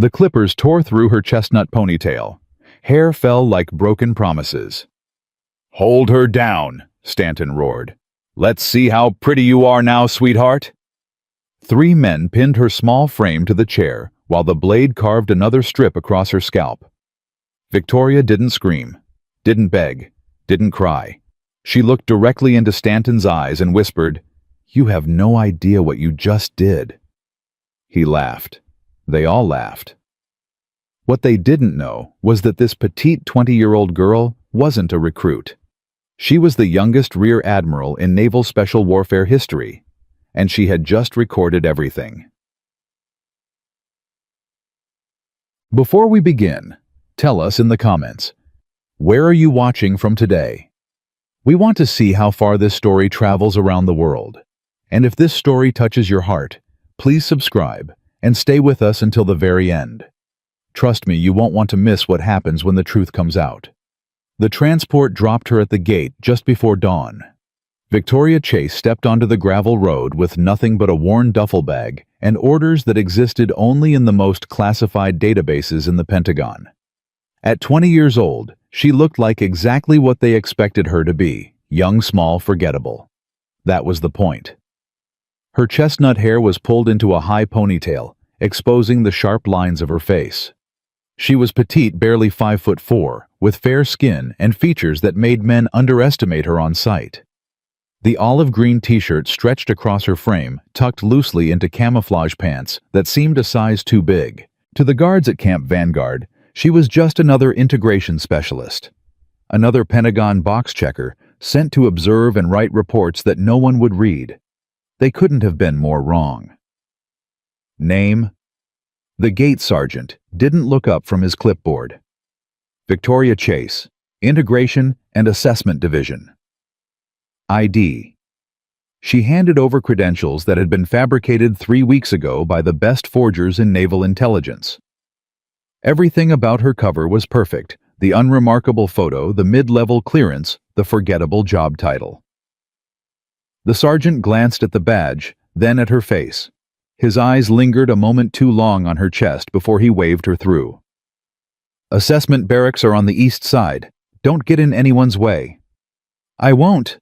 The clippers tore through her chestnut ponytail. Hair fell like broken promises. "Hold her down," Stanton roared. "Let's see how pretty you are now, sweetheart." 3 men pinned her small frame to the chair while the blade carved another strip across her scalp. Victoria didn't scream, didn't beg, didn't cry. She looked directly into Stanton's eyes and whispered, "You have no idea what you just did." He laughed. They all laughed. What they didn't know was that this petite 20-year-old girl wasn't a recruit. She was the youngest rear admiral in naval special warfare history, and she had just recorded everything. Before we begin, tell us in the comments, where are you watching from today? We want to see how far this story travels around the world. And if this story touches your heart, please subscribe and stay with us until the very end. Trust me, you won't want to miss what happens when the truth comes out. The transport dropped her at the gate just before dawn. Victoria Chase stepped onto the gravel road with nothing but a worn duffel bag and orders that existed only in the most classified databases in the Pentagon. At 20 years old, she looked like exactly what they expected her to be, young, small, forgettable. That was the point. Her chestnut hair was pulled into a high ponytail, exposing the sharp lines of her face. She was petite, barely 5'4", with fair skin and features that made men underestimate her on sight. The olive green t-shirt stretched across her frame, tucked loosely into camouflage pants that seemed a size too big. To the guards at Camp Vanguard, she was just another integration specialist. Another Pentagon box checker sent to observe and write reports that no one would read. They couldn't have been more wrong. Name? The gate sergeant didn't look up from his clipboard. Victoria Chase, Integration and Assessment Division. ID. She handed over credentials that had been fabricated 3 weeks ago by the best forgers in naval intelligence. Everything about her cover was perfect: the unremarkable photo, the mid-level clearance, the forgettable job title. The sergeant glanced at the badge, then at her face. His eyes lingered a moment too long on her chest before he waved her through. "Assessment barracks are on the east side. Don't get in anyone's way." "I won't."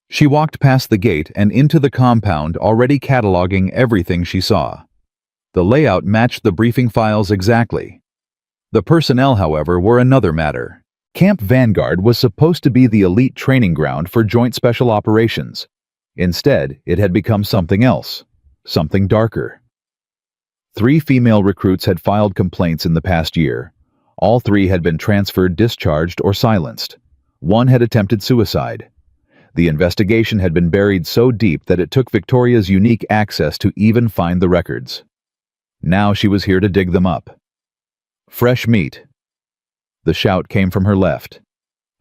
She walked past the gate and into the compound, already cataloging everything she saw. The layout matched the briefing files exactly. The personnel, however, were another matter. Camp Vanguard was supposed to be the elite training ground for Joint Special Operations. Instead, it had become something else, something darker. 3 female recruits had filed complaints in the past year. All 3 had been transferred, discharged, or silenced. 1 had attempted suicide. The investigation had been buried so deep that it took Victoria's unique access to even find the records. Now she was here to dig them up. "Fresh meat." The shout came from her left.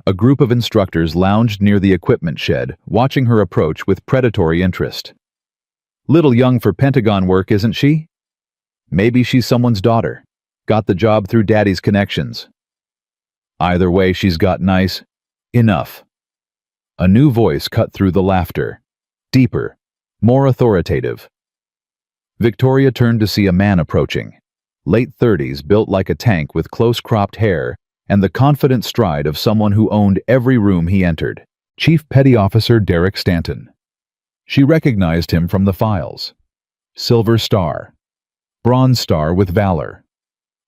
A group of instructors lounged near the equipment shed, watching her approach with predatory interest. "Little young for Pentagon work, isn't she? Maybe she's someone's daughter. Got the job through daddy's connections. Either way, she's got nice. Enough." A new voice cut through the laughter. Deeper, more authoritative. Victoria turned to see a man approaching. Late 30s, built like a tank with close-cropped hair and the confident stride of someone who owned every room he entered. Chief Petty Officer Derek Stanton. She recognized him from the files. Silver Star. Bronze Star with Valor.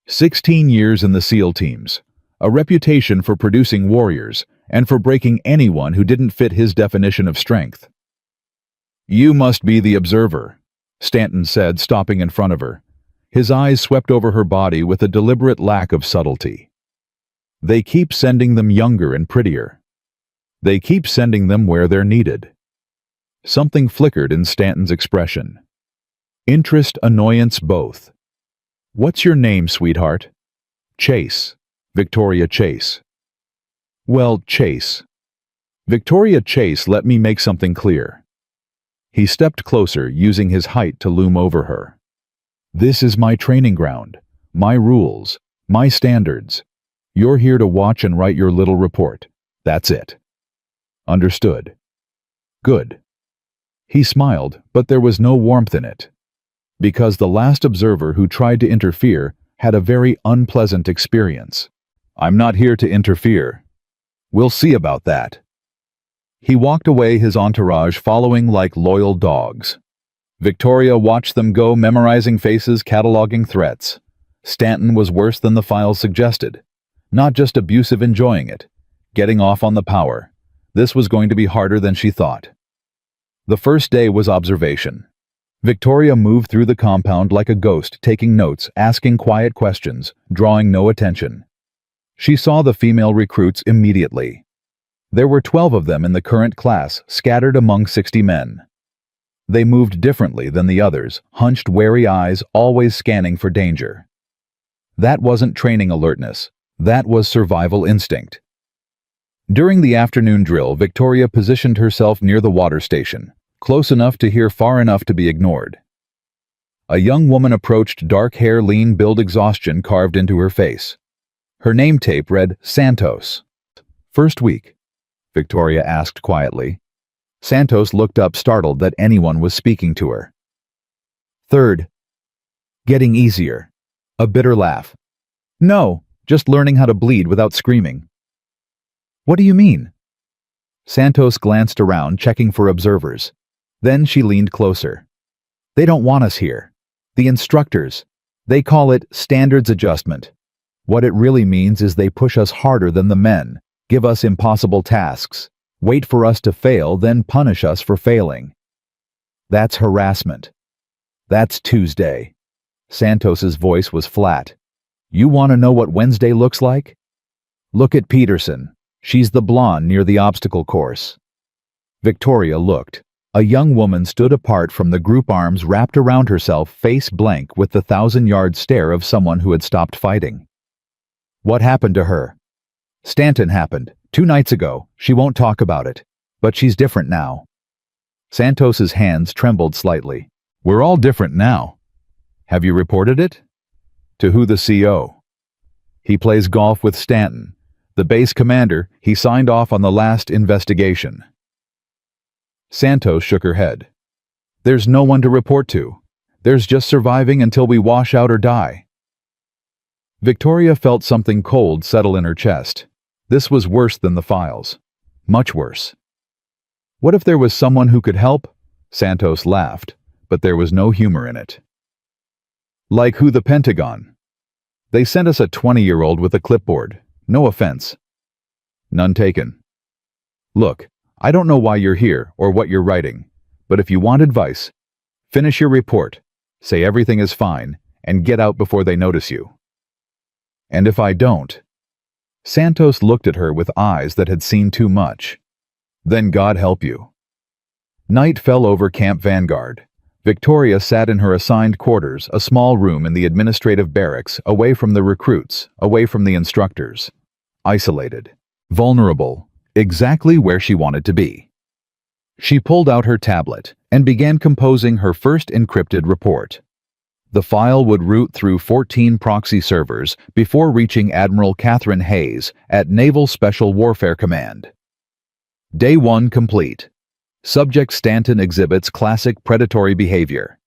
16 years in the SEAL teams. A reputation for producing warriors and for breaking anyone who didn't fit his definition of strength. "You must be the observer," Stanton said, stopping in front of her. His eyes swept over her body with a deliberate lack of subtlety. "They keep sending them younger and prettier. They keep sending them where they're needed." Something flickered in Stanton's expression. Interest, annoyance, both. "What's your name, sweetheart?" "Chase. Victoria Chase." "Well, Chase. Victoria Chase, let me make something clear." He stepped closer, using his height to loom over her. "This is my training ground, my rules, my standards. You're here to watch and write your little report. That's it. Understood?" "Good." He smiled, but there was no warmth in it. because the last observer who tried to interfere had a very unpleasant experience. I'm not here to interfere. We'll see about that. He walked away, his entourage following like loyal dogs. Victoria watched them go, memorizing faces, cataloging threats. Stanton was worse than the files suggested. Not just abusive, enjoying it. Getting off on the power. This was going to be harder than she thought. The first day was observation. Victoria moved through the compound like a ghost, taking notes, asking quiet questions, drawing no attention. She saw the female recruits immediately. There were 12 of them in the current class, scattered among 60 men. They moved differently than the others, hunched, wary eyes, always scanning for danger. That wasn't training alertness. That was survival instinct. During the afternoon drill, Victoria positioned herself near the water station, close enough to hear, far enough to be ignored. A young woman approached, dark hair, lean build, exhaustion carved into her face. Her name tape read Santos. First week? Victoria asked quietly. Santos looked up, startled that anyone was speaking to her. Third. Getting easier. A bitter laugh. No, just learning how to bleed without screaming. What do you mean? Santos glanced around, checking for observers. Then she leaned closer. They don't want us here. The instructors. They call it standards adjustment. What it really means is they push us harder than the men, give us impossible tasks, wait for us to fail, then punish us for failing. That's harassment. That's Tuesday. Santos's voice was flat. You want to know what Wednesday looks like? Look at Peterson. She's the blonde near the obstacle course. Victoria looked. A young woman stood apart from the group, arms wrapped around herself, face blank, with the 1,000-yard stare of someone who had stopped fighting. What happened to her? Stanton happened. 2 nights ago. She won't talk about it. But she's different now. Santos's hands trembled slightly. We're all different now. Have you reported it? To who? The CO. He plays golf with Stanton. The base commander. He signed off on the last investigation. Santos shook her head. There's no one to report to. There's just surviving until we wash out or die. Victoria felt something cold settle in her chest. This was worse than the files. Much worse. What if there was someone who could help? Santos laughed, but there was no humor in it. Like who? The Pentagon. They sent us a 20-year-old with a clipboard. No offense. None taken. Look, I don't know why you're here or what you're writing, but if you want advice, finish your report, say everything is fine, and get out before they notice you. And if I don't? Santos looked at her with eyes that had seen too much. Then God help you. Night fell over Camp Vanguard. Victoria sat in her assigned quarters, a small room in the administrative barracks, away from the recruits, away from the instructors. Isolated. Vulnerable. Exactly where she wanted to be. She pulled out her tablet and began composing her first encrypted report. The file would route through 14 proxy servers before reaching Admiral Catherine Hayes at Naval Special Warfare Command. Day 1 complete. Subject Stanton exhibits classic predatory behavior.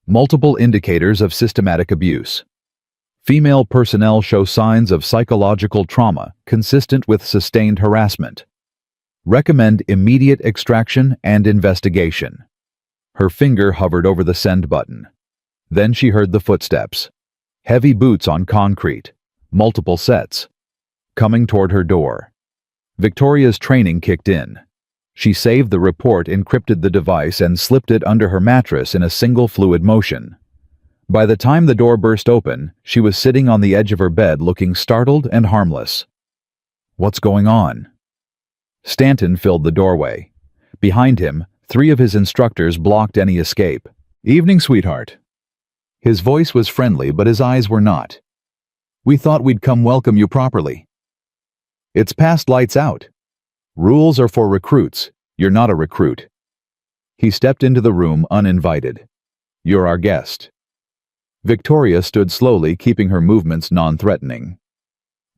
Multiple indicators of systematic abuse. Female personnel show signs of psychological trauma consistent with sustained harassment. Recommend immediate extraction and investigation. Her finger hovered over the send button. Then she heard the footsteps. Heavy boots on concrete. Multiple sets. Coming toward her door. Victoria's training kicked in. She saved the report, encrypted the device, and slipped it under her mattress in a single fluid motion. By the time the door burst open, she was sitting on the edge of her bed, looking startled and harmless. What's going on? Stanton filled the doorway. Behind him, 3 of his instructors blocked any escape. Evening, sweetheart. His voice was friendly, but his eyes were not. We thought we'd come welcome you properly. It's past lights out. Rules are for recruits. You're not a recruit. He stepped into the room uninvited. You're our guest. Victoria stood slowly, keeping her movements non-threatening.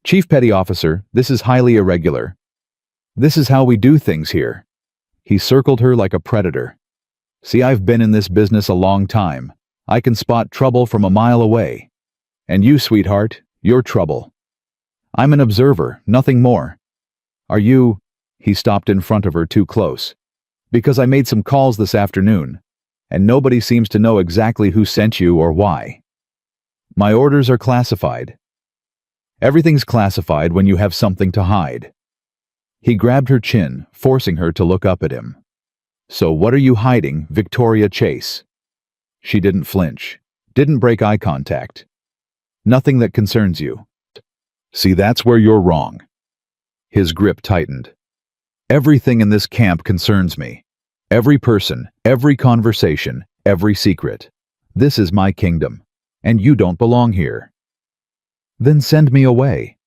Chief Petty Officer, this is highly irregular. This is how we do things here. He circled her like a predator. See, I've been in this business a long time. I can spot trouble from a mile away. And you, sweetheart, you're trouble. I'm an observer, nothing more. Are you—" He stopped in front of her too close. "Because I made some calls this afternoon, and nobody seems to know exactly who sent you or why. My orders are classified. Everything's classified when you have something to hide." He grabbed her chin, forcing her to look up at him. "So what are you hiding, Victoria Chase?" She didn't flinch, didn't break eye contact. "Nothing that concerns you." "See, that's where you're wrong." His grip tightened. "Everything in this camp concerns me. Every person, every conversation, every secret. This is my kingdom, and you don't belong here." "Then send me away."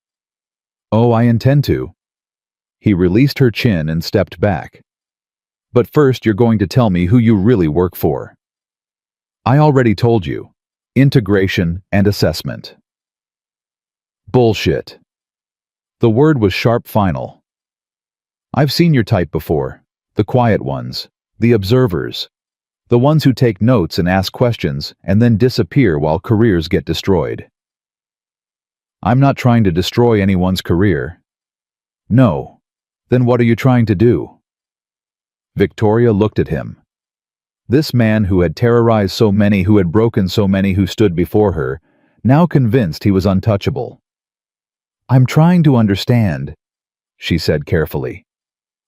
"Oh, I intend to." He released her chin and stepped back. "But first you're going to tell me who you really work for." "I already told you. Integration and assessment." "Bullshit." The word was sharp, final. "I've seen your type before. The quiet ones. The observers. The ones who take notes and ask questions and then disappear while careers get destroyed." "I'm not trying to destroy anyone's career." "No. Then what are you trying to do?" Victoria looked at him. This man who had terrorized so many, who had broken so many who stood before her, now convinced he was untouchable. "I'm trying to understand," she said carefully,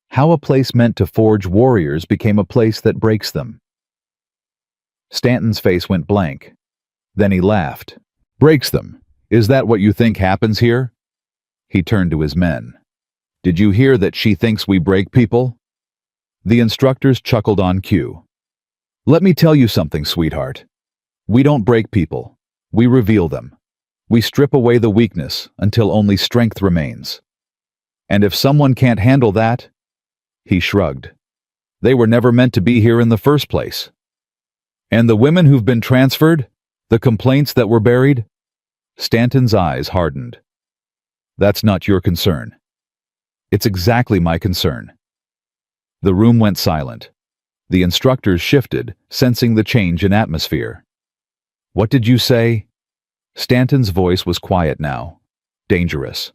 "how a place meant to forge warriors became a place that breaks them." Stanton's face went blank. Then he laughed. "Breaks them? Is that what you think happens here?" He turned to his men. "Did you hear that she thinks we break people?" The instructors chuckled on cue. "Let me tell you something, sweetheart. We don't break people. We reveal them. We strip away the weakness until only strength remains. And if someone can't handle that," he shrugged, "they were never meant to be here in the first place." "And the women who've been transferred? The complaints that were buried?" Stanton's eyes hardened. "That's not your concern." "It's exactly my concern." The room went silent. The instructors shifted, sensing the change in atmosphere. "What did you say?" Stanton's voice was quiet now, dangerous.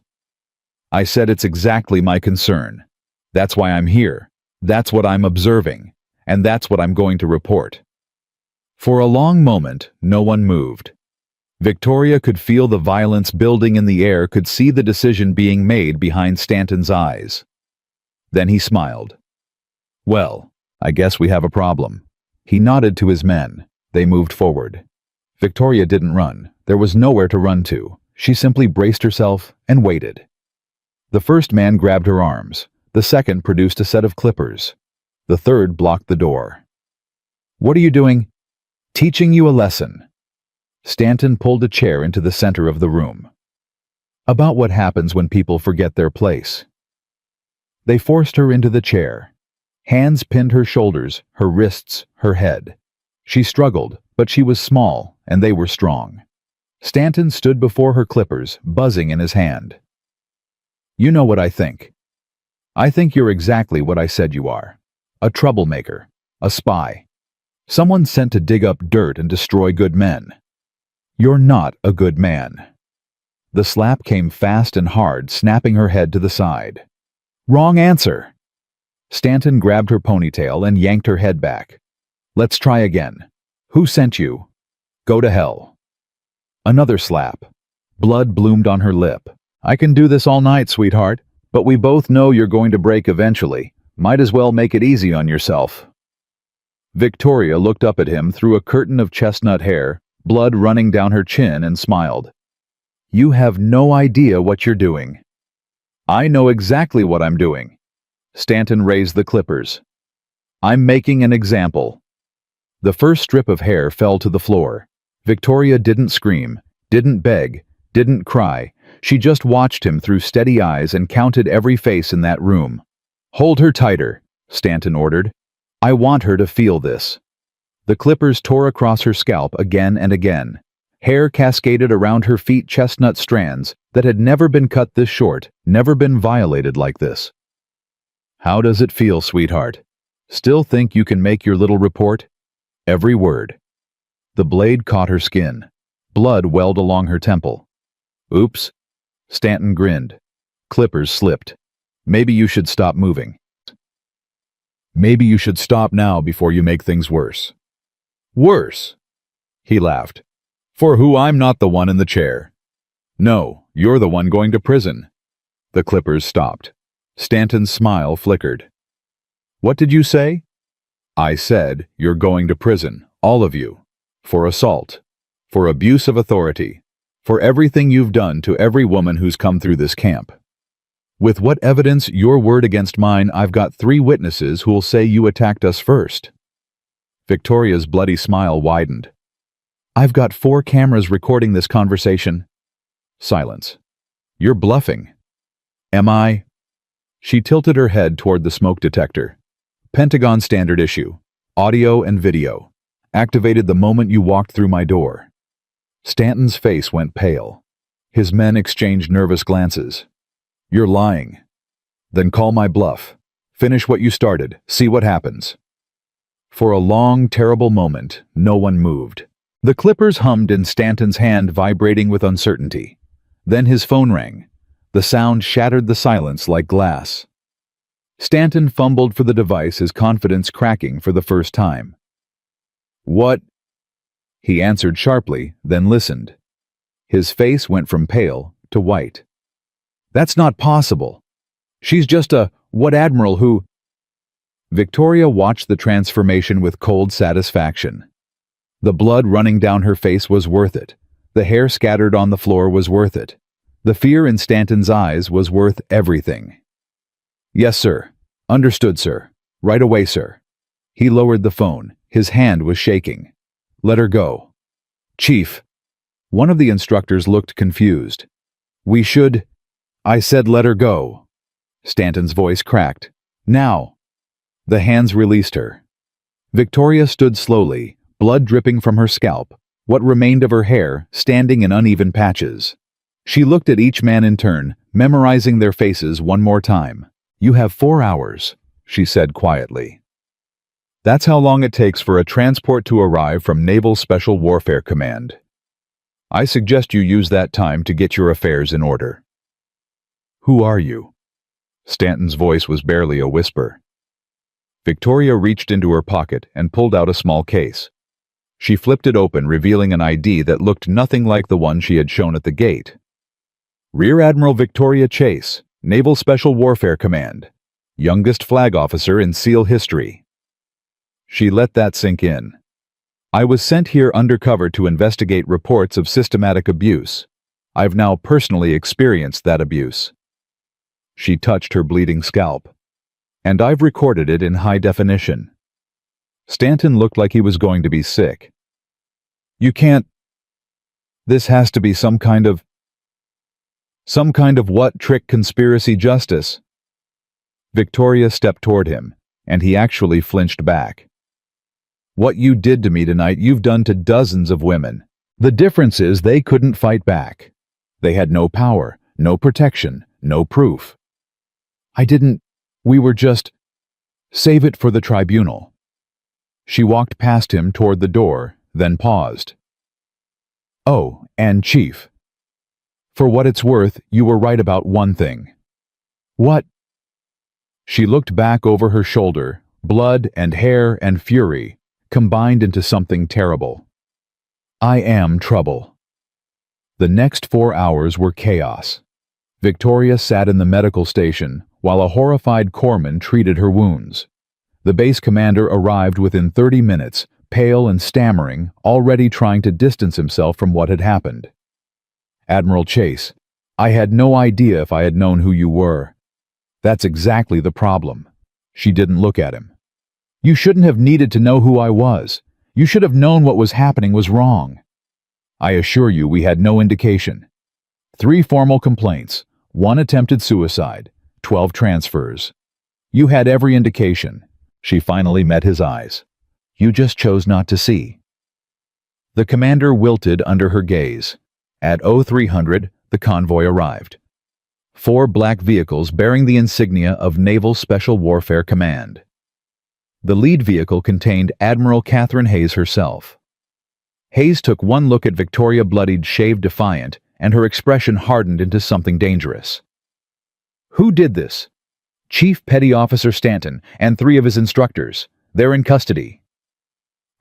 "I said it's exactly my concern. That's why I'm here. That's what I'm observing. And that's what I'm going to report." For a long moment, no one moved. Victoria could feel the violence building in the air, could see the decision being made behind Stanton's eyes. Then he smiled. "Well, I guess we have a problem." He nodded to his men. They moved forward. Victoria didn't run. There was nowhere to run to. She simply braced herself and waited. The first man grabbed her arms. The second produced a set of clippers. The third blocked the door. "What are you doing?" "Teaching you a lesson." Stanton pulled a chair into the center of the room. "About what happens when people forget their place." They forced her into the chair. Hands pinned her shoulders, her wrists, her head. She struggled, but she was small, and they were strong. Stanton stood before her clippers, buzzing in his hand. "You know what I think. I think you're exactly what I said you are. A troublemaker. A spy. Someone sent to dig up dirt and destroy good men. You're not a good man." The slap came fast and hard, snapping her head to the side. "Wrong answer." Stanton grabbed her ponytail and yanked her head back. "Let's try again. Who sent you? Go to hell." Another slap. Blood bloomed on her lip. "I can do this all night, sweetheart, but we both know you're going to break eventually. Might as well make it easy on yourself." Victoria looked up at him through a curtain of chestnut hair, blood running down her chin, and smiled. "You have no idea what you're doing." "I know exactly what I'm doing." Stanton raised the clippers. "I'm making an example." The first strip of hair fell to the floor. Victoria didn't scream, didn't beg, didn't cry. She just watched him through steady eyes and counted every face in that room. "Hold her tighter," Stanton ordered. "I want her to feel this." The clippers tore across her scalp again and again. Hair cascaded around her feet, chestnut strands that had never been cut this short, never been violated like this. "How does it feel, sweetheart? Still think you can make your little report?" "Every word." The blade caught her skin. Blood welled along her temple. Oops. Stanton grinned. Clippers slipped. Maybe you should stop moving. Maybe you should stop now before you make things worse. Worse? He laughed. For who? I'm not the one in the chair. No, you're the one going to prison. The clippers stopped. Stanton's smile flickered. What did you say? I said you're going to prison, all of you. For assault. For abuse of authority. For everything you've done to every woman who's come through this camp. With what evidence? Your word against mine. I've got 3 witnesses who'll say you attacked us first. Victoria's bloody smile widened. I've got 4 cameras recording this conversation. Silence. You're bluffing. Am I? She tilted her head toward the smoke detector. Pentagon standard issue. Audio and video. Activated the moment you walked through my door. Stanton's face went pale. His men exchanged nervous glances. You're lying. Then call my bluff. Finish what you started. See what happens. For a long, terrible moment, no one moved. The clippers hummed in Stanton's hand, vibrating with uncertainty. Then his phone rang. The sound shattered the silence like glass. Stanton fumbled for the device, his confidence cracking for the first time. What? He answered sharply, then listened. His face went from pale to white. That's not possible. She's just a what admiral who... Victoria watched the transformation with cold satisfaction. The blood running down her face was worth it. The hair scattered on the floor was worth it. The fear in Stanton's eyes was worth everything. Yes, sir. Understood, sir. Right away, sir. He lowered the phone. His hand was shaking. Let her go. Chief. One of the instructors looked confused. We should... I said let her go. Stanton's voice cracked. Now. The hands released her. Victoria stood slowly, blood dripping from her scalp, what remained of her hair standing in uneven patches. She looked at each man in turn, memorizing their faces one more time. You have 4 hours, she said quietly. That's how long it takes for a transport to arrive from Naval Special Warfare Command. I suggest you use that time to get your affairs in order. Who are you? Stanton's voice was barely a whisper. Victoria reached into her pocket and pulled out a small case. She flipped it open, revealing an ID that looked nothing like the one she had shown at the gate. Rear Admiral Victoria Chase, Naval Special Warfare Command, youngest flag officer in SEAL history. She let that sink in. I was sent here undercover to investigate reports of systematic abuse. I've now personally experienced that abuse. She touched her bleeding scalp. And I've recorded it in high definition. Stanton looked like he was going to be sick. You can't... This has to be some kind of what? Trick, conspiracy, justice? Victoria stepped toward him, and he actually flinched back. What you did to me tonight, you've done to dozens of women. The difference is they couldn't fight back. They had no power, no protection, no proof. We were just... Save it for the tribunal. She walked past him toward the door, then paused. Oh, and Chief. For what it's worth, you were right about one thing. What? She looked back over her shoulder, blood and hair and fury, combined into something terrible. I am trouble. The next 4 hours were chaos. Victoria sat in the medical station, while a horrified corpsman treated her wounds. The base commander arrived within 30 minutes, pale and stammering, already trying to distance himself from what had happened. Admiral Chase, I had no idea if I had known who you were. That's exactly the problem. She didn't look at him. You shouldn't have needed to know who I was. You should have known what was happening was wrong. I assure you we had no indication. 3 formal complaints, 1 attempted suicide, 12 transfers. You had every indication. She finally met his eyes. You just chose not to see. The commander wilted under her gaze. At 0300, the convoy arrived. 4 black vehicles bearing the insignia of Naval Special Warfare Command. The lead vehicle contained Admiral Catherine Hayes herself. Hayes took one look at Victoria, bloodied, shaved, defiant, and her expression hardened into something dangerous. Who did this? Chief Petty Officer Stanton and 3 of his instructors. They're in custody.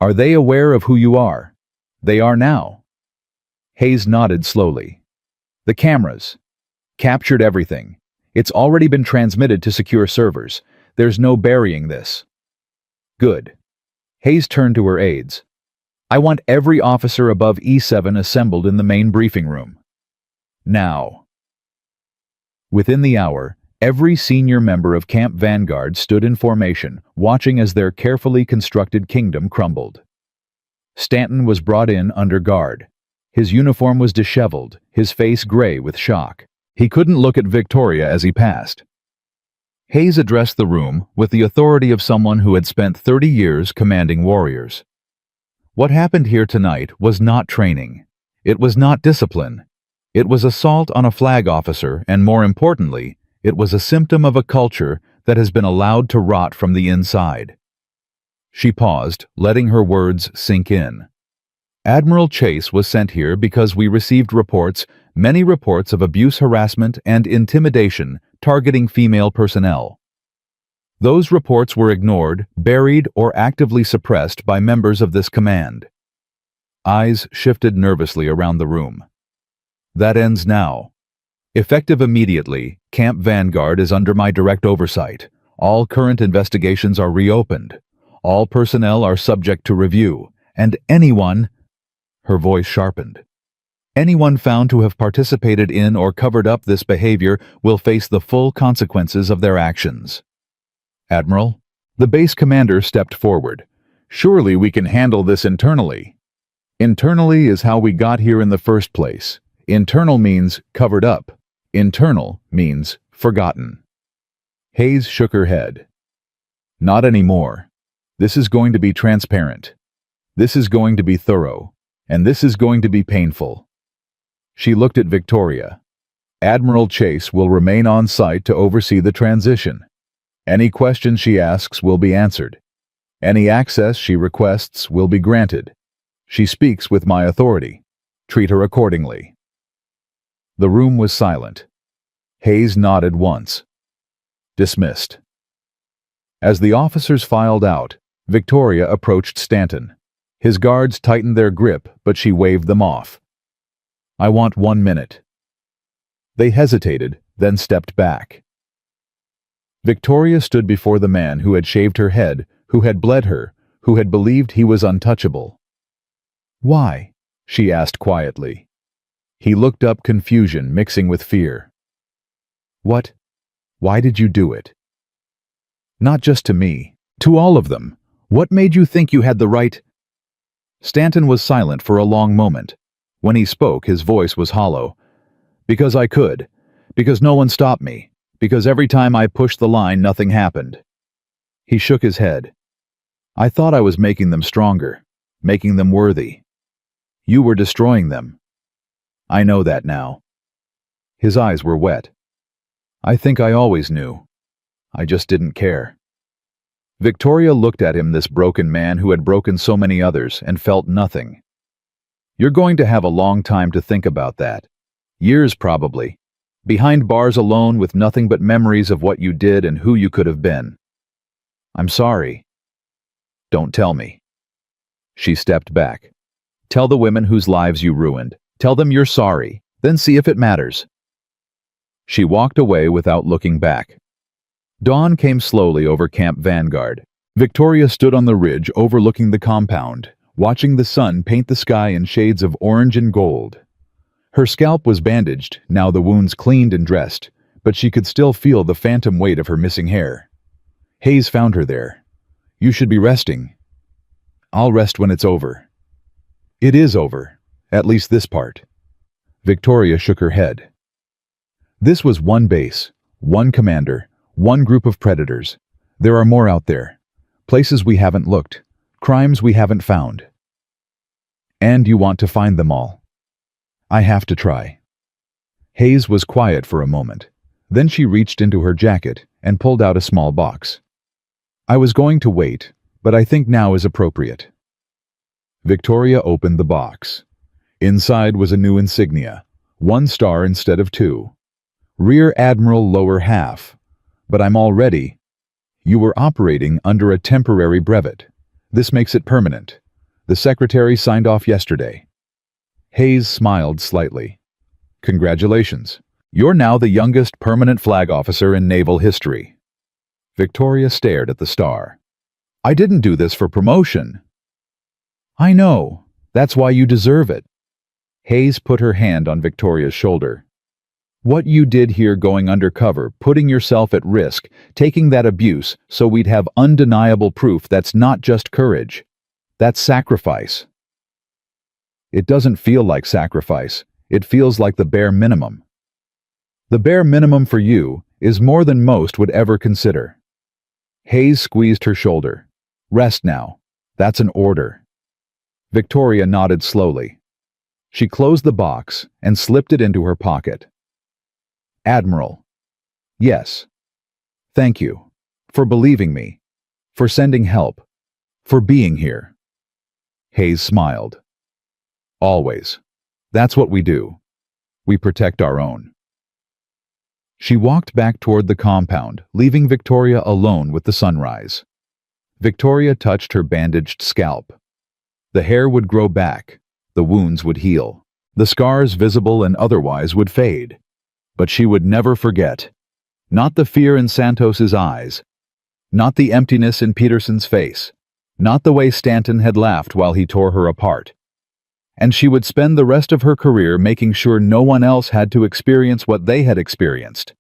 Are they aware of who you are? They are now. Hayes nodded slowly. The cameras. Captured everything. It's already been transmitted to secure servers. There's no burying this. Good. Hayes turned to her aides. I want every officer above E7 assembled in the main briefing room. Now. Within the hour, every senior member of Camp Vanguard stood in formation, watching as their carefully constructed kingdom crumbled. Stanton was brought in under guard. His uniform was disheveled, his face gray with shock. He couldn't look at Victoria as he passed. Hayes addressed the room with the authority of someone who had spent 30 years commanding warriors. What happened here tonight was not training. It was not discipline. It was assault on a flag officer, and more importantly, it was a symptom of a culture that has been allowed to rot from the inside. She paused, letting her words sink in. Admiral Chase was sent here because we received many reports of abuse, harassment, and intimidation targeting female personnel. Those reports were ignored, buried, or actively suppressed by members of this command. Eyes shifted nervously around the room. That ends now. Effective immediately, Camp Vanguard is under my direct oversight. All current investigations are reopened. All personnel are subject to review, and anyone— Her voice sharpened. Anyone found to have participated in or covered up this behavior will face the full consequences of their actions. Admiral, the base commander stepped forward. Surely we can handle this internally. Internally is how we got here in the first place. Internal means covered up. Internal means forgotten. Hayes shook her head. Not anymore. This is going to be transparent. This is going to be thorough. And this is going to be painful. She looked at Victoria. Admiral Chase will remain on site to oversee the transition. Any questions she asks will be answered. Any access she requests will be granted. She speaks with my authority. Treat her accordingly. The room was silent. Hayes nodded once. Dismissed. As the officers filed out, Victoria approached Stanton. His guards tightened their grip, but she waved them off. I want 1 minute. They hesitated, then stepped back. Victoria stood before the man who had shaved her head, who had bled her, who had believed he was untouchable. Why? She asked quietly. He looked up, confusion mixing with fear. What? Why did you do it? Not just to me, to all of them. What made you think you had the right? Stanton was silent for a long moment. When he spoke, his voice was hollow. Because I could. Because no one stopped me. Because every time I pushed the line, nothing happened. He shook his head. I thought I was making them stronger, making them worthy. You were destroying them. I know that now. His eyes were wet. I think I always knew. I just didn't care. Victoria looked at him, this broken man who had broken so many others, and felt nothing. You're going to have a long time to think about that. Years probably. Behind bars alone with nothing but memories of what you did and who you could have been. I'm sorry. Don't tell me. She stepped back. Tell the women whose lives you ruined. Tell them you're sorry, then see if it matters. She walked away without looking back. Dawn came slowly over Camp Vanguard. Victoria stood on the ridge overlooking the compound, watching the sun paint the sky in shades of orange and gold. Her scalp was bandaged, now the wounds cleaned and dressed, but she could still feel the phantom weight of her missing hair. Hayes found her there. You should be resting. I'll rest when it's over. It is over, at least this part. Victoria shook her head. This was one base, one commander, one group of predators. There are more out there. Places we haven't looked, crimes we haven't found. And you want to find them all. I have to try. Hayes was quiet for a moment. Then she reached into her jacket and pulled out a small box. I was going to wait, but I think now is appropriate. Victoria opened the box. Inside was a new insignia, 1 star instead of 2. Rear Admiral lower half. But I'm already. You were operating under a temporary brevet. This makes it permanent. The secretary signed off yesterday. Hayes smiled slightly. Congratulations. You're now the youngest permanent flag officer in naval history. Victoria stared at the star. I didn't do this for promotion. I know. That's why you deserve it. Hayes put her hand on Victoria's shoulder. What you did here going undercover, putting yourself at risk, taking that abuse so we'd have undeniable proof, that's not just courage. That's sacrifice. It doesn't feel like sacrifice. It feels like the bare minimum. The bare minimum for you is more than most would ever consider. Hayes squeezed her shoulder. Rest now. That's an order. Victoria nodded slowly. She closed the box and slipped it into her pocket. Admiral. Yes. Thank you. For believing me. For sending help. For being here. Hayes smiled. Always. That's what we do. We protect our own. She walked back toward the compound, leaving Victoria alone with the sunrise. Victoria touched her bandaged scalp. The hair would grow back. The wounds would heal. The scars, visible and otherwise, would fade. But she would never forget. Not the fear in Santos's eyes. Not the emptiness in Peterson's face. Not the way Stanton had laughed while he tore her apart. And she would spend the rest of her career making sure no one else had to experience what they had experienced.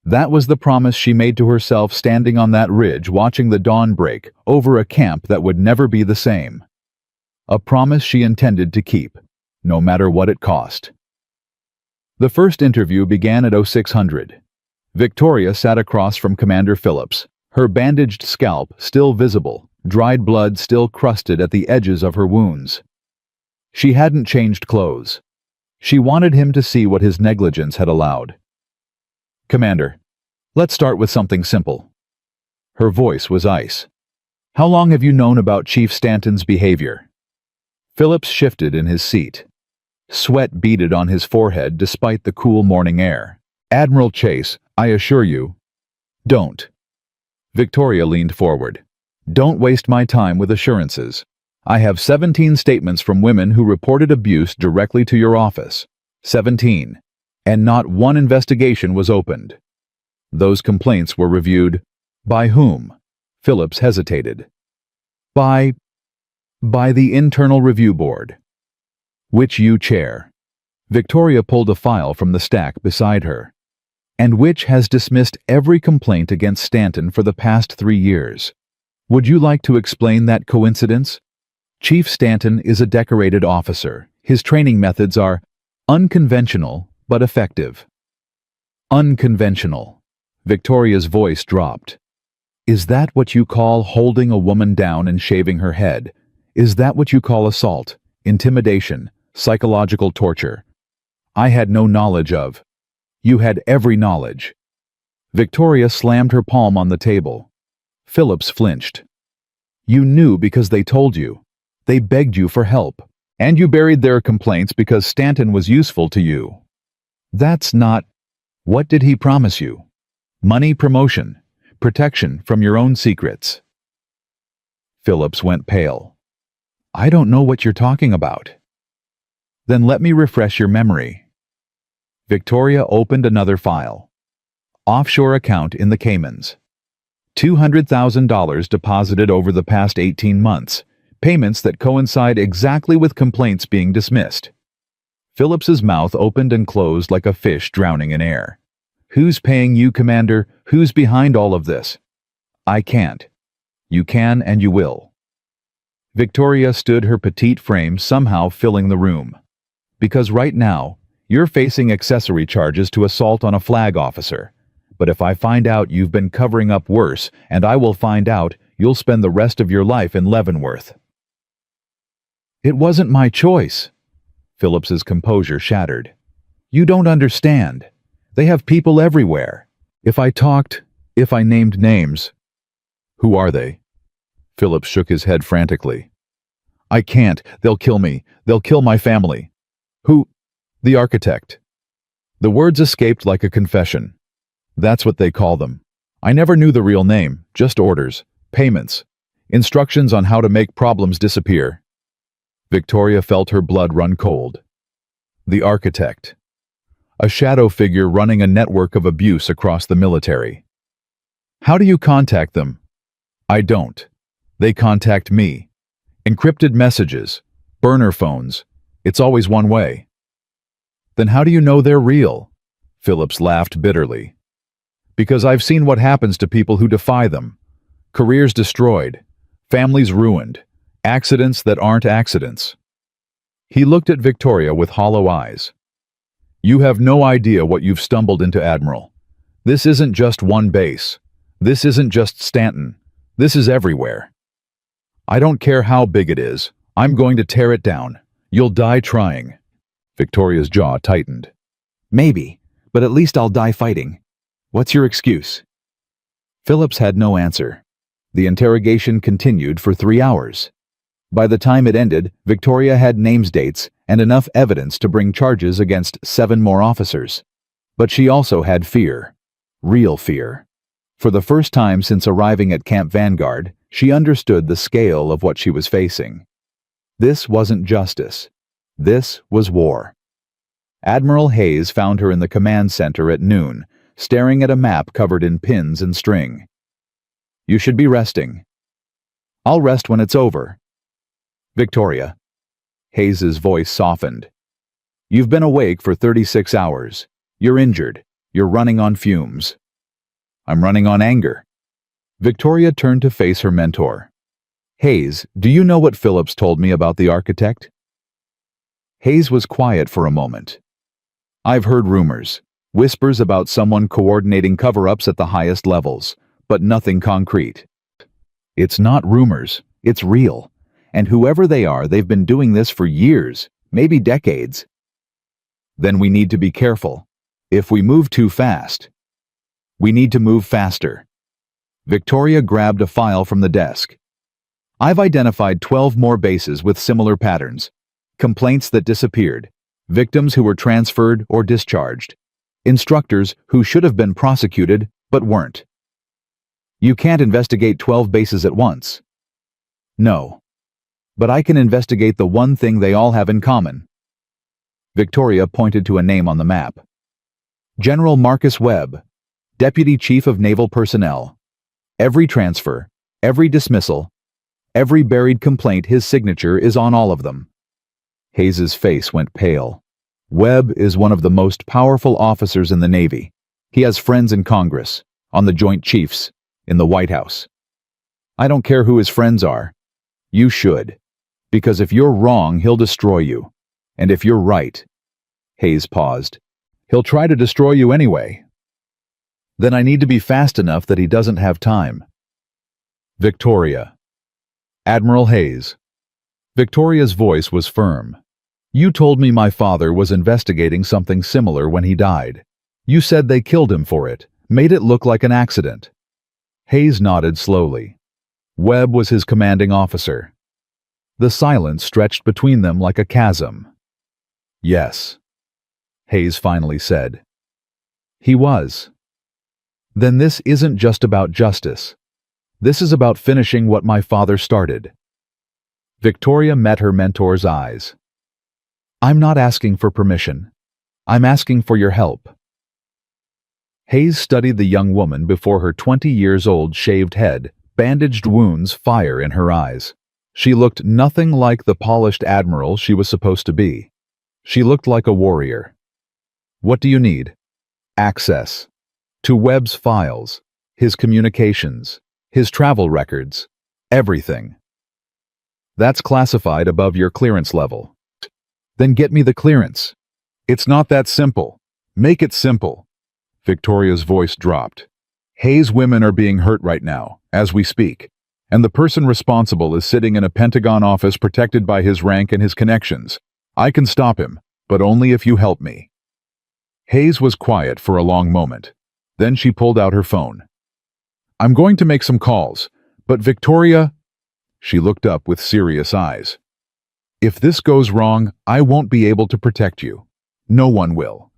That was the promise she made to herself, standing on that ridge watching the dawn break over a camp that would never be the same. A promise she intended to keep, no matter what it cost. The first interview began at 0600. Victoria sat across from Commander Phillips, her bandaged scalp still visible, dried blood still crusted at the edges of her wounds. She hadn't changed clothes. She wanted him to see what his negligence had allowed. Commander, let's start with something simple. Her voice was ice. How long have you known about Chief Stanton's behavior? Phillips shifted in his seat. Sweat beaded on his forehead despite the cool morning air. Admiral Chase, I assure you. Don't. Victoria leaned forward. Don't waste my time with assurances. I have 17 statements from women who reported abuse directly to your office. 17. And not one investigation was opened. Those complaints were reviewed. By whom? Phillips hesitated. By the Internal Review Board, which you chair. Victoria pulled a file from the stack beside her. And which has dismissed every complaint against Stanton for the past 3 years. Would you like to explain that coincidence? Chief Stanton is a decorated officer. His training methods are unconventional but effective. Unconventional. Victoria's voice dropped. Is that what you call holding a woman down and shaving her head? Is that what you call assault, intimidation, psychological torture? I had no knowledge of. You had every knowledge. Victoria slammed her palm on the table. Phillips flinched. You knew because they told you. They begged you for help. And you buried their complaints because Stanton was useful to you. That's not... What did he promise you? Money, promotion, protection from your own secrets. Phillips went pale. I don't know what you're talking about. Then let me refresh your memory. Victoria opened another file. Offshore account in the Caymans. $200,000 deposited over the past 18 months. Payments that coincide exactly with complaints being dismissed. Phillips's mouth opened and closed like a fish drowning in air. Who's paying you, Commander? Who's behind all of this? I can't. You can and you will. Victoria stood, her petite frame somehow filling the room. Because right now, you're facing accessory charges to assault on a flag officer. But if I find out you've been covering up worse, and I will find out, you'll spend the rest of your life in Leavenworth. It wasn't my choice. Phillips's composure shattered. You don't understand. They have people everywhere. If I talked, if I named names. Who are they? Phillips shook his head frantically. I can't. They'll kill me. They'll kill my family. Who? The architect. The words escaped like a confession. That's what they call them. I never knew the real name, just orders, payments, instructions on how to make problems disappear. Victoria felt her blood run cold. The architect. A shadow figure running a network of abuse across the military. How do you contact them? I don't. They contact me. Encrypted messages, burner phones. It's always one way. Then how do you know they're real? Phillips laughed bitterly. Because I've seen what happens to people who defy them. Careers destroyed, families ruined, accidents that aren't accidents. He looked at Victoria with hollow eyes. You have no idea what you've stumbled into, Admiral. This isn't just one base. This isn't just Stanton. This is everywhere. I don't care how big it is. I'm going to tear it down. You'll die trying. Victoria's jaw tightened. Maybe, but at least I'll die fighting. What's your excuse? Phillips had no answer. The interrogation continued for 3 hours. By the time it ended, Victoria had names, dates, and enough evidence to bring charges against 7 more officers. But she also had fear. Real fear. For the first time since arriving at Camp Vanguard, she understood the scale of what she was facing. This wasn't justice. This was war. Admiral Hayes found her in the command center at noon, staring at a map covered in pins and string. You should be resting. I'll rest when it's over. Victoria. Hayes's voice softened. You've been awake for 36 hours. You're injured. You're running on fumes. I'm running on anger. Victoria turned to face her mentor. Hayes, do you know what Phillips told me about the architect? Hayes was quiet for a moment. I've heard rumors, whispers about someone coordinating cover-ups at the highest levels, but nothing concrete. It's not rumors, it's real. And whoever they are, they've been doing this for years, maybe decades. Then we need to be careful. If we move too fast, we need to move faster. Victoria grabbed a file from the desk. I've identified 12 more bases with similar patterns. Complaints that disappeared. Victims who were transferred or discharged. Instructors who should have been prosecuted but weren't. You can't investigate 12 bases at once. No. But I can investigate the one thing they all have in common. Victoria pointed to a name on the map. General Marcus Webb, Deputy Chief of Naval Personnel. Every transfer, every dismissal, every buried complaint, his signature is on all of them. Hayes's face went pale. Webb is one of the most powerful officers in the Navy. He has friends in Congress, on the Joint Chiefs, in the White House. I don't care who his friends are. You should. Because if you're wrong, he'll destroy you. And if you're right, Hayes paused, he'll try to destroy you anyway. Then I need to be fast enough that he doesn't have time. Victoria. Admiral Hayes. Victoria's voice was firm. You told me my father was investigating something similar when he died. You said they killed him for it, made it look like an accident. Hayes nodded slowly. Webb was his commanding officer. The silence stretched between them like a chasm. Yes, Hayes finally said. He was. Then this isn't just about justice. This is about finishing what my father started. Victoria met her mentor's eyes. I'm not asking for permission. I'm asking for your help. Hayes studied the young woman before her 20-years-old shaved head, bandaged wounds, fire in her eyes. She looked nothing like the polished admiral she was supposed to be. She looked like a warrior. What do you need? Access. To Webb's files, his communications, his travel records, everything. That's classified above your clearance level. Then get me the clearance. It's not that simple. Make it simple. Victoria's voice dropped. Hayes' women are being hurt right now, as we speak, and the person responsible is sitting in a Pentagon office protected by his rank and his connections. I can stop him, but only if you help me. Hayes was quiet for a long moment. Then she pulled out her phone. I'm going to make some calls, but Victoria... She looked up with serious eyes. If this goes wrong, I won't be able to protect you. No one will.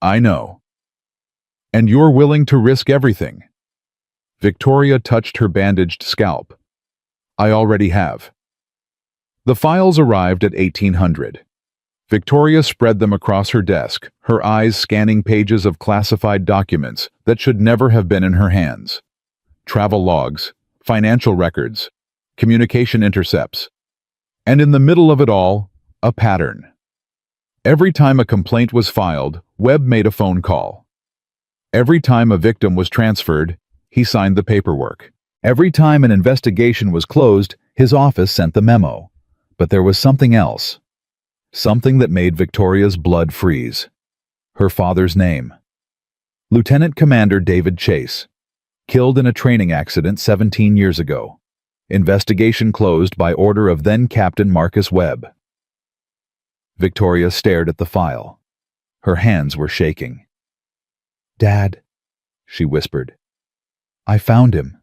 I know. And you're willing to risk everything. Victoria touched her bandaged scalp. I already have. The files arrived at 1800. Victoria spread them across her desk, her eyes scanning pages of classified documents that should never have been in her hands. Travel logs, financial records, communication intercepts. And in the middle of it all, a pattern. Every time a complaint was filed, Webb made a phone call. Every time a victim was transferred, he signed the paperwork. Every time an investigation was closed, his office sent the memo. But there was something else. Something that made Victoria's blood freeze. Her father's name. Lieutenant Commander David Chase. Killed in a training accident 17 years ago. Investigation closed by order of then-Captain Marcus Webb. Victoria stared at the file. Her hands were shaking. "Dad," she whispered. "I found him."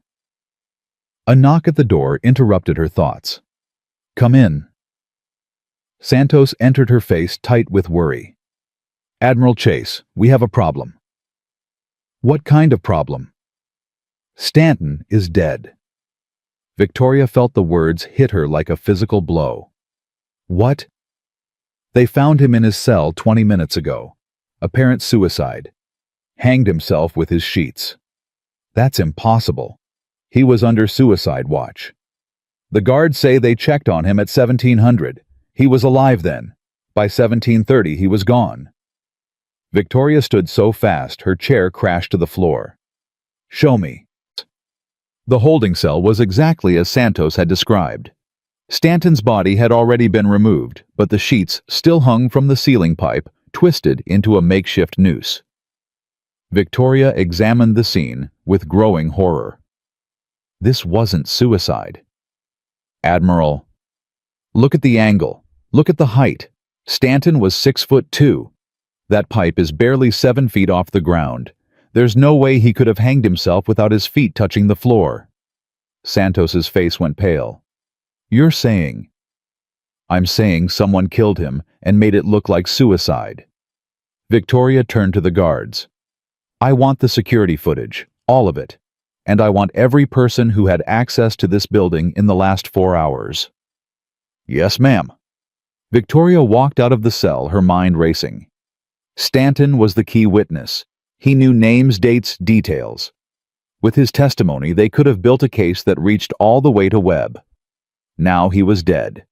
A knock at the door interrupted her thoughts. "Come in." Santos entered, her face tight with worry. "Admiral Chase, we have a problem." "What kind of problem?" "Stanton is dead." Victoria felt the words hit her like a physical blow. "What?" "They found him in his cell 20 minutes ago. Apparent suicide. Hanged himself with his sheets." "That's impossible. He was under suicide watch." "The guards say they checked on him at 1700. He was alive then. By 1730 he was gone." Victoria stood so fast her chair crashed to the floor. "Show me." The holding cell was exactly as Santos had described. Stanton's body had already been removed, but the sheets still hung from the ceiling pipe, twisted into a makeshift noose. Victoria examined the scene with growing horror. This wasn't suicide. "Admiral, look at the angle. Look at the height. Stanton was 6'2". That pipe is barely 7 feet off the ground. There's no way he could have hanged himself without his feet touching the floor." Santos's face went pale. "You're saying—" "I'm saying someone killed him and made it look like suicide." Victoria turned to the guards. "I want the security footage, all of it. And I want every person who had access to this building in the last 4 hours." "Yes, ma'am." Victoria walked out of the cell, her mind racing. Stanton was the key witness. He knew names, dates, details. With his testimony, they could have built a case that reached all the way to Webb. Now he was dead,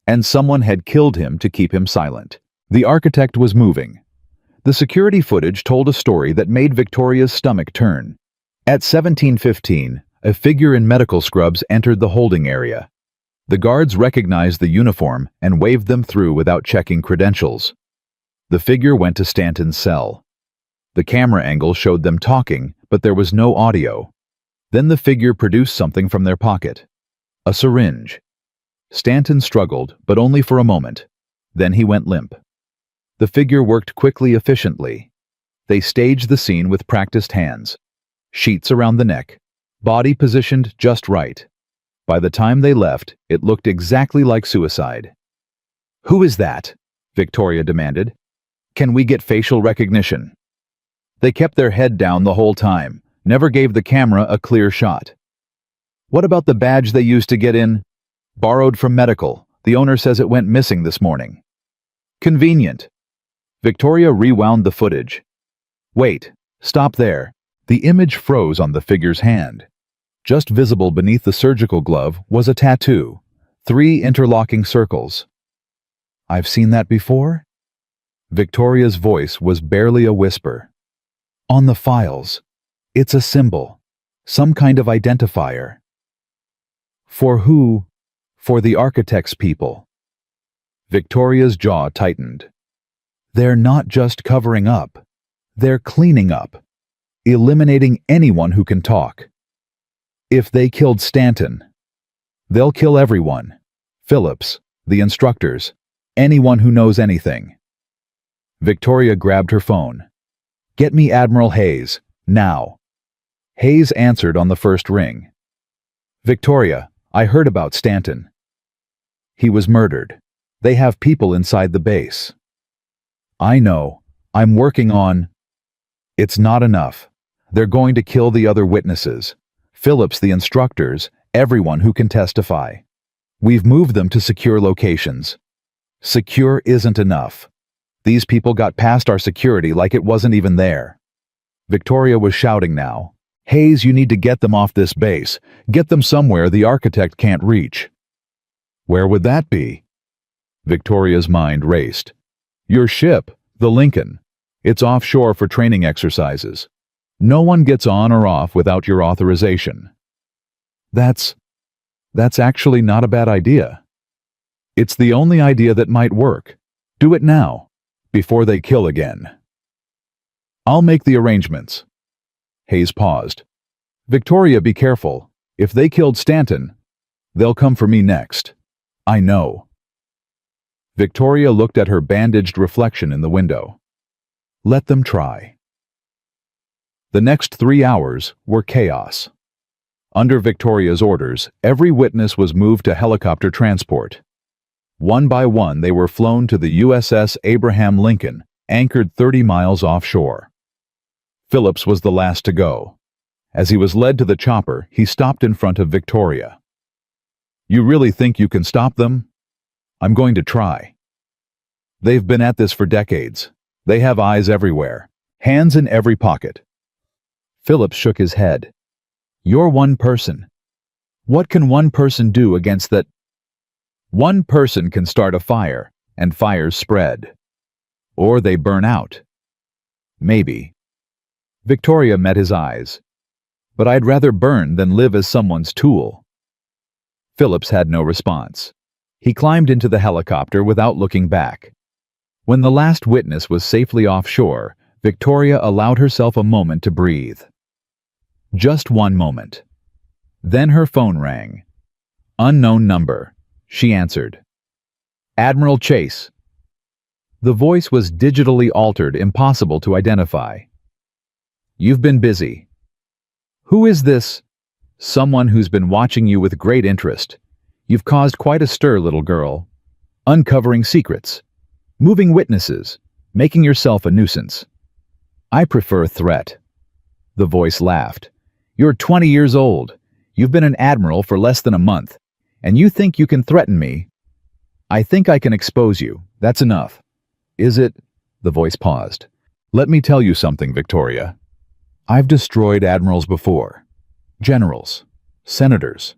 and someone had killed him to keep him silent. The architect was moving. The security footage told a story that made Victoria's stomach turn. At 17:15, a figure in medical scrubs entered the holding area. The guards recognized the uniform and waved them through without checking credentials. The figure went to Stanton's cell. The camera angle showed them talking, but there was no audio. Then the figure produced something from their pocket. A syringe. Stanton struggled, but only for a moment. Then he went limp. The figure worked quickly, efficiently. They staged the scene with practiced hands. Sheets around the neck. Body positioned just right. By the time they left, it looked exactly like suicide. "Who is that?" Victoria demanded. "Can we get facial recognition?" They kept their head down the whole time, never gave the camera a clear shot. "What about the badge they used to get in?" "Borrowed from medical. The owner says it went missing this morning." "Convenient." Victoria rewound the footage. "Wait, stop there." The image froze on the figure's hand. Just visible beneath the surgical glove was a tattoo, 3 interlocking circles. "I've seen that before?" Victoria's voice was barely a whisper. "On the files. It's a symbol. Some kind of identifier." "For who?" "For the architect's people." Victoria's jaw tightened. "They're not just covering up. They're cleaning up. Eliminating anyone who can talk. If they killed Stanton, they'll kill everyone. Phillips, the instructors, anyone who knows anything." Victoria grabbed her phone. "Get me Admiral Hayes, now." Hayes answered on the first ring. "Victoria, I heard about Stanton." "He was murdered." They have people inside the base. I know. I'm working on... It's not enough. They're going to kill the other witnesses. Phillips, the instructors, everyone who can testify. We've moved them to secure locations. Secure isn't enough. These people got past our security like it wasn't even there. Victoria was shouting now. Hayes, you need to get them off this base. Get them somewhere the architect can't reach. Where would that be? Victoria's mind raced. Your ship, the Lincoln. It's offshore for training exercises. No one gets on or off without your authorization. That's actually not a bad idea. It's the only idea that might work. Do it now, before they kill again. I'll make the arrangements. Hayes paused. Victoria, be careful. If they killed Stanton, they'll come for me next. I know. Victoria looked at her bandaged reflection in the window. Let them try. The next 3 hours were chaos. Under Victoria's orders, every witness was moved to helicopter transport. One by one, they were flown to the USS Abraham Lincoln, anchored 30 miles offshore. Phillips was the last to go. As he was led to the chopper, he stopped in front of Victoria. You really think you can stop them? I'm going to try. They've been at this for decades. They have eyes everywhere, hands in every pocket. Phillips shook his head. You're one person. What can one person do against that? One person can start a fire, and fires spread. Or they burn out. Maybe. Victoria met his eyes. But I'd rather burn than live as someone's tool. Phillips had no response. He climbed into the helicopter without looking back. When the last witness was safely offshore, Victoria allowed herself a moment to breathe. Just one moment. Then her phone rang. Unknown number. She answered. Admiral Chase. The voice was digitally altered, impossible to identify. You've been busy. Who is this? Someone who's been watching you with great interest. You've caused quite a stir, little girl. Uncovering secrets. Moving witnesses. Making yourself a nuisance. I prefer threat. The voice laughed. You're 20 years old. You've been an admiral for less than a month. And you think you can threaten me? I think I can expose you. That's enough. Is it? The voice paused. Let me tell you something, Victoria. I've destroyed admirals before. Generals. Senators.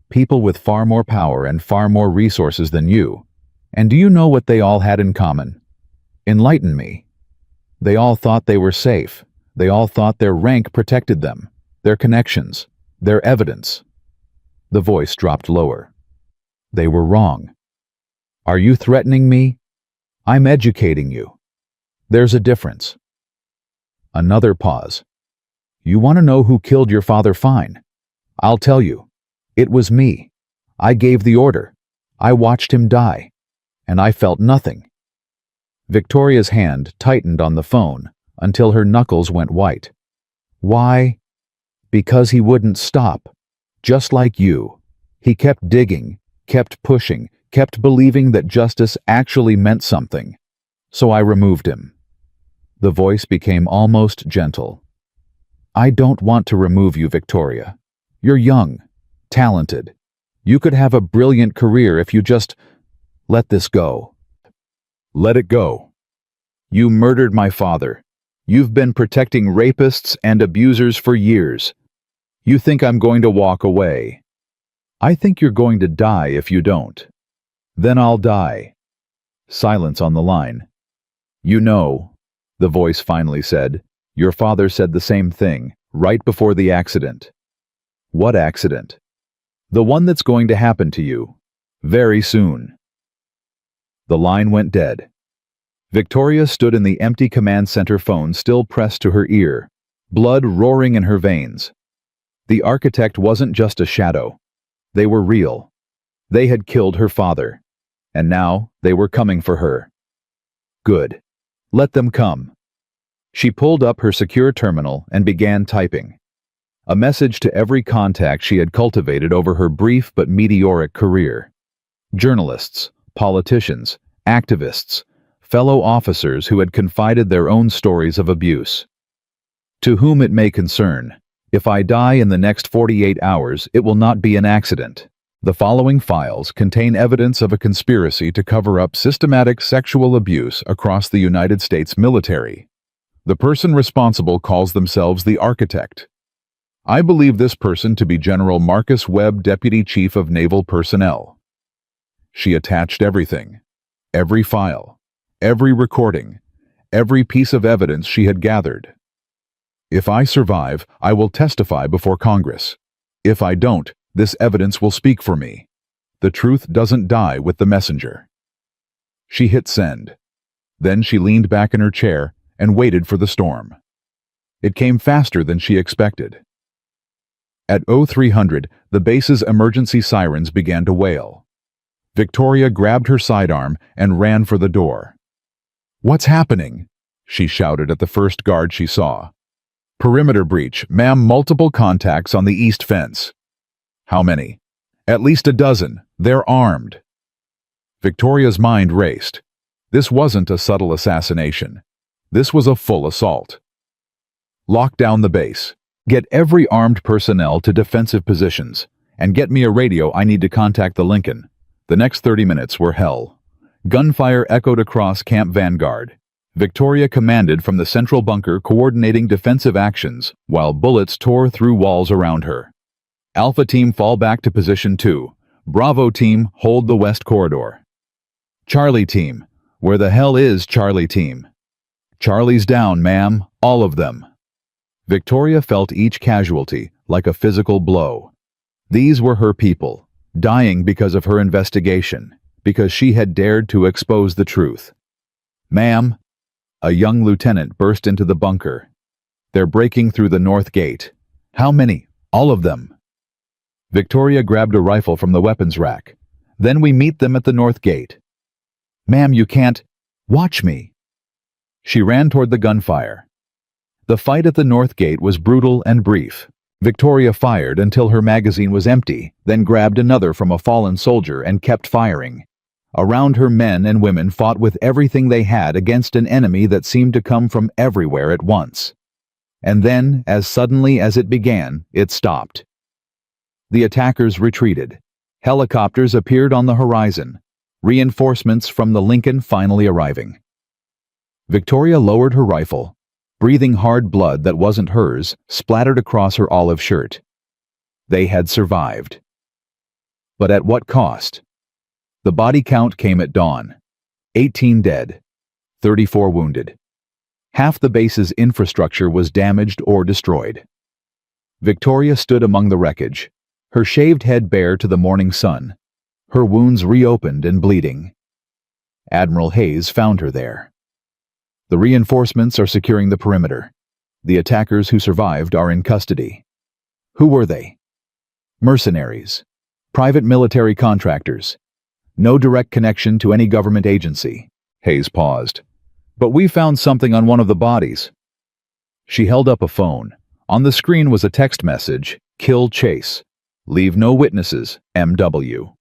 People with far more power and far more resources than you. And do you know what they all had in common? Enlighten me. They all thought they were safe. They all thought their rank protected them, their connections, their evidence. The voice dropped lower. They were wrong. Are you threatening me? I'm educating you. There's a difference. Another pause. You want to know who killed your father? Fine. I'll tell you. It was me. I gave the order. I watched him die. And I felt nothing. Victoria's hand tightened on the phone until her knuckles went white. Why? Because he wouldn't stop. Just like you. He kept digging, kept pushing, kept believing that justice actually meant something. So I removed him. The voice became almost gentle. I don't want to remove you, Victoria. You're young, talented. You could have a brilliant career if you just let this go. Let it go. You murdered my father. You've been protecting rapists and abusers for years. You think I'm going to walk away. I think you're going to die if you don't. Then I'll die. Silence on the line. You know, the voice finally said, your father said the same thing, right before the accident. What accident? The one that's going to happen to you. Very soon. The line went dead. Victoria stood in the empty command center phone still pressed to her ear, blood roaring in her veins. The architect wasn't just a shadow. They were real. They had killed her father. And now they were coming for her. Good. Let them come. She pulled up her secure terminal and began typing. A message to every contact she had cultivated over her brief but meteoric career. Journalists, politicians, activists, fellow officers who had confided their own stories of abuse. To whom it may concern, if I die in the next 48 hours, it will not be an accident. The following files contain evidence of a conspiracy to cover up systematic sexual abuse across the United States military. The person responsible calls themselves the architect. I believe this person to be General Marcus Webb, Deputy Chief of Naval Personnel. She attached everything, every file, every recording, every piece of evidence she had gathered. If I survive, I will testify before Congress. If I don't, this evidence will speak for me. The truth doesn't die with the messenger. She hit send. Then she leaned back in her chair and waited for the storm. It came faster than she expected. At 0300, the base's emergency sirens began to wail. Victoria grabbed her sidearm and ran for the door. "What's happening?" she shouted at the first guard she saw. "Perimeter breach, ma'am, multiple contacts on the east fence." "How many?" "At least a dozen. They're armed." Victoria's mind raced. This wasn't a subtle assassination. This was a full assault. "Lock down the base. Get every armed personnel to defensive positions. And get me a radio, I need to contact the Lincoln." The next 30 minutes were hell. Gunfire echoed across Camp Vanguard. Victoria commanded from the central bunker, coordinating defensive actions, while bullets tore through walls around her. "Alpha Team, fall back to position 2. Bravo Team, hold the west corridor." "Charlie Team, where the hell is Charlie Team?" "Charlie's down, ma'am, all of them." Victoria felt each casualty like a physical blow. These were her people, dying because of her investigation, because she had dared to expose the truth. "Ma'am," a young lieutenant burst into the bunker. "They're breaking through the north gate." "How many?" "All of them." Victoria grabbed a rifle from the weapons rack. "Then we meet them at the north gate." "Ma'am, you can't." "Watch me." She ran toward the gunfire. The fight at the north gate was brutal and brief. Victoria fired until her magazine was empty, then grabbed another from a fallen soldier and kept firing. Around her, men and women fought with everything they had against an enemy that seemed to come from everywhere at once. And then, as suddenly as it began, it stopped. The attackers retreated. Helicopters appeared on the horizon, reinforcements from the Lincoln finally arriving. Victoria lowered her rifle. Breathing hard blood that wasn't hers splattered across her olive shirt. They had survived. But at what cost? The body count came at dawn. 18 dead, 34 wounded. Half the base's infrastructure was damaged or destroyed. Victoria stood among the wreckage, her shaved head bare to the morning sun, her wounds reopened and bleeding. Admiral Hayes found her there. The reinforcements are securing the perimeter. The attackers who survived are in custody. Who were they? Mercenaries. Private military contractors. No direct connection to any government agency. Hayes paused. But we found something on one of the bodies. She held up a phone. On the screen was a text message, "Kill Chase. Leave no witnesses, M.W."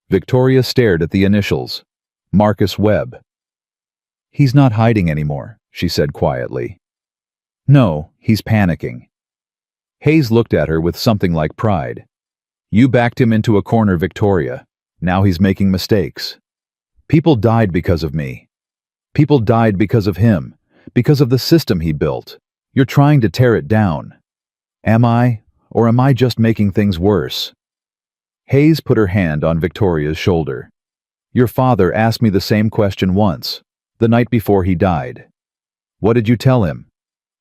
Victoria stared at the initials. Marcus Webb. "He's not hiding anymore," she said quietly. "No, he's panicking." Hayes looked at her with something like pride. "You backed him into a corner, Victoria. Now he's making mistakes. People died because of me. People died because of him, because of the system he built. You're trying to tear it down. Am I, or am I just making things worse?" Hayes put her hand on Victoria's shoulder. "Your father asked me the same question once, the night before he died. What did you tell him?"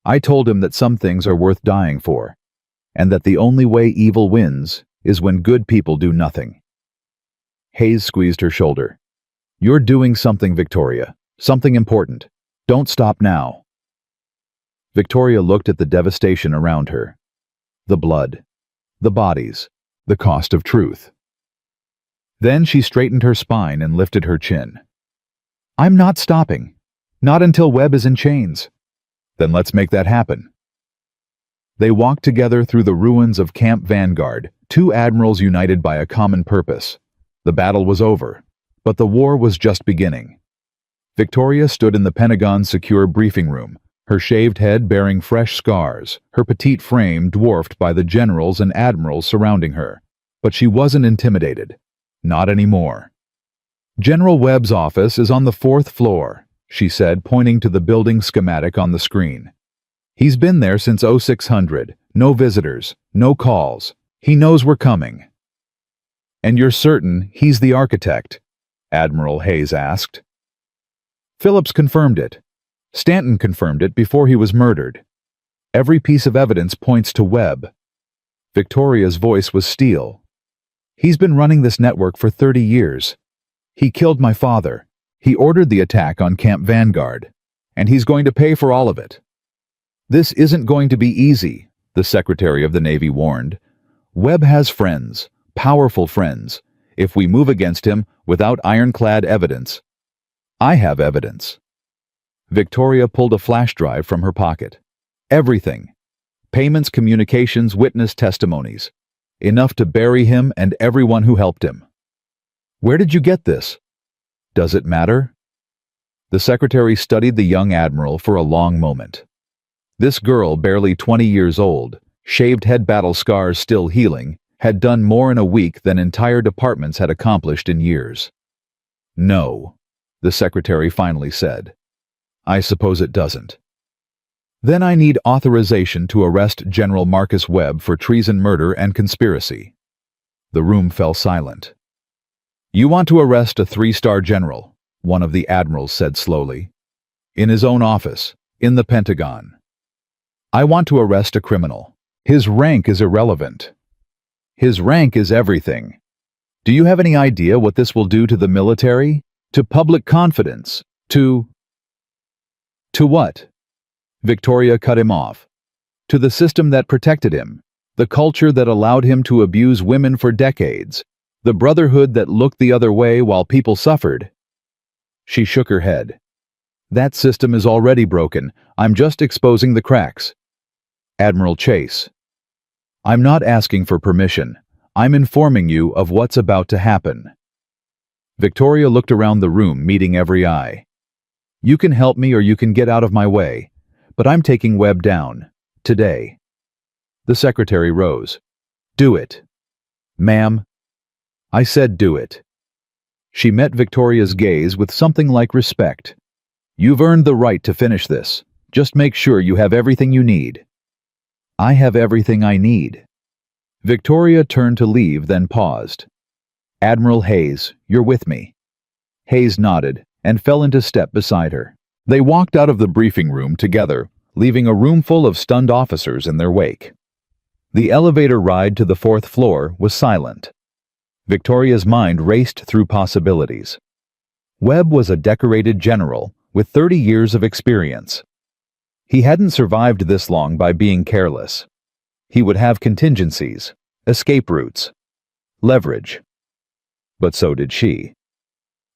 "I told him that some things are worth dying for, and that the only way evil wins is when good people do nothing." Hayes squeezed her shoulder. "You're doing something, Victoria. Something important. Don't stop now." Victoria looked at the devastation around her. The blood. The bodies. The cost of truth. Then she straightened her spine and lifted her chin. "I'm not stopping. Not until Webb is in chains." "Then let's make that happen." They walked together through the ruins of Camp Vanguard, two admirals united by a common purpose. The battle was over. But the war was just beginning. Victoria stood in the Pentagon's secure briefing room, her shaved head bearing fresh scars, her petite frame dwarfed by the generals and admirals surrounding her. But she wasn't intimidated. Not anymore. "General Webb's office is on the 4th floor," she said, pointing to the building schematic on the screen. "He's been there since 0600. No visitors, no calls. He knows we're coming." "And you're certain he's the architect?" Admiral Hayes asked. Phillips confirmed it. Stanton confirmed it before he was murdered. Every piece of evidence points to Webb. Victoria's voice was steel. "He's been running this network for 30 years. He killed my father. He ordered the attack on Camp Vanguard. And he's going to pay for all of it." "This isn't going to be easy," the Secretary of the Navy warned. "Webb has friends, powerful friends. If we move against him without ironclad evidence—" "I have evidence." Victoria pulled a flash drive from her pocket. "Everything. Payments, communications, witness testimonies. Enough to bury him and everyone who helped him." "Where did you get this?" "Does it matter?" The secretary studied the young admiral for a long moment. This girl, barely 20 years old, shaved head battle scars still healing, had done more in a week than entire departments had accomplished in years. "No," the secretary finally said. "I suppose it doesn't." "Then I need authorization to arrest General Marcus Webb for treason, murder, and conspiracy." The room fell silent. "You want to arrest a 3-star general," one of the admirals said slowly. "In his own office, in the Pentagon." "I want to arrest a criminal. His rank is irrelevant." "His rank is everything. Do you have any idea what this will do to the military? To public confidence? To what?" Victoria cut him off. "To the system that protected him, the culture that allowed him to abuse women for decades, the brotherhood that looked the other way while people suffered." She shook her head. "That system is already broken. I'm just exposing the cracks." "Admiral Chase." "I'm not asking for permission. I'm informing you of what's about to happen." Victoria looked around the room, meeting every eye. "You can help me or you can get out of my way, but I'm taking Webb down. Today." The secretary rose. "Do it." "Ma'am." "I said do it." She met Victoria's gaze with something like respect. "You've earned the right to finish this. Just make sure you have everything you need." "I have everything I need." Victoria turned to leave, then paused. "Admiral Hayes, you're with me." Hayes nodded and fell into step beside her. They walked out of the briefing room together, leaving a room full of stunned officers in their wake. The elevator ride to the 4th floor was silent. Victoria's mind raced through possibilities. Webb was a decorated general with 30 years of experience. He hadn't survived this long by being careless. He would have contingencies, escape routes, leverage. But so did she.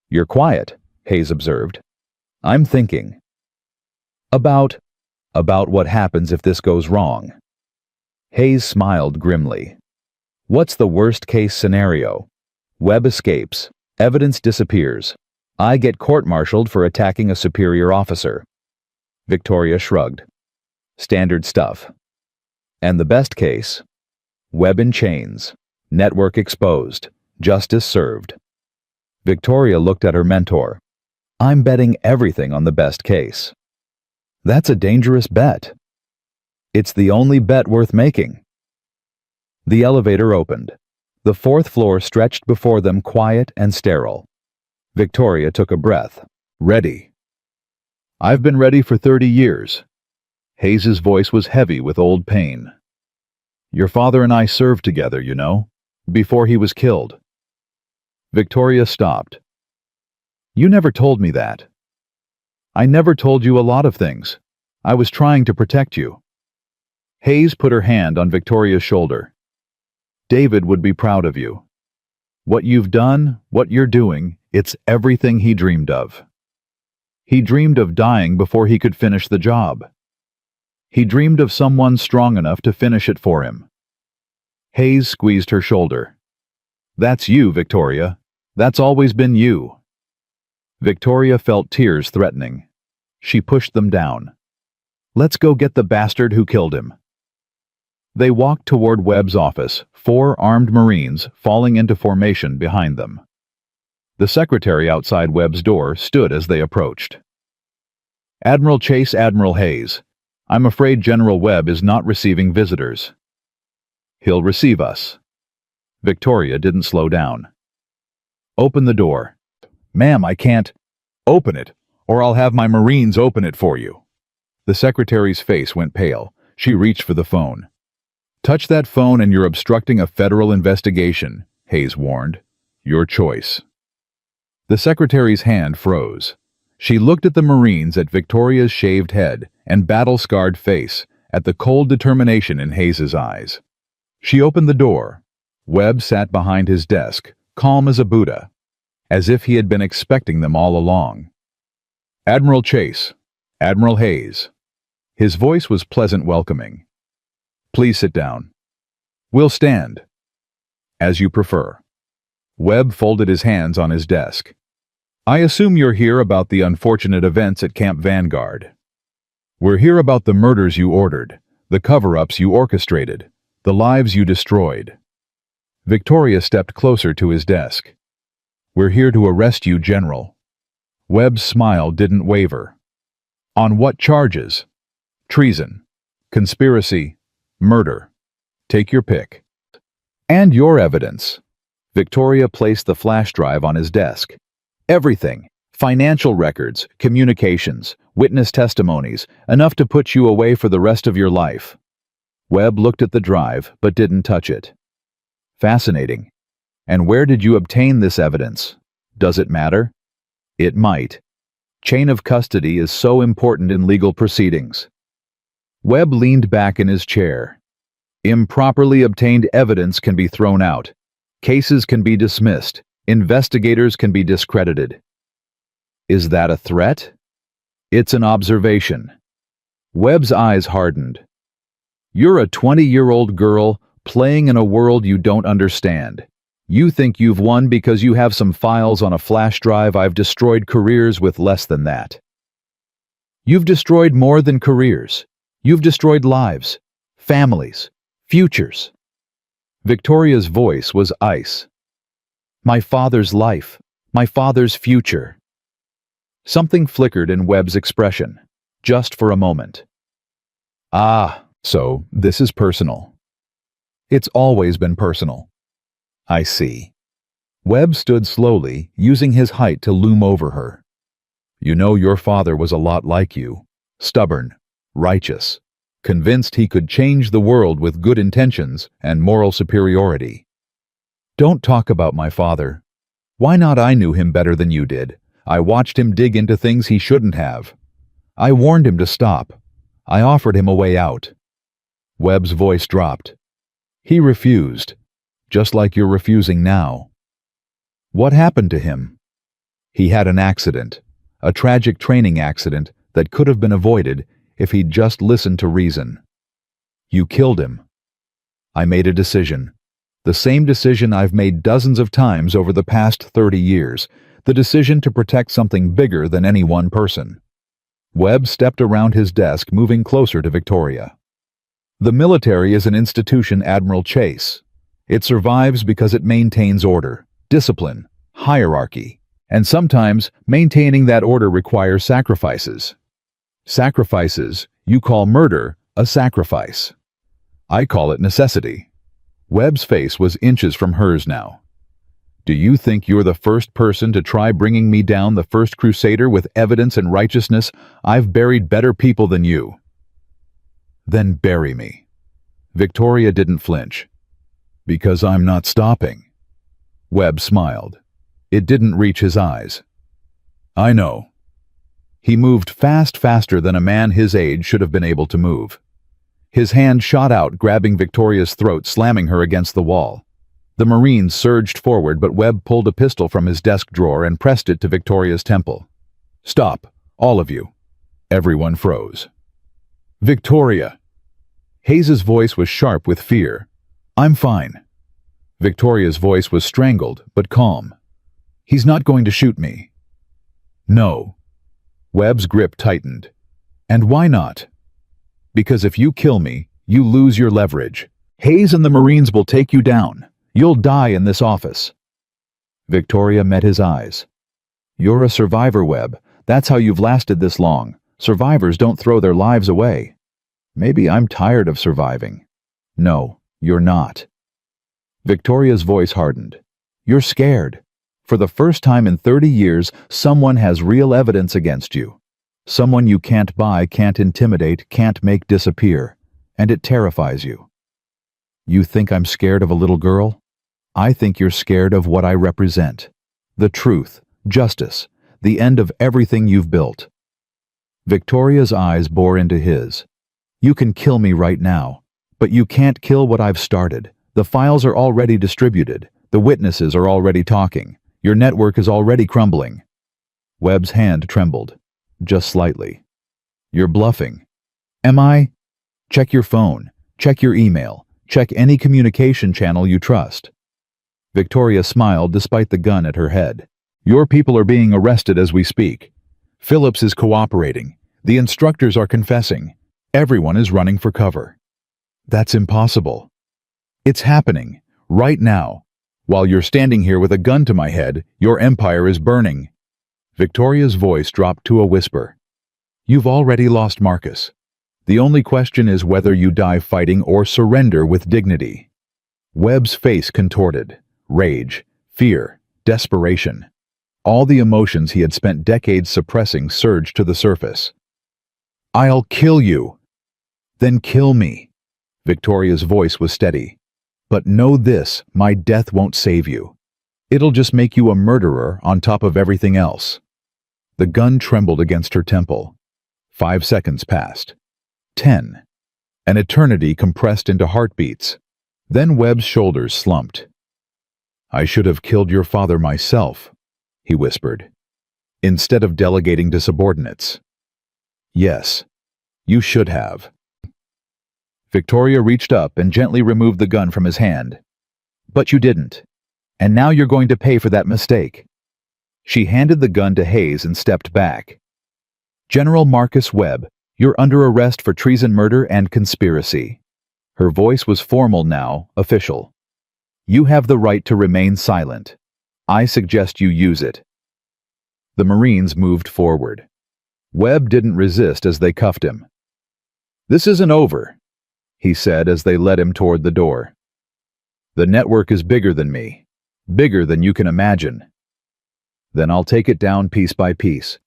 "You're quiet," Hayes observed. "I'm thinking." About what happens if this goes wrong." Hayes smiled grimly. "What's the worst-case scenario? Webb escapes, evidence disappears. I get court-martialed for attacking a superior officer." Victoria shrugged. "Standard stuff." "And the best case? Webb in chains, network exposed, justice served." Victoria looked at her mentor. "I'm betting everything on the best case." "That's a dangerous bet." "It's the only bet worth making." The elevator opened. The 4th floor stretched before them, quiet and sterile. Victoria took a breath. "Ready." "I've been ready for 30 years. Hayes's voice was heavy with old pain. "Your father and I served together, you know, before he was killed." Victoria stopped. "You never told me that." "I never told you a lot of things. I was trying to protect you." Hayes put her hand on Victoria's shoulder. "David would be proud of you. What you've done, what you're doing, it's everything he dreamed of. He dreamed of dying before he could finish the job. He dreamed of someone strong enough to finish it for him." Hayes squeezed her shoulder. "That's you, Victoria. That's always been you." Victoria felt tears threatening. She pushed them down. "Let's go get the bastard who killed him." They walked toward Webb's office, 4 armed Marines falling into formation behind them. The secretary outside Webb's door stood as they approached. "Admiral Chase, Admiral Hayes, I'm afraid General Webb is not receiving visitors." "He'll receive us." Victoria didn't slow down. "Open the door." "Ma'am, I can't." "Open it, or I'll have my Marines open it for you." The secretary's face went pale. She reached for the phone. "Touch that phone and you're obstructing a federal investigation," Hayes warned. "Your choice." The secretary's hand froze. She looked at the Marines, at Victoria's shaved head and battle-scarred face, at the cold determination in Hayes's eyes. She opened the door. Webb sat behind his desk, calm as a Buddha, as if he had been expecting them all along. "Admiral Chase, Admiral Hayes." His voice was pleasant, welcoming. "Please sit down." "We'll stand." "As you prefer." Webb folded his hands on his desk. "I assume you're here about the unfortunate events at Camp Vanguard." "We're here about the murders you ordered, the cover-ups you orchestrated, the lives you destroyed." Victoria stepped closer to his desk. "We're here to arrest you, General." Webb's smile didn't waver. "On what charges?" "Treason, conspiracy, murder. Take your pick." "And your evidence." Victoria placed the flash drive on his desk. "Everything. Financial records, communications, witness testimonies, enough to put you away for the rest of your life." Webb looked at the drive, but didn't touch it. "Fascinating. And where did you obtain this evidence? Does it matter?" "It might. Chain of custody is so important in legal proceedings." Webb leaned back in his chair. "Improperly obtained evidence can be thrown out. Cases can be dismissed. Investigators can be discredited." "Is that a threat?" "It's an observation." Webb's eyes hardened. "You're a 20-year-old girl playing in a world you don't understand. You think you've won because you have some files on a flash drive. I've destroyed careers with less than that." "You've destroyed more than careers. You've destroyed lives, families, futures." Victoria's voice was ice. "My father's life, my father's future." Something flickered in Webb's expression, just for a moment. "Ah, so this is personal." "It's always been personal." "I see." Webb stood slowly, using his height to loom over her. "You know, your father was a lot like you. Stubborn, righteous, convinced he could change the world with good intentions and moral superiority." "Don't talk about my father. Why not? I knew him better than you did. I watched him dig into things he shouldn't have. I warned him to stop. I offered him a way out." Webb's voice dropped. "He refused, just like you're refusing now." "What happened to him?" "He had an accident, a tragic training accident that could have been avoided if he'd just listened to reason." "You killed him." "I made a decision. The same decision I've made dozens of times over the past 30 years, the decision to protect something bigger than any one person." Webb stepped around his desk, moving closer to Victoria. "The military is an institution, Admiral Chase. It survives because it maintains order, discipline, hierarchy, and sometimes maintaining that order requires sacrifices. Sacrifices, you call murder a sacrifice. I call it necessity." Webb's face was inches from hers now. "Do you think you're the first person to try bringing me down, the first crusader with evidence and righteousness? I've buried better people than you." "Then bury me." Victoria didn't flinch. "Because I'm not stopping." Webb smiled. It didn't reach his eyes. "I know." He moved faster than a man his age should have been able to move. His hand shot out, grabbing Victoria's throat, slamming her against the wall. The Marine surged forward, but Webb pulled a pistol from his desk drawer and pressed it to Victoria's temple. "Stop, all of you." Everyone froze. "Victoria!" Hayes's voice was sharp with fear. "I'm fine." Victoria's voice was strangled, but calm. "He's not going to shoot me." No. Webb's grip tightened. And why not? Because if you kill me, you lose your leverage. Hayes and the Marines will take you down. You'll die in this office. Victoria met his eyes. You're a survivor, Webb. That's how you've lasted this long. Survivors don't throw their lives away. Maybe I'm tired of surviving. No, you're not. Victoria's voice hardened. You're scared. For the first time in 30 years, someone has real evidence against you. Someone you can't buy, can't intimidate, can't make disappear. And it terrifies you. You think I'm scared of a little girl? I think you're scared of what I represent. The truth, justice, the end of everything you've built. Victoria's eyes bore into his. You can kill me right now, but you can't kill what I've started. The files are already distributed. The witnesses are already talking. Your network is already crumbling. Webb's hand trembled, just slightly. You're bluffing. Am I? Check your phone. Check your email. Check any communication channel you trust. Victoria smiled despite the gun at her head. Your people are being arrested as we speak. Phillips is cooperating. The instructors are confessing. Everyone is running for cover. That's impossible. It's happening, right now. While you're standing here with a gun to my head, your empire is burning. Victoria's voice dropped to a whisper. You've already lost Marcus. The only question is whether you die fighting or surrender with dignity. Webb's face contorted. Rage, fear, desperation. All the emotions he had spent decades suppressing surged to the surface. I'll kill you. Then kill me. Victoria's voice was steady. But know this, my death won't save you. It'll just make you a murderer on top of everything else. The gun trembled against her temple. 5 seconds passed. 10. An eternity compressed into heartbeats. Then Webb's shoulders slumped. I should have killed your father myself, he whispered, instead of delegating to subordinates. Yes, you should have. Victoria reached up and gently removed the gun from his hand. But you didn't. And now you're going to pay for that mistake. She handed the gun to Hayes and stepped back. General Marcus Webb, you're under arrest for treason, murder, and conspiracy. Her voice was formal now, official. You have the right to remain silent. I suggest you use it. The Marines moved forward. Webb didn't resist as they cuffed him. This isn't over, he said as they led him toward the door. The network is bigger than me, bigger than you can imagine. Then I'll take it down piece by piece.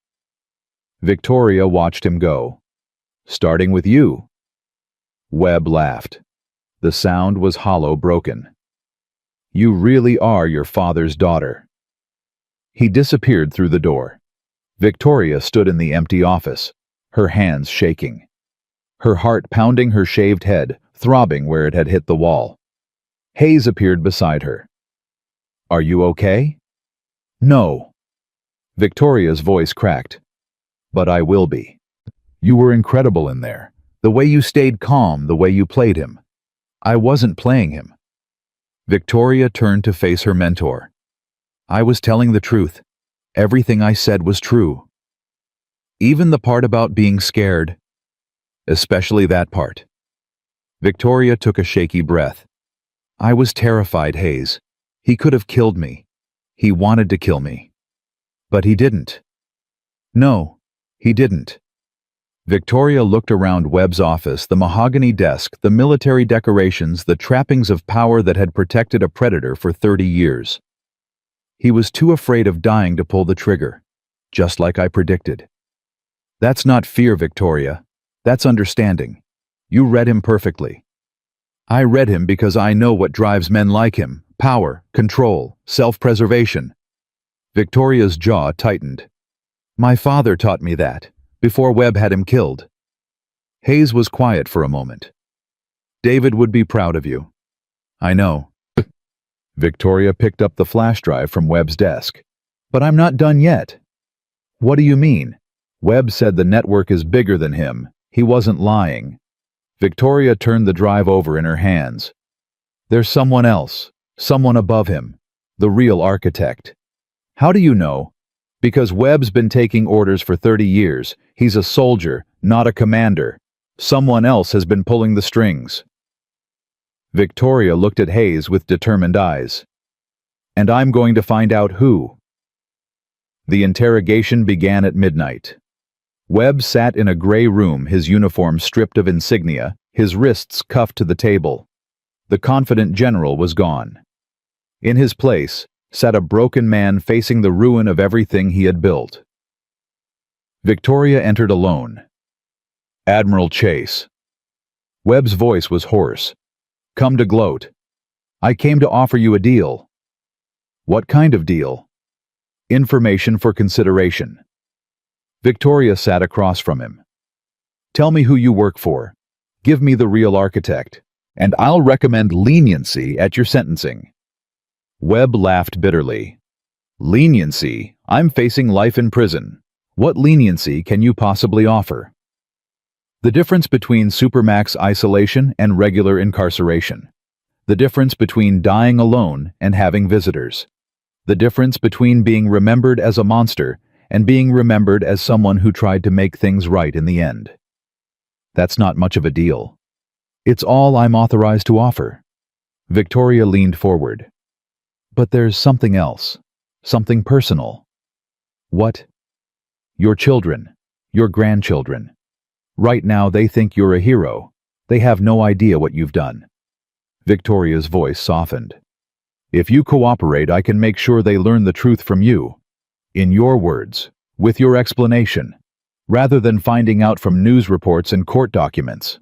Victoria watched him go. Starting with you. Webb laughed. The sound was hollow, broken. You really are your father's daughter. He disappeared through the door. Victoria stood in the empty office, her hands shaking. Her heart pounding her shaved head, throbbing where it had hit the wall. Hayes appeared beside her. Are you okay? No. Victoria's voice cracked. But I will be. You were incredible in there. The way you stayed calm, the way you played him. I wasn't playing him. Victoria turned to face her mentor. I was telling the truth. Everything I said was true. Even the part about being scared. Especially that part. Victoria took a shaky breath. I was terrified, Hayes. He could have killed me. He wanted to kill me. But he didn't. No, he didn't. Victoria looked around Webb's office, the mahogany desk, the military decorations, the trappings of power that had protected a predator for 30 years. He was too afraid of dying to pull the trigger, just like I predicted. That's not fear, Victoria. That's understanding. You read him perfectly. I read him because I know what drives men like him: power, control, self-preservation. Victoria's jaw tightened. My father taught me that, before Webb had him killed. Hayes was quiet for a moment. David would be proud of you. I know. Victoria picked up the flash drive from Webb's desk. But I'm not done yet. What do you mean? Webb said the network is bigger than him. He wasn't lying. Victoria turned the drive over in her hands. There's someone else, someone above him, the real architect. How do you know? Because Webb's been taking orders for 30 years. He's a soldier, not a commander. Someone else has been pulling the strings. Victoria looked at Hayes with determined eyes. And I'm going to find out who. The interrogation began at midnight. Webb sat in a gray room, his uniform stripped of insignia, his wrists cuffed to the table. The confident general was gone. In his place sat a broken man facing the ruin of everything he had built. Victoria entered alone. Admiral Chase. Webb's voice was hoarse. Come to gloat. I came to offer you a deal. What kind of deal? Information for consideration. Victoria sat across from him. Tell me who you work for. Give me the real architect, and I'll recommend leniency at your sentencing. Webb laughed bitterly. Leniency? I'm facing life in prison. What leniency can you possibly offer? The difference between supermax isolation and regular incarceration. The difference between dying alone and having visitors. The difference between being remembered as a monster and being remembered as someone who tried to make things right in the end. That's not much of a deal. It's all I'm authorized to offer. Victoria leaned forward. But there's something else. Something personal. What? Your children. Your grandchildren. Right now they think you're a hero. They have no idea what you've done. Victoria's voice softened. If you cooperate, I can make sure they learn the truth from you. In your words, with your explanation, rather than finding out from news reports and court documents.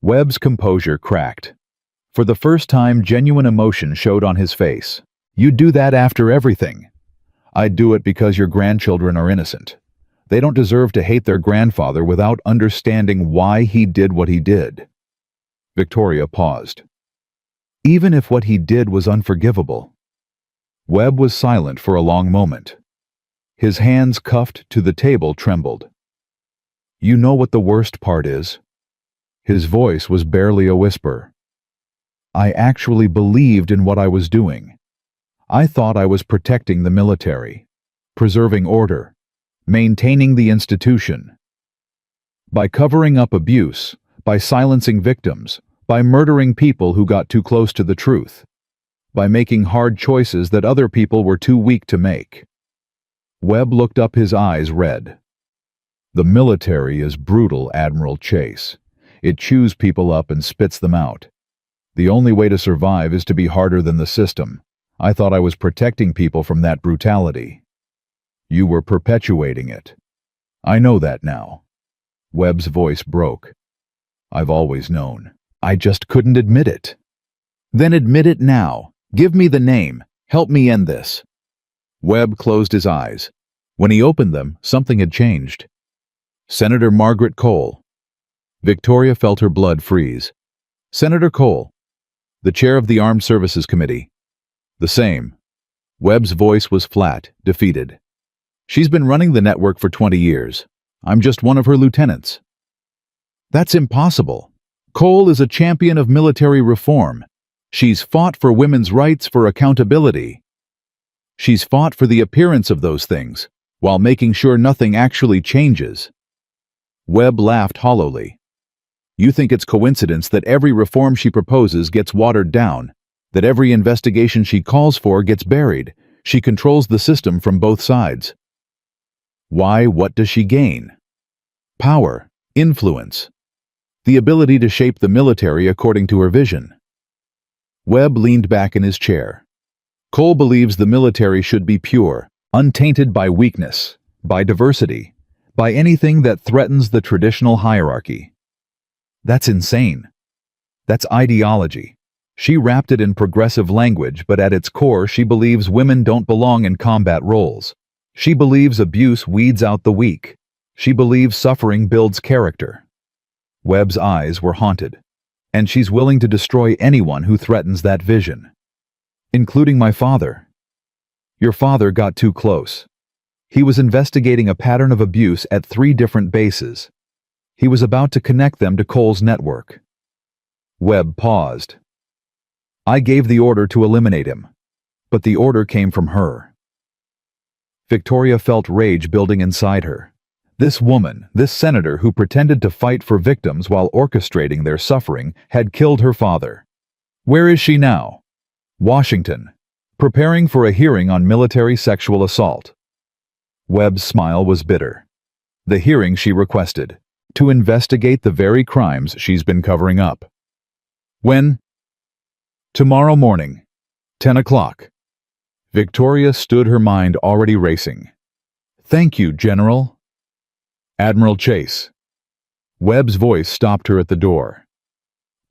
Webb's composure cracked. For the first time, genuine emotion showed on his face. You'd do that after everything. I'd do it because your grandchildren are innocent. They don't deserve to hate their grandfather without understanding why he did what he did. Victoria paused. Even if what he did was unforgivable. Webb was silent for a long moment. His hands cuffed to the table trembled. You know what the worst part is? His voice was barely a whisper. I actually believed in what I was doing. I thought I was protecting the military, preserving order, maintaining the institution. By covering up abuse, by silencing victims, by murdering people who got too close to the truth, by making hard choices that other people were too weak to make. Webb looked up, his eyes red. The military is brutal, Admiral Chase. It chews people up and spits them out. The only way to survive is to be harder than the system. I thought I was protecting people from that brutality. You were perpetuating it. I know that now. Webb's voice broke. I've always known. I just couldn't admit it. Then admit it now. Give me the name. Help me end this. Webb closed his eyes. When he opened them, something had changed. Senator Margaret Cole. Victoria felt her blood freeze. Senator Cole, the chair of the Armed Services Committee. The same. Webb's voice was flat, defeated. She's been running the network for 20 years. I'm just one of her lieutenants. That's impossible. Cole is a champion of military reform. She's fought for women's rights, for accountability. She's fought for the appearance of those things, while making sure nothing actually changes. Webb laughed hollowly. You think it's coincidence that every reform she proposes gets watered down, that every investigation she calls for gets buried. She controls the system from both sides. Why? What does she gain? Power, influence, the ability to shape the military according to her vision. Webb leaned back in his chair. Cole believes the military should be pure, untainted by weakness, by diversity, by anything that threatens the traditional hierarchy. That's insane. That's ideology. She wrapped it in progressive language, but at its core she believes women don't belong in combat roles. She believes abuse weeds out the weak. She believes suffering builds character. Webb's eyes were haunted, and she's willing to destroy anyone who threatens that vision. Including my father. Your father got too close. He was investigating a pattern of abuse at 3 different bases. He was about to connect them to Cole's network. Webb paused. I gave the order to eliminate him, but the order came from her. Victoria felt rage building inside her. This woman, this senator who pretended to fight for victims while orchestrating their suffering, had killed her father. Where is she now? Washington, preparing for a hearing on military sexual assault. Webb's smile was bitter. The hearing she requested, to investigate the very crimes she's been covering up. When? Tomorrow morning, 10 o'clock. Victoria stood, her mind already racing. Thank you, General. Admiral Chase. Webb's voice stopped her at the door.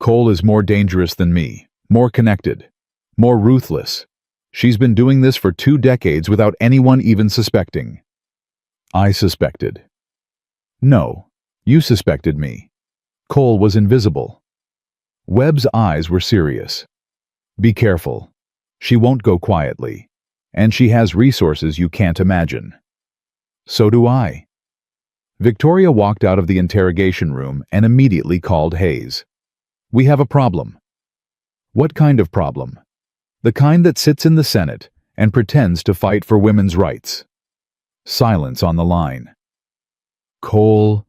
Cole is more dangerous than me, more connected, more ruthless. She's been doing this for 2 decades without anyone even suspecting. I suspected. No, you suspected me. Cole was invisible. Webb's eyes were serious. Be careful. She won't go quietly. And she has resources you can't imagine. So do I. Victoria walked out of the interrogation room and immediately called Hayes. We have a problem. What kind of problem? The kind that sits in the Senate and pretends to fight for women's rights. Silence on the line. Cole.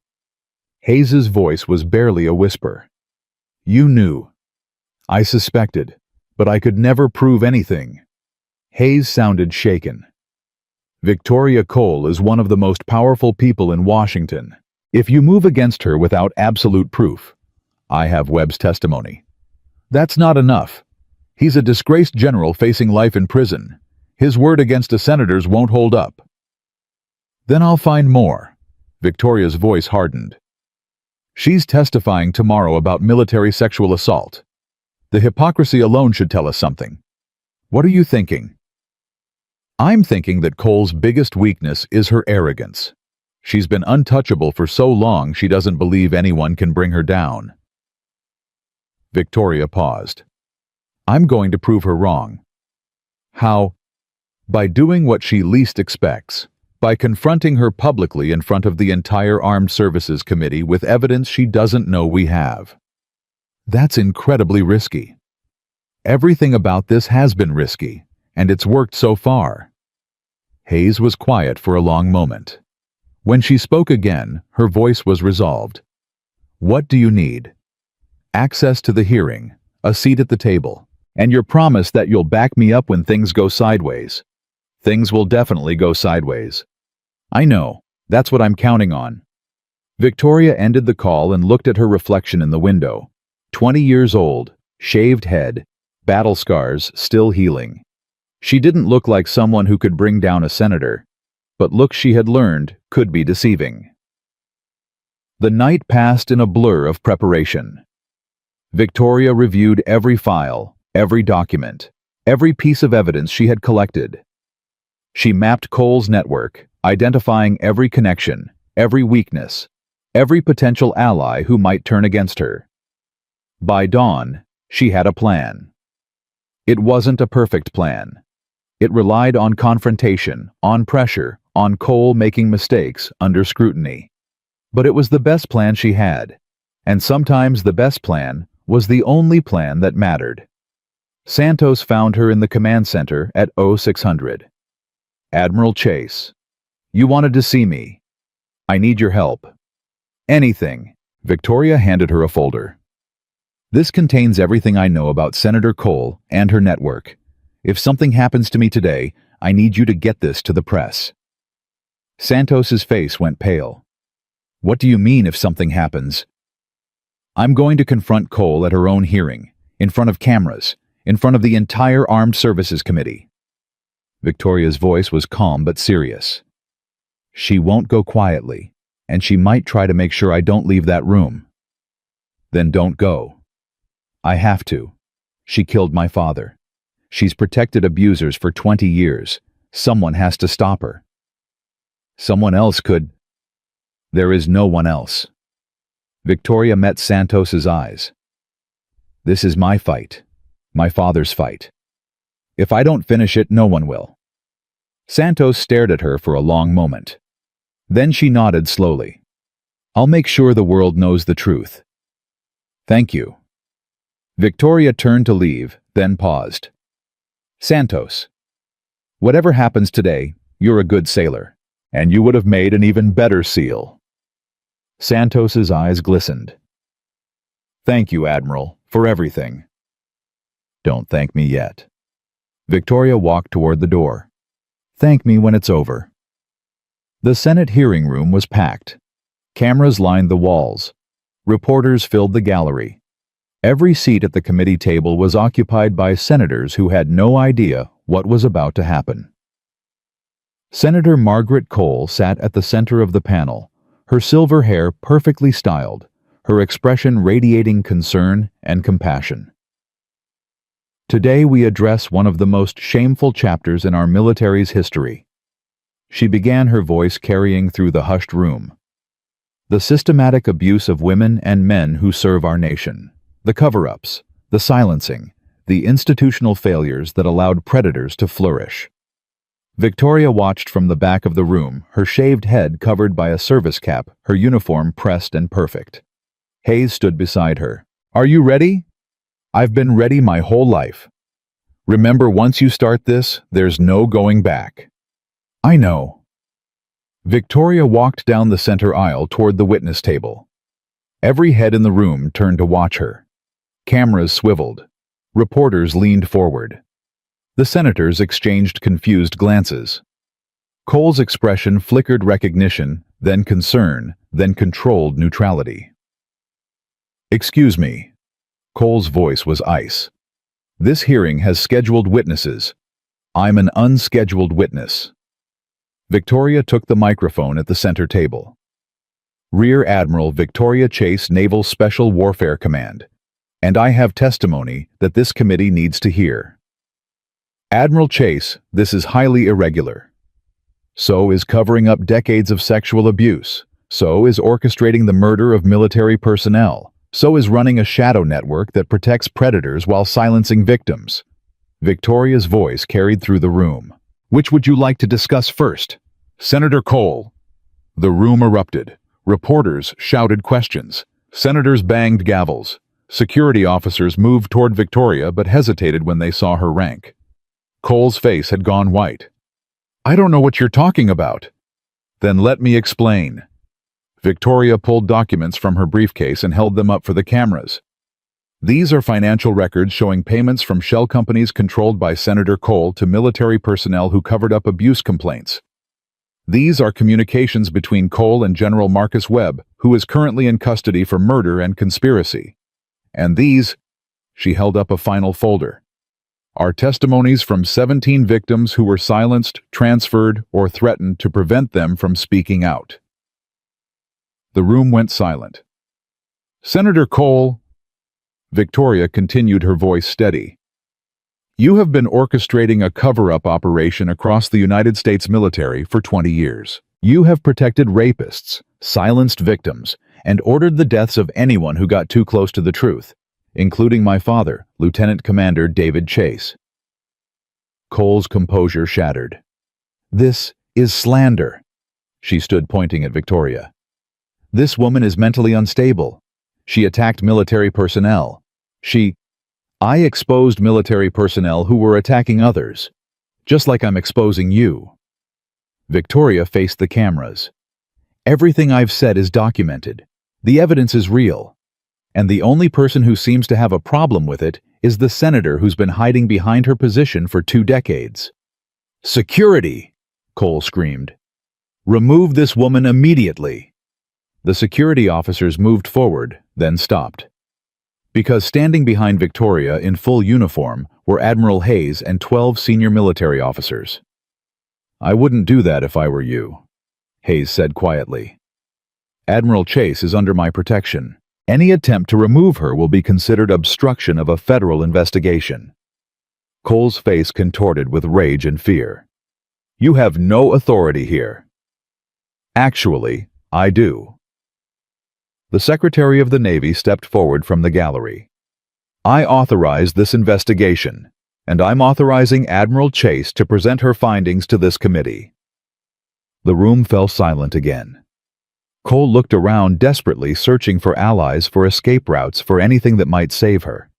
Hayes's voice was barely a whisper. You knew. I suspected, but I could never prove anything. Hayes sounded shaken. Victoria Cole is one of the most powerful people in Washington. If you move against her without absolute proof, I have Webb's testimony. That's not enough. He's a disgraced general facing life in prison. His word against a senator's won't hold up. Then I'll find more. Victoria's voice hardened. She's testifying tomorrow about military sexual assault. The hypocrisy alone should tell us something. What are you thinking? I'm thinking that Cole's biggest weakness is her arrogance. She's been untouchable for so long she doesn't believe anyone can bring her down. Victoria paused. I'm going to prove her wrong. How? By doing what she least expects. By confronting her publicly in front of the entire Armed Services Committee with evidence she doesn't know we have. That's incredibly risky. Everything about this has been risky, and it's worked so far. Hayes was quiet for a long moment. When she spoke again, her voice was resolved. What do you need? Access to the hearing, a seat at the table, and your promise that you'll back me up when things go sideways. Things will definitely go sideways. I know, that's what I'm counting on. Victoria ended the call and looked at her reflection in the window. 20 years old, shaved head, battle scars still healing. She didn't look like someone who could bring down a senator, but looks she had learned could be deceiving. The night passed in a blur of preparation. Victoria reviewed every file, every document, every piece of evidence she had collected. She mapped Cole's network, identifying every connection, every weakness, every potential ally who might turn against her. By dawn, she had a plan. It wasn't a perfect plan. It relied on confrontation, on pressure, on Cole making mistakes under scrutiny. But it was the best plan she had, and sometimes the best plan was the only plan that mattered. Santos found her in the command center at 0600. Admiral Chase, you wanted to see me. I need your help. Anything. Victoria handed her a folder. This contains everything I know about Senator Cole and her network. If something happens to me today, I need you to get this to the press. Santos's face went pale. What do you mean if something happens? I'm going to confront Cole at her own hearing, in front of cameras, in front of the entire Armed Services Committee. Victoria's voice was calm but serious. She won't go quietly, and she might try to make sure I don't leave that room. Then don't go. I have to. She killed my father. She's protected abusers for 20 years. Someone has to stop her. Someone else could. There is no one else. Victoria met Santos's eyes. This is my fight. My father's fight. If I don't finish it, no one will. Santos stared at her for a long moment. Then she nodded slowly. I'll make sure the world knows the truth. Thank you. Victoria turned to leave, then paused. Santos. Whatever happens today, You're a good sailor, and you would have made an even better SEAL." Santos's eyes glistened. "Thank you, Admiral, for everything." "Don't thank me yet." Victoria walked toward the door. "Thank me when it's over." The Senate hearing room was packed. Cameras lined the walls. Reporters filled the gallery. Every seat at the committee table was occupied by senators who had no idea what was about to happen. Senator Margaret Cole sat at the center of the panel, her silver hair perfectly styled, her expression radiating concern and compassion. "Today we address one of the most shameful chapters in our military's history." She began, her voice carrying through the hushed room. "The systematic abuse of women and men who serve our nation. The cover-ups, the silencing, the institutional failures that allowed predators to flourish." Victoria watched from the back of the room, her shaved head covered by a service cap, her uniform pressed and perfect. Hayes stood beside her. "Are you ready?" "I've been ready my whole life. Remember, once you start this, there's no going back." "I know." Victoria walked down the center aisle toward the witness table. Every head in the room turned to watch her. Cameras swiveled. Reporters leaned forward. The senators exchanged confused glances. Cole's expression flickered recognition, then concern, then controlled neutrality. "Excuse me." Cole's voice was ice. "This hearing has scheduled witnesses. I'm an unscheduled witness." Victoria took the microphone at the center table. "Rear Admiral Victoria Chase, Naval Special Warfare Command. And I have testimony that this committee needs to hear. Admiral Chase, this is highly irregular. So is covering up decades of sexual abuse. So is orchestrating the murder of military personnel. So is running a shadow network that protects predators while silencing victims." Victoria's voice carried through the room. "Which would you like to discuss first?" "Senator Cole." The room erupted. Reporters shouted questions. Senators banged gavels. Security officers moved toward Victoria but hesitated when they saw her rank. Cole's face had gone white. "I don't know what you're talking about." "Then let me explain." Victoria pulled documents from her briefcase and held them up for the cameras. "These are financial records showing payments from shell companies controlled by Senator Cole to military personnel who covered up abuse complaints. These are communications between Cole and General Marcus Webb, who is currently in custody for murder and conspiracy. And these," she held up a final folder, "are testimonies from 17 victims who were silenced, transferred, or threatened to prevent them from speaking out." The room went silent. "Senator Cole," Victoria continued, her voice steady, "you have been orchestrating a cover-up operation across the United States military for 20 years. You have protected rapists, silenced victims, and ordered the deaths of anyone who got too close to the truth, including my father, Lieutenant Commander David Chase." Cole's composure shattered. "This is slander." She stood pointing at Victoria. "This woman is mentally unstable. She attacked military personnel. I exposed military personnel who were attacking others, just like I'm exposing you." Victoria faced the cameras. "Everything I've said is documented. The evidence is real. And the only person who seems to have a problem with it is the senator who's been hiding behind her position for 2 decades. "Security!" Cole screamed. "Remove this woman immediately." The security officers moved forward, then stopped. Because standing behind Victoria in full uniform were Admiral Hayes and 12 senior military officers. "I wouldn't do that if I were you," Hayes said quietly. "Admiral Chase is under my protection. Any attempt to remove her will be considered obstruction of a federal investigation." Cole's face contorted with rage and fear. "You have no authority here." "Actually, I do." The Secretary of the Navy stepped forward from the gallery. "I authorize this investigation, and I'm authorizing Admiral Chase to present her findings to this committee." The room fell silent again. Cole looked around desperately, searching for allies, for escape routes, for anything that might save her.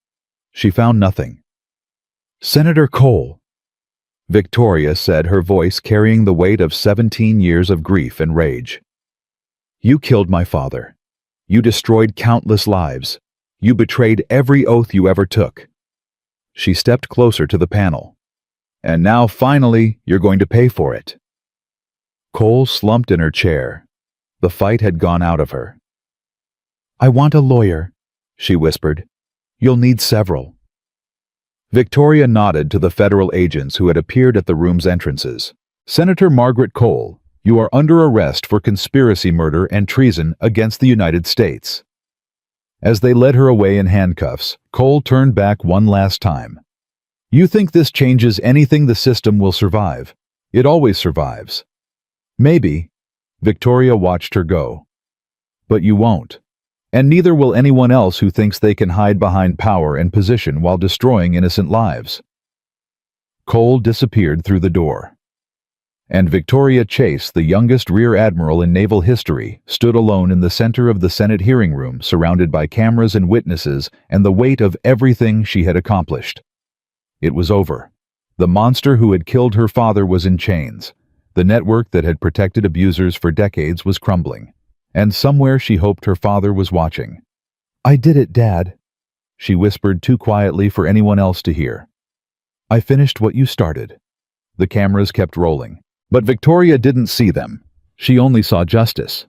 She found nothing. "Senator Cole." Victoria said, her voice carrying the weight of 17 years of grief and rage. You killed my father. You destroyed countless lives. You betrayed every oath you ever took. She stepped closer to the panel. And now, finally, you're going to pay for it. Cole slumped in her chair. The fight had gone out of her. I want a lawyer, she whispered. You'll need several. Victoria nodded to the federal agents who had appeared at the room's entrances. Senator Margaret Cole, you are under arrest for conspiracy murder and treason against the United States. As they led her away in handcuffs, Cole turned back one last time. You think this changes anything? The system will survive. It always survives. Maybe. Victoria watched her go. But you won't. And neither will anyone else who thinks they can hide behind power and position while destroying innocent lives. Cole disappeared through the door. And Victoria Chase, the youngest rear admiral in naval history, stood alone in the center of the Senate hearing room, surrounded by cameras and witnesses and the weight of everything she had accomplished. It was over. The monster who had killed her father was in chains. The network that had protected abusers for decades was crumbling. And somewhere she hoped her father was watching. I did it, Dad, she whispered too quietly for anyone else to hear. I finished what you started. The cameras kept rolling. But Victoria didn't see them. She only saw justice.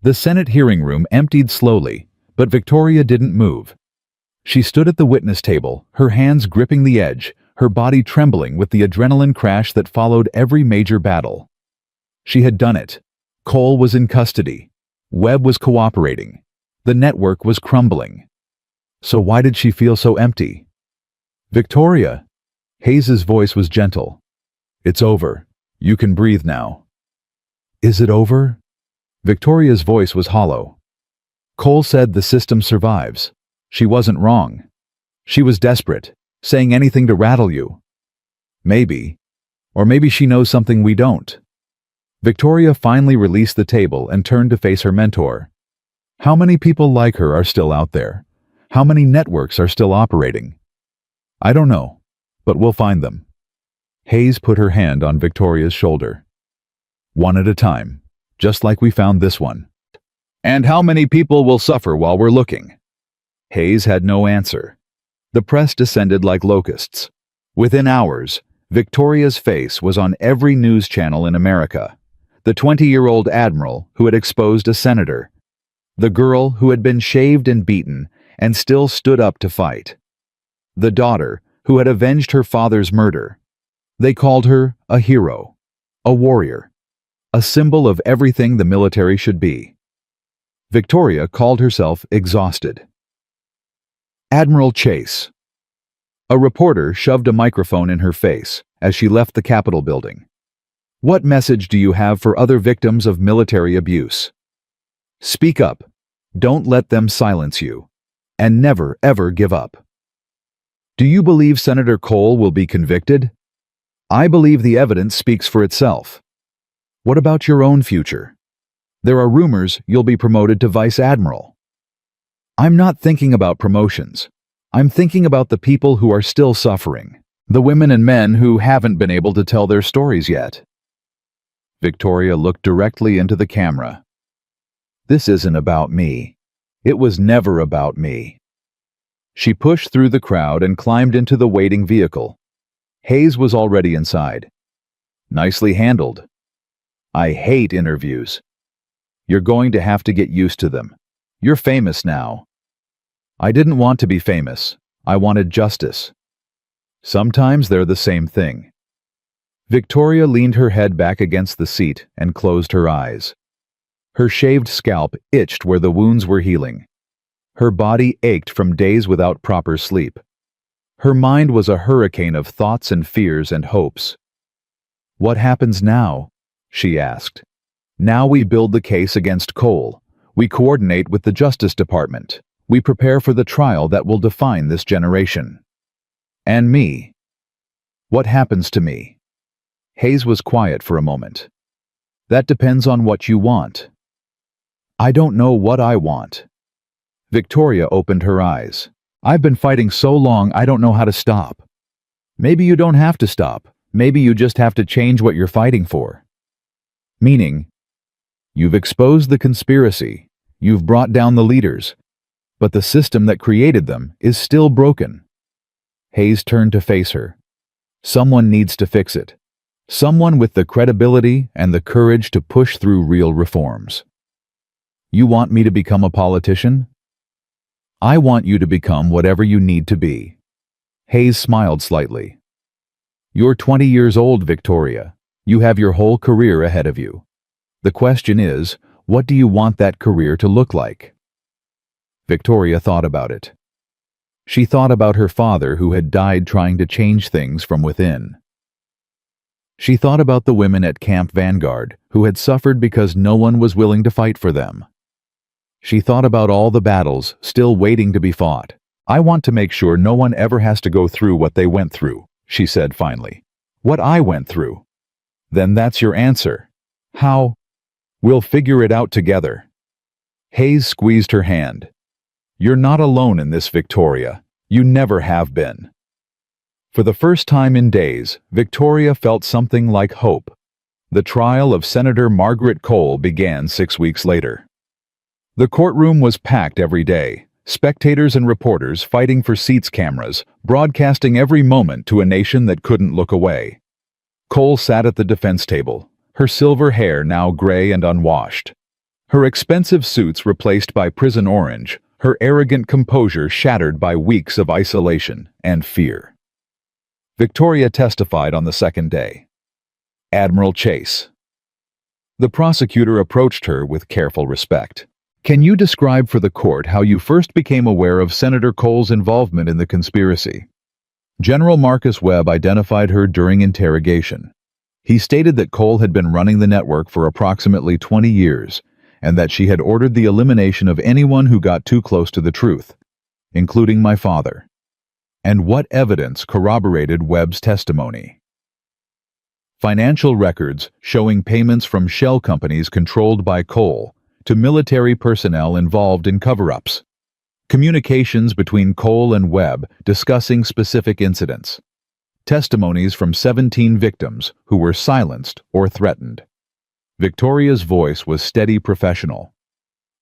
The Senate hearing room emptied slowly, but Victoria didn't move. She stood at the witness table, her hands gripping the edge, her body trembling with the adrenaline crash that followed every major battle. She had done it. Cole was in custody. Webb was cooperating. The network was crumbling. So why did she feel so empty? Victoria. Hayes's voice was gentle. It's over. You can breathe now. Is it over? Victoria's voice was hollow. Cole said the system survives. She wasn't wrong. She was desperate, saying anything to rattle you. Maybe. Or maybe she knows something we don't. Victoria finally released the table and turned to face her mentor. How many people like her are still out there? How many networks are still operating? I don't know, but we'll find them. Hayes put her hand on Victoria's shoulder. One at a time, just like we found this one. And how many people will suffer while we're looking? Hayes had no answer. The press descended like locusts. Within hours, Victoria's face was on every news channel in America. The 20-year-old admiral who had exposed a senator. The girl who had been shaved and beaten and still stood up to fight. The daughter who had avenged her father's murder. They called her a hero, a warrior, a symbol of everything the military should be. Victoria called herself exhausted. Admiral Chase. A reporter shoved a microphone in her face as she left the Capitol building. What message do you have for other victims of military abuse? Speak up. Don't let them silence you. And never, ever give up. Do you believe Senator Cole will be convicted? I believe the evidence speaks for itself. What about your own future? There are rumors you'll be promoted to Vice Admiral. I'm not thinking about promotions. I'm thinking about the people who are still suffering, the women and men who haven't been able to tell their stories yet. Victoria looked directly into the camera. This isn't about me. It was never about me. She pushed through the crowd and climbed into the waiting vehicle. Hayes was already inside. Nicely handled. I hate interviews. You're going to have to get used to them. You're famous now. I didn't want to be famous. I wanted justice. Sometimes they're the same thing. Victoria leaned her head back against the seat and closed her eyes. Her shaved scalp itched where the wounds were healing. Her body ached from days without proper sleep. Her mind was a hurricane of thoughts and fears and hopes. What happens now? She asked. Now we build the case against Cole. We coordinate with the Justice Department. We prepare for the trial that will define this generation. And me. What happens to me? Hayes was quiet for a moment. That depends on what you want. I don't know what I want. Victoria opened her eyes. I've been fighting so long I don't know how to stop. Maybe you don't have to stop. Maybe you just have to change what you're fighting for. Meaning, you've exposed the conspiracy, you've brought down the leaders, but the system that created them is still broken. Hayes turned to face her. Someone needs to fix it. Someone with the credibility and the courage to push through real reforms. You want me to become a politician? I want you to become whatever you need to be. Hayes smiled slightly. You're 20 years old, Victoria. You have your whole career ahead of you. The question is, what do you want that career to look like? Victoria thought about it. She thought about her father who had died trying to change things from within. She thought about the women at Camp Vanguard who had suffered because no one was willing to fight for them. She thought about all the battles still waiting to be fought. I want to make sure no one ever has to go through what they went through, she said finally. What I went through. Then that's your answer. How? We'll figure it out together. Hayes squeezed her hand. You're not alone in this, Victoria. You never have been. For the first time in days, Victoria felt something like hope. The trial of Senator Margaret Cole began 6 weeks later. The courtroom was packed every day, spectators and reporters fighting for seats, cameras, broadcasting every moment to a nation that couldn't look away. Cole sat at the defense table, her silver hair now gray and unwashed. Her expensive suits replaced by prison orange, her arrogant composure shattered by weeks of isolation and fear. Victoria testified on the second day. Admiral Chase. The prosecutor approached her with careful respect. Can you describe for the court how you first became aware of Senator Cole's involvement in the conspiracy? General Marcus Webb identified her during interrogation. He stated that Cole had been running the network for approximately 20 years, and that she had ordered the elimination of anyone who got too close to the truth, including my father. And what evidence corroborated Webb's testimony? Financial records showing payments from shell companies controlled by Cole to military personnel involved in cover-ups. Communications between Cole and Webb discussing specific incidents. Testimonies from 17 victims who were silenced or threatened. Victoria's voice was steady, professional.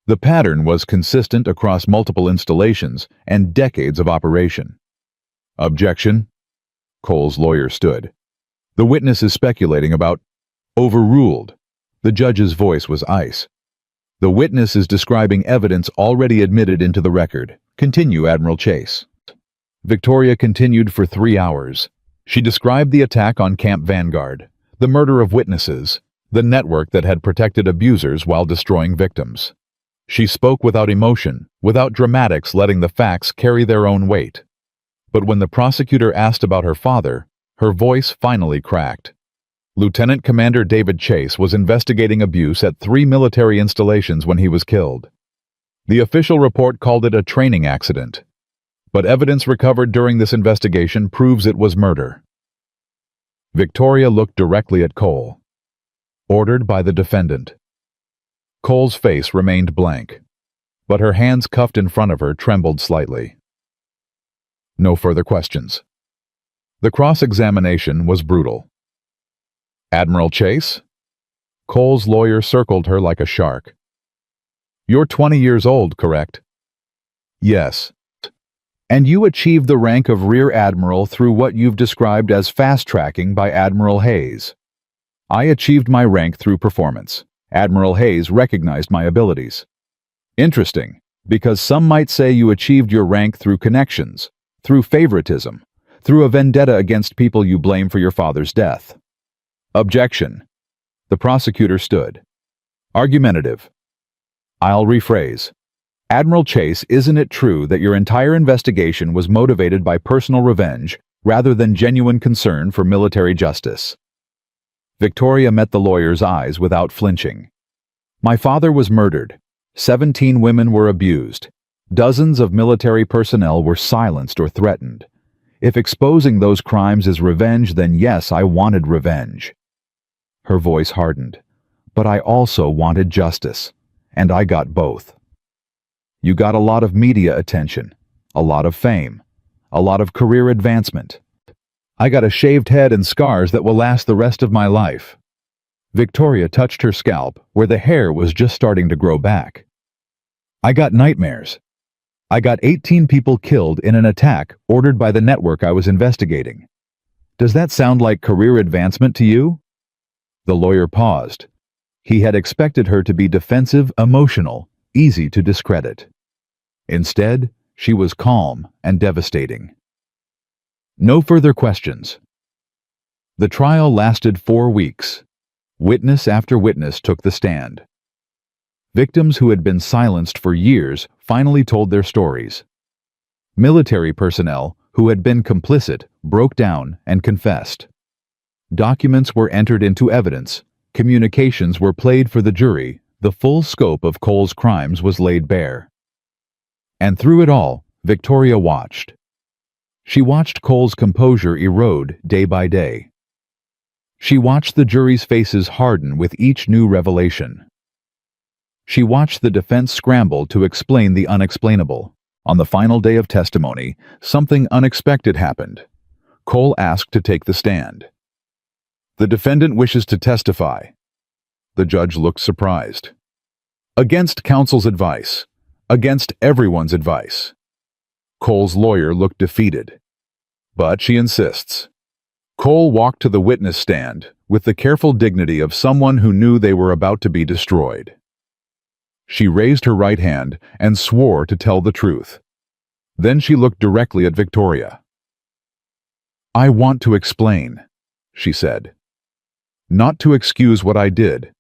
The pattern was consistent across multiple installations and decades of operation. Objection. Cole's lawyer stood. The witness is speculating about overruled. The judge's voice was ice. The witness is describing evidence already admitted into the record. Continue, Admiral Chase. Victoria continued for 3 hours. She described the attack on Camp Vanguard, the murder of witnesses, the network that had protected abusers while destroying victims. She spoke without emotion, without dramatics, letting the facts carry their own weight. But when the prosecutor asked about her father, her voice finally cracked. Lieutenant Commander David Chase was investigating abuse at 3 military installations when he was killed. The official report called it a training accident, but evidence recovered during this investigation proves it was murder. Victoria looked directly at Cole. Ordered by the defendant. Cole's face remained blank, but her hands cuffed in front of her trembled slightly. No further questions. The cross-examination was brutal. Admiral Chase? Cole's lawyer circled her like a shark. You're 20 years old, correct? Yes. And you achieved the rank of Rear Admiral through what you've described as fast-tracking by Admiral Hayes. I achieved my rank through performance. Admiral Hayes recognized my abilities. Interesting, because some might say you achieved your rank through connections, through favoritism, through a vendetta against people you blame for your father's death. Objection. The prosecutor stood. Argumentative. I'll rephrase. Admiral Chase, isn't it true that your entire investigation was motivated by personal revenge rather than genuine concern for military justice? Victoria met the lawyer's eyes without flinching. My father was murdered. 17 women were abused. Dozens of military personnel were silenced or threatened. If exposing those crimes is revenge, then yes, I wanted revenge. Her voice hardened. But I also wanted justice, and I got both. You got a lot of media attention, a lot of fame, a lot of career advancement. I got a shaved head and scars that will last the rest of my life." Victoria touched her scalp, where the hair was just starting to grow back. "I got nightmares. I got 18 people killed in an attack ordered by the network I was investigating. Does that sound like career advancement to you?" The lawyer paused. He had expected her to be defensive, emotional, easy to discredit. Instead, she was calm and devastating. No further questions. The trial lasted 4 weeks. Witness after witness took the stand. Victims who had been silenced for years finally told their stories. Military personnel who had been complicit broke down and confessed. Documents were entered into evidence, communications were played for the jury, the full scope of Cole's crimes was laid bare. And through it all, Victoria watched. She watched Cole's composure erode day by day. She watched the jury's faces harden with each new revelation. She watched the defense scramble to explain the unexplainable. On the final day of testimony, something unexpected happened. Cole asked to take the stand. "The defendant wishes to testify." The judge looked surprised. "Against counsel's advice. Against everyone's advice." Cole's lawyer looked defeated. But she insists. Cole walked to the witness stand with the careful dignity of someone who knew they were about to be destroyed. She raised her right hand and swore to tell the truth. Then she looked directly at Victoria. "I want to explain," she said. "Not to excuse what I did,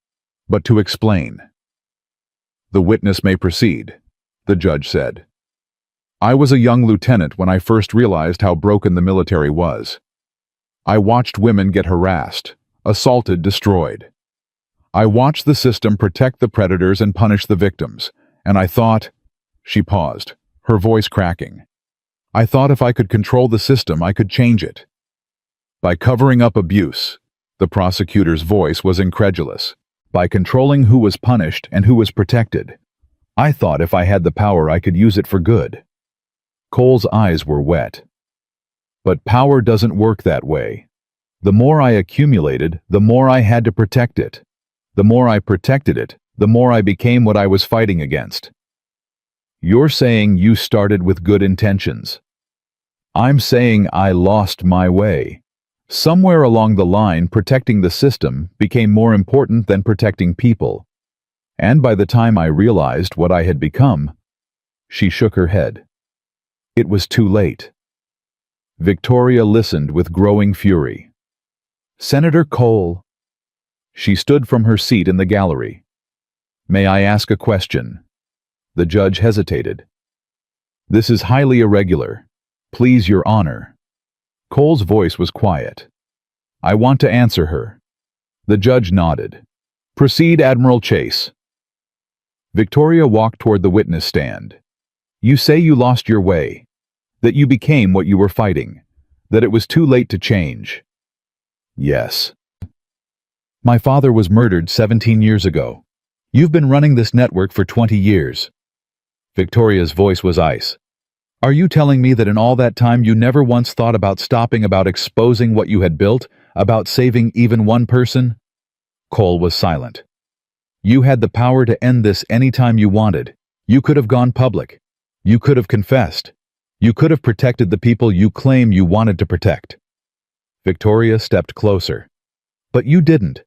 but to explain." "The witness may proceed," the judge said. "I was a young lieutenant when I first realized how broken the military was. I watched women get harassed, assaulted, destroyed. I watched the system protect the predators and punish the victims, and I thought—" She paused, her voice cracking. "I thought if I could control the system, I could change it." By covering up abuse, the prosecutor's voice was incredulous. By controlling who was punished and who was protected. I thought if I had the power, I could use it for good. Cole's eyes were wet. But power doesn't work that way. The more I accumulated, the more I had to protect it. The more I protected it, the more I became what I was fighting against. You're saying you started with good intentions. I'm saying I lost my way. Somewhere along the line, protecting the system became more important than protecting people. And by the time I realized what I had become, she shook her head. It was too late. Victoria listened with growing fury. "Senator Cole." She stood from her seat in the gallery. "May I ask a question?" The judge hesitated. "This is highly irregular. Please, Your Honor." Cole's voice was quiet. "I want to answer her." The judge nodded. "Proceed, Admiral Chase." Victoria walked toward the witness stand. "You say you lost your way, that you became what you were fighting, that it was too late to change." "Yes." "My father was murdered 17 years ago. You've been running this network for 20 years. Victoria's voice was ice. "Are you telling me that in all that time you never once thought about stopping, about exposing what you had built, about saving even one person?" Cole was silent. "You had the power to end this anytime you wanted. You could have gone public. You could have confessed. You could have protected the people you claim you wanted to protect." Victoria stepped closer. "But you didn't.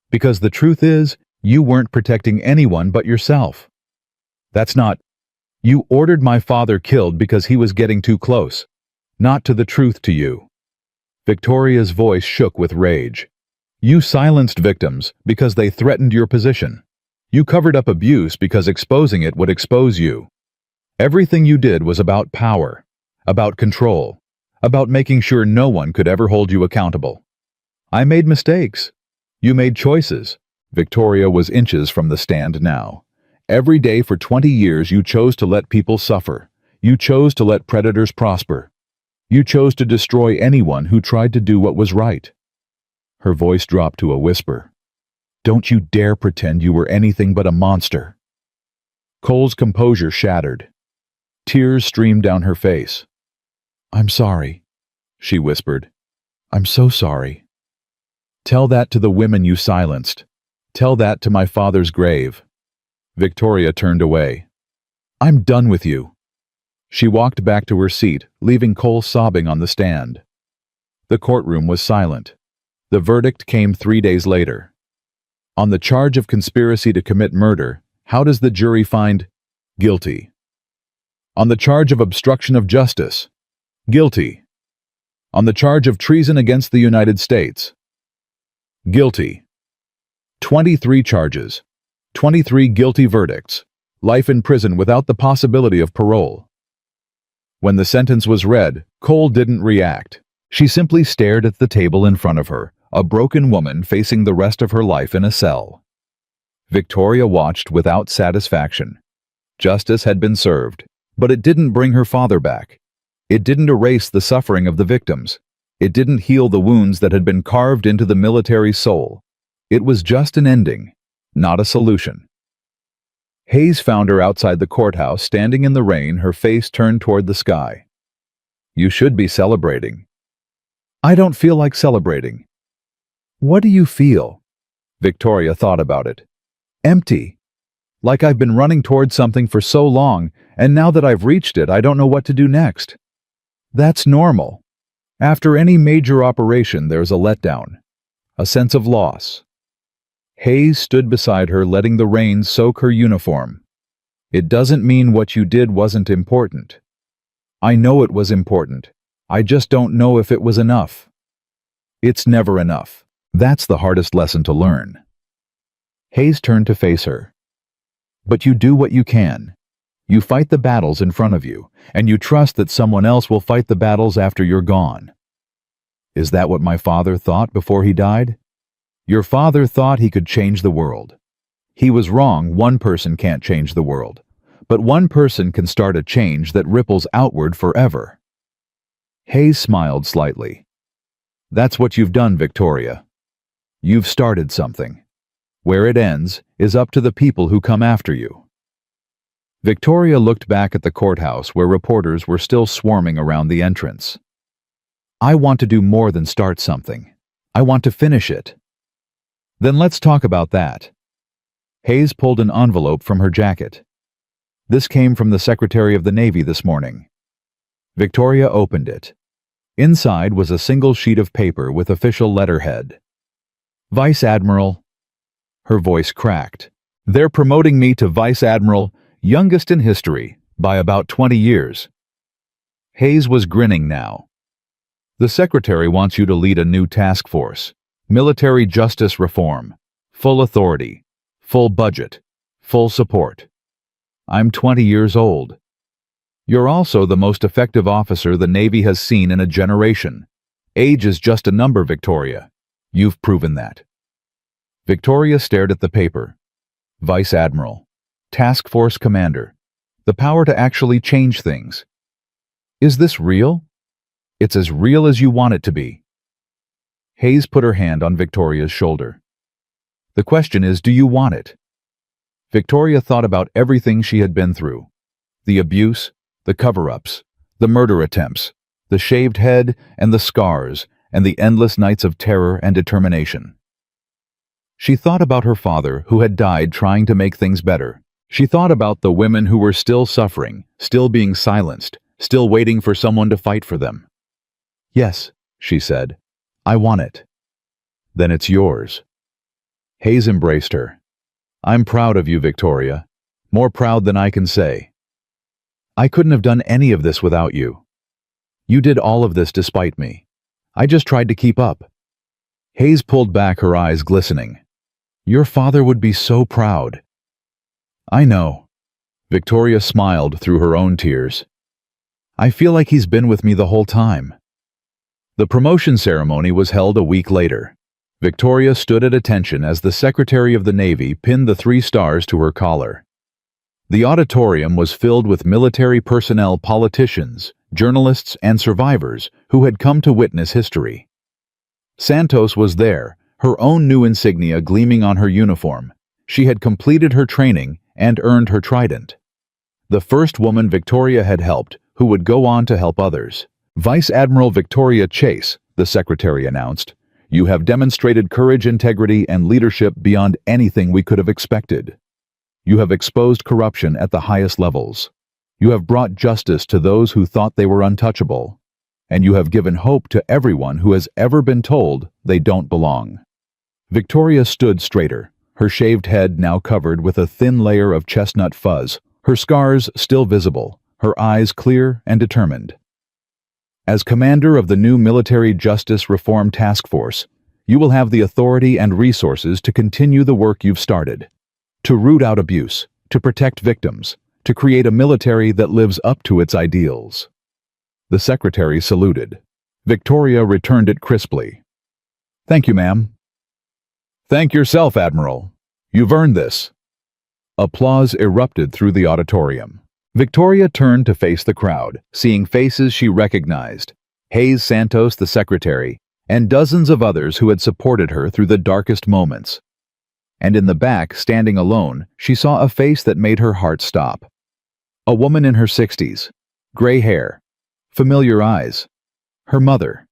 Because the truth is, you weren't protecting anyone but yourself. That's not— You ordered my father killed because he was getting too close. Not to the truth to you." Victoria's voice shook with rage. "You silenced victims because they threatened your position. You covered up abuse because exposing it would expose you. Everything you did was about power, about control, about making sure no one could ever hold you accountable. I made mistakes. You made choices." Victoria was inches from the stand now. "Every day for 20 years you chose to let people suffer. You chose to let predators prosper. You chose to destroy anyone who tried to do what was right." Her voice dropped to a whisper. "Don't you dare pretend you were anything but a monster." Cole's composure shattered. Tears streamed down her face. "I'm sorry," she whispered. I'm so sorry. Tell that to the women you silenced. Tell that to my father's grave. Victoria turned away. I'm done with you. She walked back to her seat, leaving Cole sobbing on the stand. The courtroom was silent. The verdict came 3 days later. On the charge of conspiracy to commit murder, how does the jury find guilty? On the charge of obstruction of justice, guilty. On the charge of treason against the United States, guilty. 23 charges, 23 guilty verdicts, life in prison without the possibility of parole. When the sentence was read, Cole didn't react. She simply stared at the table in front of her, a broken woman facing the rest of her life in a cell. Victoria watched without satisfaction. Justice had been served, but it didn't bring her father back. It didn't erase the suffering of the victims. It didn't heal the wounds that had been carved into the military's soul. It was just an ending, not a solution. Hayes found her outside the courthouse, standing in the rain, her face turned toward the sky. You should be celebrating. I don't feel like celebrating. What do you feel? Victoria thought about it. Empty. Like I've been running toward something for so long, and now that I've reached it, I don't know what to do next. That's normal. After any major operation, there's a letdown, a sense of loss. Hayes stood beside her, letting the rain soak her uniform. It doesn't mean what you did wasn't important. I know it was important. I just don't know if it was enough. It's never enough. That's the hardest lesson to learn. Hayes turned to face her. But you do what you can. You fight the battles in front of you, and you trust that someone else will fight the battles after you're gone. Is that what my father thought before he died? Your father thought he could change the world. He was wrong. One person can't change the world, but one person can start a change that ripples outward forever. Hayes smiled slightly. That's what you've done, Victoria. You've started something. Where it ends is up to the people who come after you. Victoria looked back at the courthouse where reporters were still swarming around the entrance. I want to do more than start something. I want to finish it. Then let's talk about that. Hayes pulled an envelope from her jacket. This came from the Secretary of the Navy this morning. Victoria opened it. Inside was a single sheet of paper with official letterhead. Vice Admiral. Her voice cracked. They're promoting me to Vice Admiral, youngest in history, by about 20 years. Hayes was grinning now. The Secretary wants you to lead a new task force. Military justice reform. Full authority. Full budget. Full support. I'm 20 years old. You're also the most effective officer the Navy has seen in a generation. Age is just a number, Victoria. You've proven that. Victoria stared at the paper. Vice Admiral. Task Force Commander. The power to actually change things. Is this real? It's as real as you want it to be. Hayes put her hand on Victoria's shoulder. The question is, do you want it? Victoria thought about everything she had been through. The abuse, the cover-ups, the murder attempts, the shaved head and the scars, and the endless nights of terror and determination. She thought about her father, who had died trying to make things better. She thought about the women who were still suffering, still being silenced, still waiting for someone to fight for them. Yes, she said, I want it. Then it's yours. Hayes embraced her. I'm proud of you, Victoria. More proud than I can say. I couldn't have done any of this without you. You did all of this despite me. I just tried to keep up. Hayes pulled back, her eyes glistening. Your father would be so proud. I know. Victoria smiled through her own tears. I feel like he's been with me the whole time. The promotion ceremony was held a week later. Victoria stood at attention as the Secretary of the Navy pinned the 3 stars to her collar. The auditorium was filled with military personnel, politicians, journalists, and survivors who had come to witness history. Santos was there, her own new insignia gleaming on her uniform. She had completed her training and earned her trident. The first woman Victoria had helped, who would go on to help others. Vice Admiral Victoria Chase, the secretary announced. "You have demonstrated courage, integrity, and leadership beyond anything we could have expected. You have exposed corruption at the highest levels. You have brought justice to those who thought they were untouchable. And you have given hope to everyone who has ever been told they don't belong." Victoria stood straighter, her shaved head now covered with a thin layer of chestnut fuzz, her scars still visible, her eyes clear and determined. "As commander of the new Military Justice Reform Task Force, you will have the authority and resources to continue the work you've started, to root out abuse, to protect victims, to create a military that lives up to its ideals." The secretary saluted. Victoria returned it crisply. "Thank you, ma'am." "Thank yourself, Admiral. You've earned this." Applause erupted through the auditorium. Victoria turned to face the crowd, seeing faces she recognized: Hayes Santos, the secretary, and dozens of others who had supported her through the darkest moments. And in the back, standing alone, she saw a face that made her heart stop. A woman in her 60s, gray hair, familiar eyes. Her mother.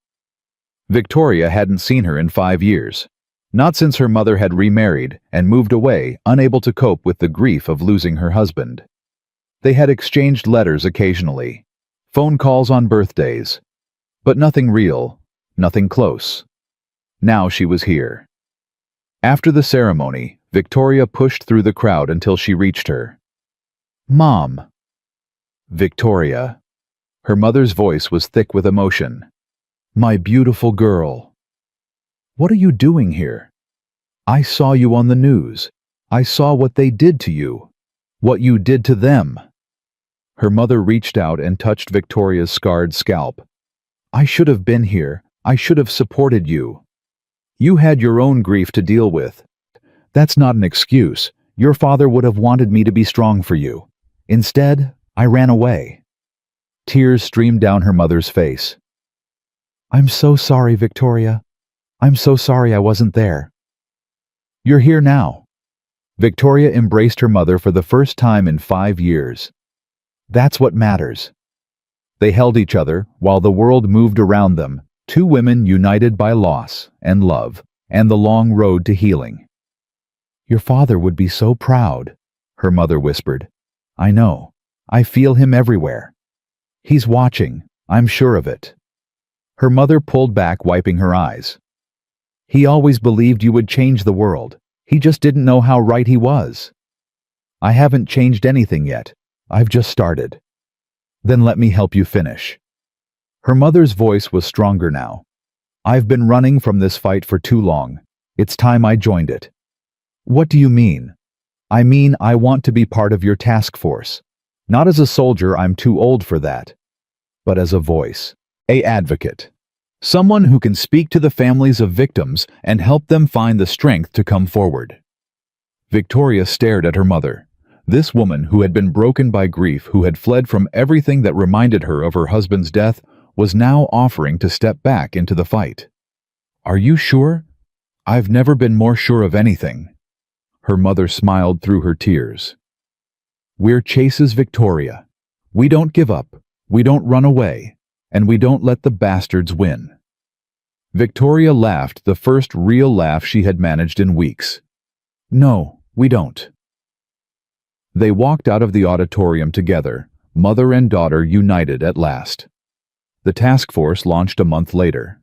Victoria hadn't seen her in 5 years. Not since her mother had remarried and moved away, unable to cope with the grief of losing her husband. They had exchanged letters occasionally, phone calls on birthdays, but nothing real, nothing close. Now she was here. After the ceremony, Victoria pushed through the crowd until she reached her. "Mom." "Victoria." Her mother's voice was thick with emotion. "My beautiful girl. What are you doing here? I saw you on the news. I saw what they did to you. What you did to them." Her mother reached out and touched Victoria's scarred scalp. "I should have been here. I should have supported you. You had your own grief to deal with. That's not an excuse. Your father would have wanted me to be strong for you. Instead, I ran away." Tears streamed down her mother's face. "I'm so sorry, Victoria. I'm so sorry I wasn't there." "You're here now." Victoria embraced her mother for the first time in 5 years. That's what matters. They held each other while the world moved around them, two women united by loss and love and the long road to healing. "Your father would be so proud," her mother whispered. "I know. I feel him everywhere. He's watching, I'm sure of it." Her mother pulled back, wiping her eyes. "He always believed you would change the world. He just didn't know how right he was." "I haven't changed anything yet. I've just started." "Then let me help you finish." Her mother's voice was stronger now. "I've been running from this fight for too long. It's time I joined it." "What do you mean?" "I mean I want to be part of your task force. Not as a soldier, I'm too old for that. But as a voice, an advocate. Someone who can speak to the families of victims and help them find the strength to come forward." Victoria stared at her mother. This woman who had been broken by grief, who had fled from everything that reminded her of her husband's death, was now offering to step back into the fight. "Are you sure?" "I've never been more sure of anything." Her mother smiled through her tears. "We're Chase's Victoria. We don't give up, we don't run away, and we don't let the bastards win." Victoria laughed, the first real laugh she had managed in weeks. "No, we don't." They walked out of the auditorium together, mother and daughter united at last. The task force launched a month later.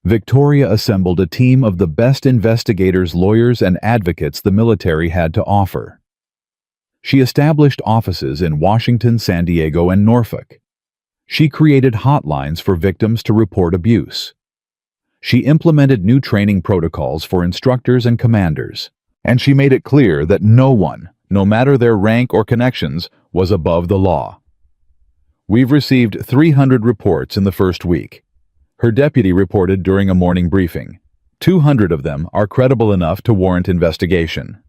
Victoria assembled a team of the best investigators, lawyers, and advocates the military had to offer. She established offices in Washington, San Diego, and Norfolk. She created hotlines for victims to report abuse. She implemented new training protocols for instructors and commanders, and she made it clear that no one, no matter their rank or connections, was above the law. "We've received 300 reports in the first week," her deputy reported during a morning briefing. 200 of them are credible enough to warrant investigation.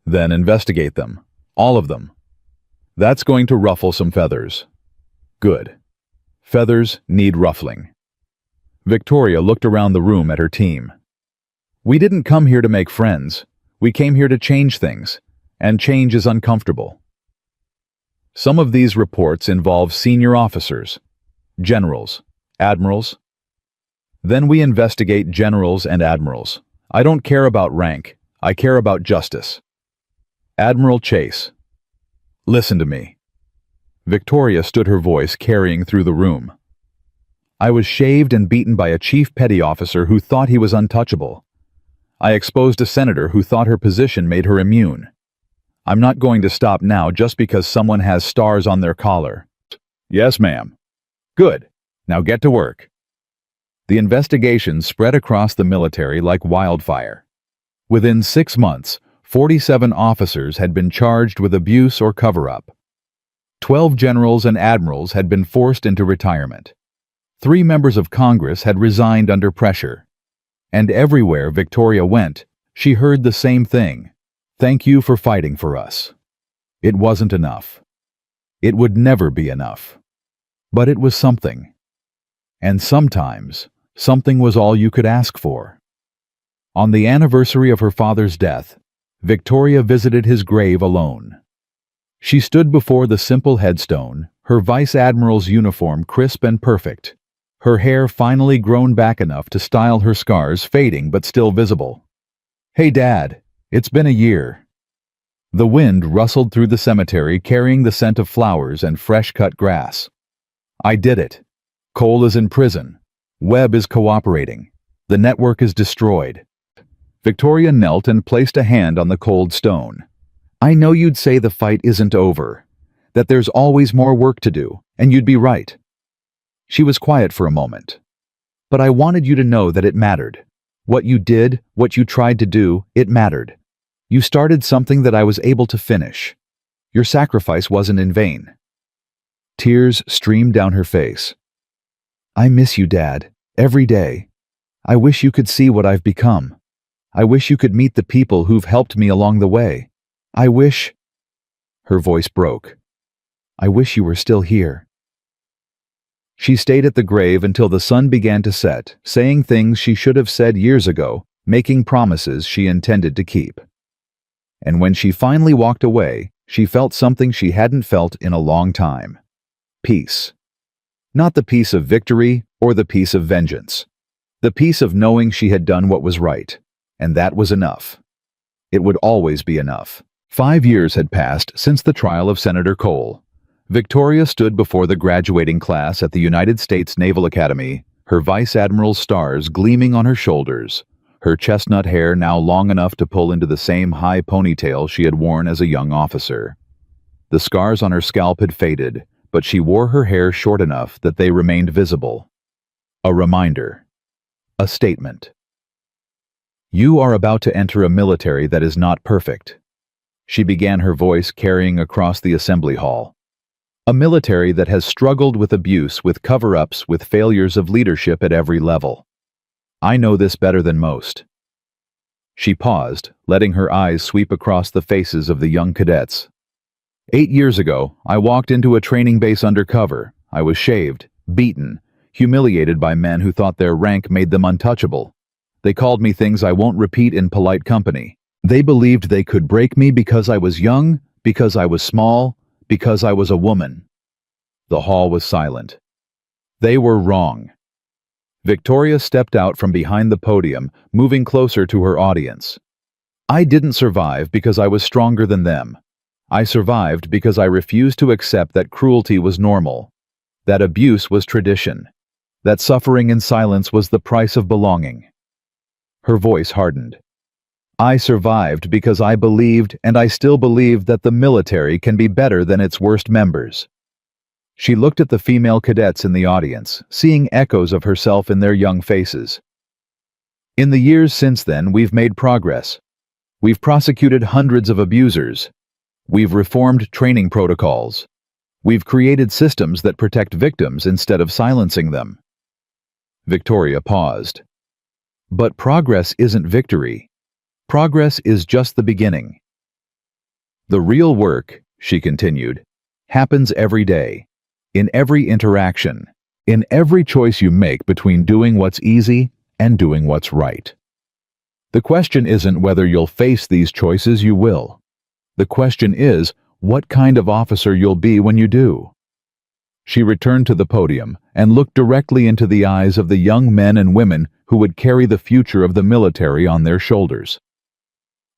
Then investigate them, all of them. That's going to ruffle some feathers. Good. Feathers need ruffling. Victoria looked around the room at her team. "We didn't come here to make friends. We came here to change things, and change is uncomfortable." Some of these reports involve senior officers, generals, admirals. Then we investigate generals and admirals. I don't care about rank. I care about justice. Admiral Chase. Listen to me. Victoria stood, her voice carrying through the room. I was shaved and beaten by a chief petty officer who thought he was untouchable. I exposed a senator who thought her position made her immune. I'm not going to stop now just because someone has stars on their collar. Yes, ma'am. Good. Now get to work. The investigation spread across the military like wildfire. Within 6 months, 47 officers had been charged with abuse or cover-up. 12 generals and admirals had been forced into retirement. 3 members of Congress had resigned under pressure. And everywhere Victoria went, she heard the same thing. Thank you for fighting for us. It wasn't enough. It would never be enough. But it was something. And sometimes, something was all you could ask for. On the anniversary of her father's death, Victoria visited his grave alone. She stood before the simple headstone, her vice admiral's uniform crisp and perfect, her hair finally grown back enough to style her scars fading but still visible. Hey, Dad, it's been a year. The wind rustled through the cemetery carrying the scent of flowers and fresh-cut grass. I did it. Cole is in prison. Webb is cooperating. The network is destroyed. Victoria knelt and placed a hand on the cold stone. I know you'd say the fight isn't over, that there's always more work to do, and you'd be right. She was quiet for a moment. But I wanted you to know that it mattered. What you did, what you tried to do, it mattered. You started something that I was able to finish. Your sacrifice wasn't in vain. Tears streamed down her face. I miss you, Dad, every day. I wish you could see what I've become. I wish you could meet the people who've helped me along the way. I wish... Her voice broke. I wish you were still here. She stayed at the grave until the sun began to set, saying things she should have said years ago, making promises she intended to keep. And when she finally walked away, she felt something she hadn't felt in a long time. Peace. Not the peace of victory or the peace of vengeance. The peace of knowing she had done what was right, and that was enough. It would always be enough. 5 years had passed since the trial of Senator Cole. Victoria stood before the graduating class at the United States Naval Academy, her vice admiral's stars gleaming on her shoulders, her chestnut hair now long enough to pull into the same high ponytail she had worn as a young officer. The scars on her scalp had faded, but she wore her hair short enough that they remained visible. A reminder. A statement. You are about to enter a military that is not perfect. She began, her voice carrying across the assembly hall. A military that has struggled with abuse, with cover-ups, with failures of leadership at every level. I know this better than most. She paused, letting her eyes sweep across the faces of the young cadets. 8 years ago, I walked into a training base undercover. I was shaved, beaten, humiliated by men who thought their rank made them untouchable. They called me things I won't repeat in polite company. They believed they could break me because I was young, because I was small, because I was a woman. The hall was silent. They were wrong. Victoria stepped out from behind the podium, moving closer to her audience. I didn't survive because I was stronger than them. I survived because I refused to accept that cruelty was normal, that abuse was tradition, that suffering in silence was the price of belonging. Her voice hardened. I survived because I believed, and I still believe, that the military can be better than its worst members. She looked at the female cadets in the audience, seeing echoes of herself in their young faces. In the years since then, we've made progress. We've prosecuted hundreds of abusers. We've reformed training protocols. We've created systems that protect victims instead of silencing them. Victoria paused. But progress isn't victory. Progress is just the beginning. The real work, she continued, happens every day, in every interaction, in every choice you make between doing what's easy and doing what's right. The question isn't whether you'll face these choices, you will. The question is, what kind of officer you'll be when you do. She returned to the podium and looked directly into the eyes of the young men and women who would carry the future of the military on their shoulders.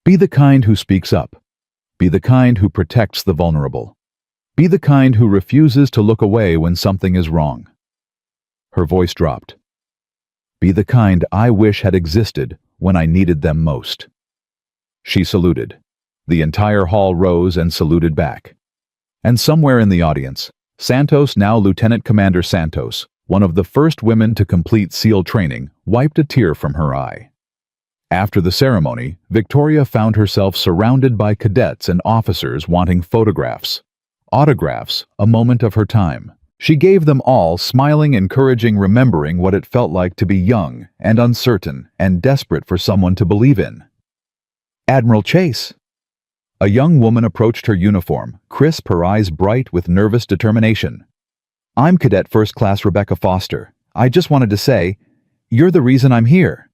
Be the kind who speaks up. Be the kind who protects the vulnerable. Be the kind who refuses to look away when something is wrong. Her voice dropped. Be the kind I wish had existed when I needed them most. She saluted. The entire hall rose and saluted back. And somewhere in the audience, Santos, now Lieutenant Commander Santos, one of the first women to complete SEAL training, wiped a tear from her eye. After the ceremony, Victoria found herself surrounded by cadets and officers wanting photographs. Autographs, a moment of her time. She gave them all, smiling, encouraging, remembering what it felt like to be young and uncertain and desperate for someone to believe in. Admiral Chase. A young woman approached her uniform, crisp, her eyes bright with nervous determination. I'm Cadet First Class Rebecca Foster. I just wanted to say, you're the reason I'm here.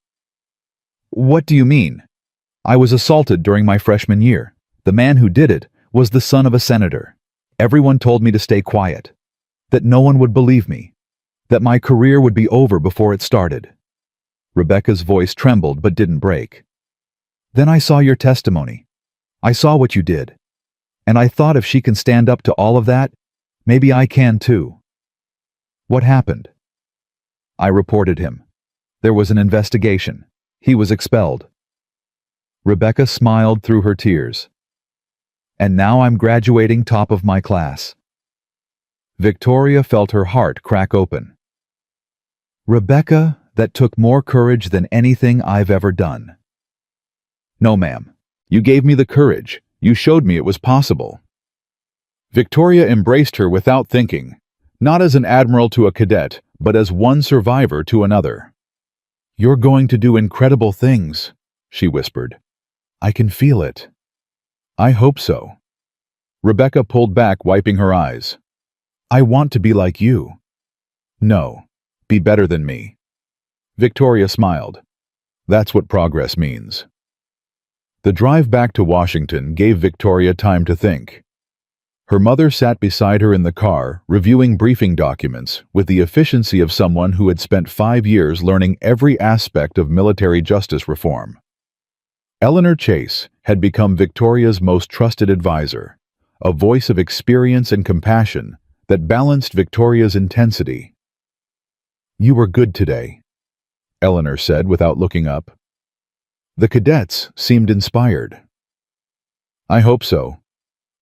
What do you mean? I was assaulted during my freshman year. The man who did it was the son of a senator. Everyone told me to stay quiet, that no one would believe me, that my career would be over before it started. Rebecca's voice trembled but didn't break. Then I saw your testimony. I saw what you did. And I thought if she can stand up to all of that, maybe I can too. What happened? I reported him. There was an investigation. He was expelled. Rebecca smiled through her tears. And now I'm graduating top of my class. Victoria felt her heart crack open. Rebecca, that took more courage than anything I've ever done. No, ma'am. You gave me the courage. You showed me it was possible. Victoria embraced her without thinking, not as an admiral to a cadet, but as one survivor to another. You're going to do incredible things, she whispered. I can feel it. I hope so. Rebecca pulled back, wiping her eyes. I want to be like you. No, be better than me. Victoria smiled. That's what progress means. The drive back to Washington gave Victoria time to think. Her mother sat beside her in the car, reviewing briefing documents with the efficiency of someone who had spent 5 years learning every aspect of military justice reform. Eleanor Chase had become Victoria's most trusted advisor, a voice of experience and compassion that balanced Victoria's intensity. You were good today, Eleanor said without looking up. The cadets seemed inspired. I hope so.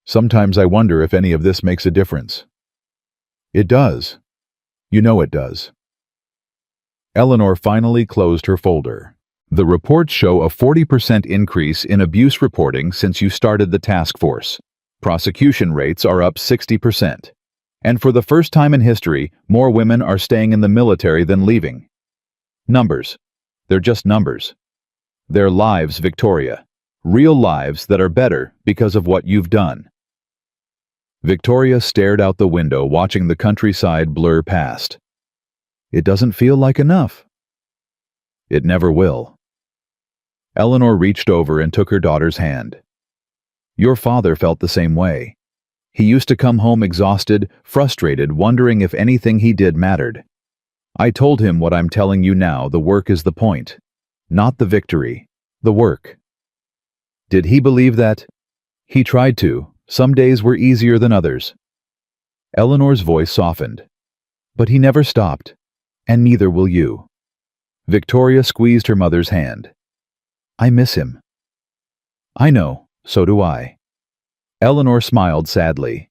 Sometimes I wonder if any of this makes a difference. It does. You know it does. Eleanor finally closed her folder. The reports show a 40% increase in abuse reporting since you started the task force. Prosecution rates are up 60%. And for the first time in history, more women are staying in the military than leaving. Numbers. They're just numbers. They're lives, Victoria. Real lives that are better because of what you've done. Victoria stared out the window, watching the countryside blur past. It doesn't feel like enough. It never will. Eleanor reached over and took her daughter's hand. Your father felt the same way. He used to come home exhausted, frustrated, wondering if anything he did mattered. I told him what I'm telling you now, the work is the point. Not the victory, the work. Did he believe that? He tried to. Some days were easier than others. Eleanor's voice softened. But he never stopped, and neither will you. Victoria squeezed her mother's hand. I miss him. I know, so do I. Eleanor smiled sadly.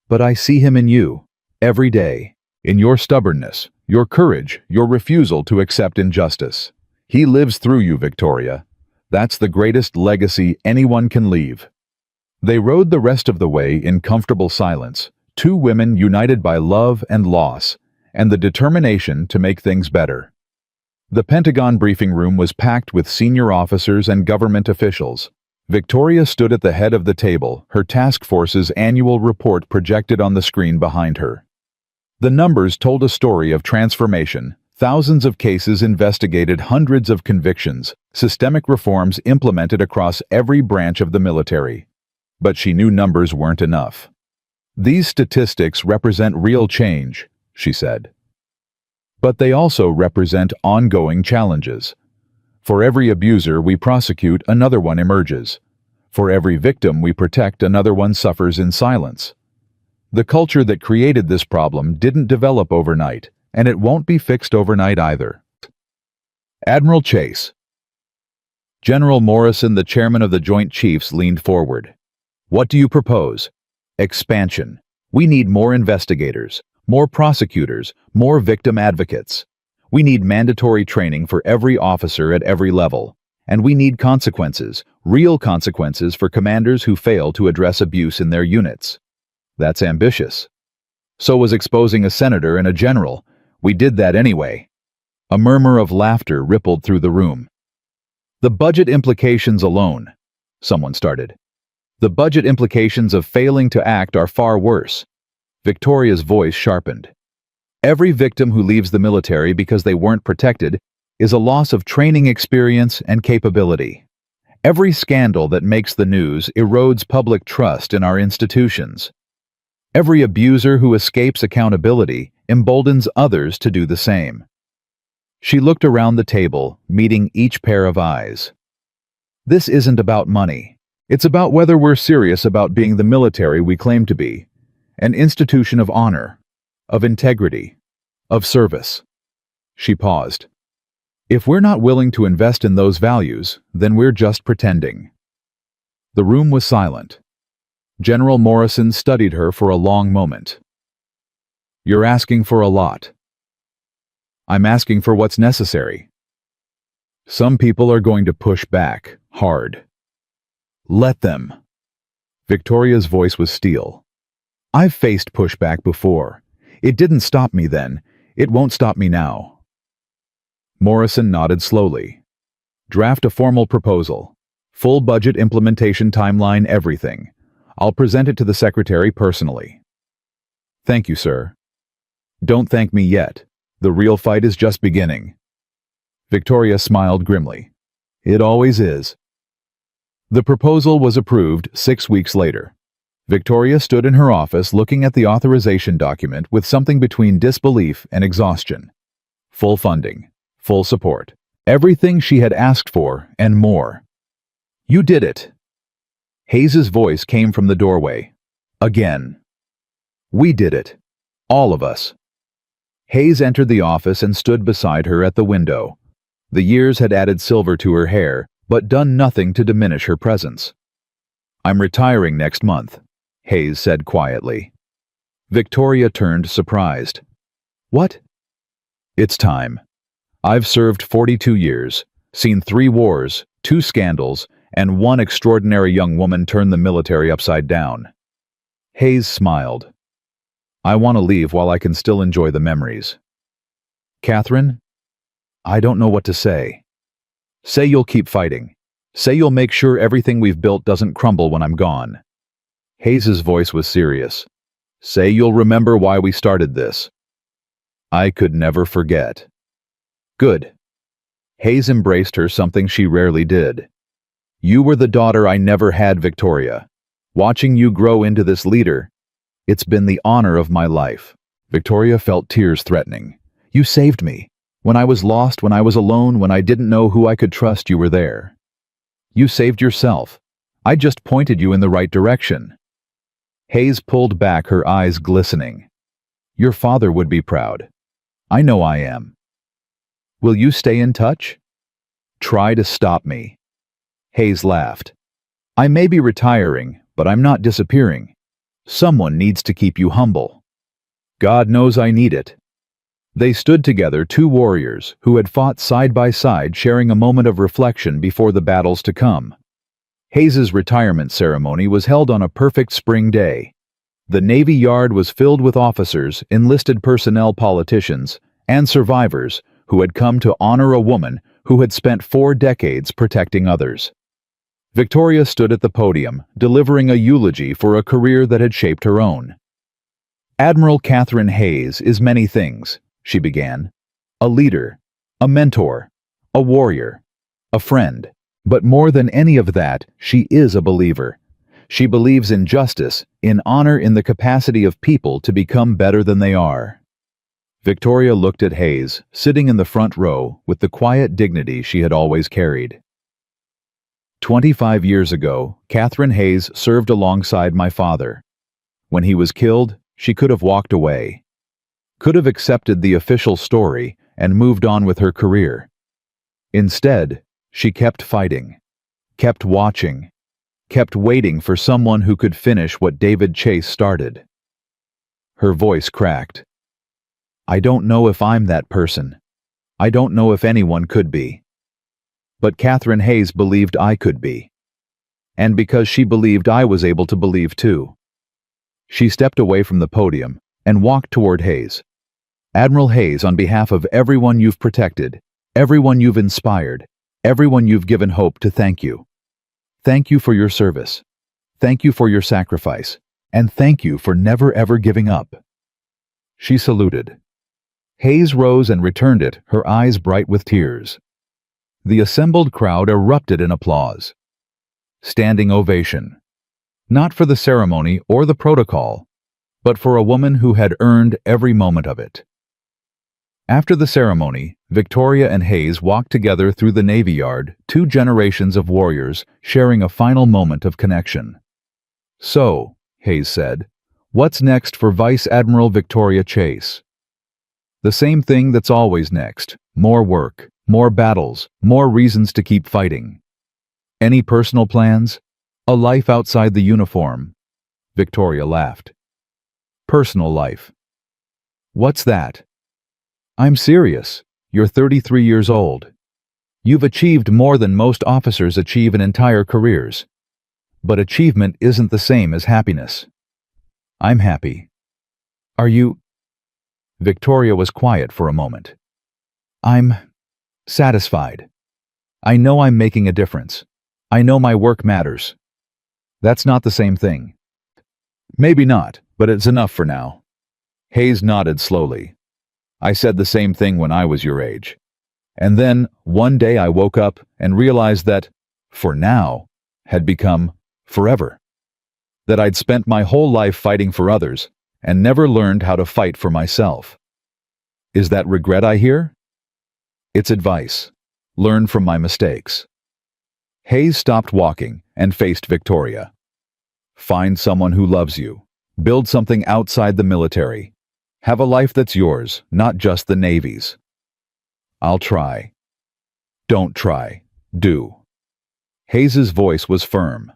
But I see him in you, every day, in your stubbornness, your courage, your refusal to accept injustice. He lives through you, Victoria. That's the greatest legacy anyone can leave. They rode the rest of the way in comfortable silence, two women united by love and loss, and the determination to make things better. The Pentagon briefing room was packed with senior officers and government officials. Victoria stood at the head of the table, her task force's annual report projected on the screen behind her. The numbers told a story of transformation. Thousands of cases investigated, hundreds of convictions, systemic reforms implemented across every branch of the military. But she knew numbers weren't enough. These statistics represent real change, she said. But they also represent ongoing challenges. For every abuser we prosecute, another one emerges. For every victim we protect, another one suffers in silence. The culture that created this problem didn't develop overnight, and it won't be fixed overnight either. Admiral Chase. General Morrison, the chairman of the Joint Chiefs, leaned forward. What do you propose? Expansion. We need more investigators, more prosecutors, more victim advocates. We need mandatory training for every officer at every level. And we need consequences, real consequences for commanders who fail to address abuse in their units. That's ambitious. So was exposing a senator and a general. We did that anyway. A murmur of laughter rippled through the room. The budget implications alone, someone started. The budget implications of failing to act are far worse. Victoria's voice sharpened. Every victim who leaves the military because they weren't protected is a loss of training experience and capability. Every scandal that makes the news erodes public trust in our institutions. Every abuser who escapes accountability emboldens others to do the same. She looked around the table, meeting each pair of eyes. This isn't about money. It's about whether we're serious about being the military we claim to be, an institution of honor, of integrity, of service. She paused. If we're not willing to invest in those values, then we're just pretending. The room was silent. General Morrison studied her for a long moment. You're asking for a lot. I'm asking for what's necessary. Some people are going to push back, hard. Let them. Victoria's voice was steel. I've faced pushback before. It didn't stop me then. It won't stop me now. Morrison nodded slowly. Draft a formal proposal. Full budget implementation timeline, everything. I'll present it to the secretary personally. Thank you, sir. Don't thank me yet. The real fight is just beginning. Victoria smiled grimly. It always is. The proposal was approved 6 weeks later. Victoria stood in her office looking at the authorization document with something between disbelief and exhaustion. Full funding, full support, everything she had asked for and more. You did it. Hayes's voice came from the doorway. Again. We did it. All of us. Hayes entered the office and stood beside her at the window. The years had added silver to her hair, but done nothing to diminish her presence. I'm retiring next month, Hayes said quietly. Victoria turned surprised. What? It's time. I've served 42 years, seen 3 wars, 2 scandals, and 1 extraordinary young woman turn the military upside down. Hayes smiled. I want to leave while I can still enjoy the memories. Catherine? I don't know what to say. Say you'll keep fighting. Say you'll make sure everything we've built doesn't crumble when I'm gone. Hayes's voice was serious. Say you'll remember why we started this. I could never forget. Good. Hayes embraced her, something she rarely did. You were the daughter I never had, Victoria. Watching you grow into this leader, it's been the honor of my life. Victoria felt tears threatening. You saved me. When I was lost, when I was alone, when I didn't know who I could trust, you were there. You saved yourself. I just pointed you in the right direction. Hayes pulled back, her eyes glistening. Your father would be proud. I know I am. Will you stay in touch? Try to stop me. Hayes laughed. I may be retiring, but I'm not disappearing. Someone needs to keep you humble. God knows I need it. They stood together, 2 warriors who had fought side by side, sharing a moment of reflection before the battles to come. Hayes's retirement ceremony was held on a perfect spring day. The Navy Yard was filled with officers, enlisted personnel, politicians, and survivors who had come to honor a woman who had spent 4 decades protecting others. Victoria stood at the podium, delivering a eulogy for a career that had shaped her own. Admiral Catherine Hayes is many things, she began. A leader, a mentor, a warrior, a friend. But more than any of that, she is a believer. She believes in justice, in honor, in the capacity of people to become better than they are. Victoria looked at Hayes, sitting in the front row with the quiet dignity she had always carried. 25 years ago, Catherine Hayes served alongside my father. When he was killed, she could have walked away, could have accepted the official story and moved on with her career. Instead, she kept fighting, kept watching, kept waiting for someone who could finish what David Chase started. Her voice cracked. I don't know if I'm that person. I don't know if anyone could be. But Catherine Hayes believed I could be. And because she believed, I was able to believe too. She stepped away from the podium and walked toward Hayes. Admiral Hayes, on behalf of everyone you've protected, everyone you've inspired, everyone you've given hope to, thank you. Thank you for your service. Thank you for your sacrifice. And thank you for never ever giving up. She saluted. Hayes rose and returned it, her eyes bright with tears. The assembled crowd erupted in applause. Standing ovation. Not for the ceremony or the protocol, but for a woman who had earned every moment of it. After the ceremony, Victoria and Hayes walked together through the Navy Yard, two generations of warriors sharing a final moment of connection. So, Hayes said, what's next for Vice Admiral Victoria Chase? The same thing that's always next: more work, more battles, more reasons to keep fighting. Any personal plans? A life outside the uniform? Victoria laughed. Personal life. What's that? I'm serious. You're 33 years old. You've achieved more than most officers achieve in entire careers. But achievement isn't the same as happiness. I'm happy. Are you? Victoria was quiet for a moment. I'm satisfied. I know I'm making a difference. I know my work matters. That's not the same thing. Maybe not, but it's enough for now. Hayes nodded slowly. I said the same thing when I was your age. And then, one day I woke up and realized that, for now, had become forever. That I'd spent my whole life fighting for others and never learned how to fight for myself. Is that regret I hear? It's advice. Learn from my mistakes. Hayes stopped walking and faced Victoria. Find someone who loves you. Build something outside the military. Have a life that's yours, not just the Navy's. I'll try. Don't try. Do. Hayes's voice was firm.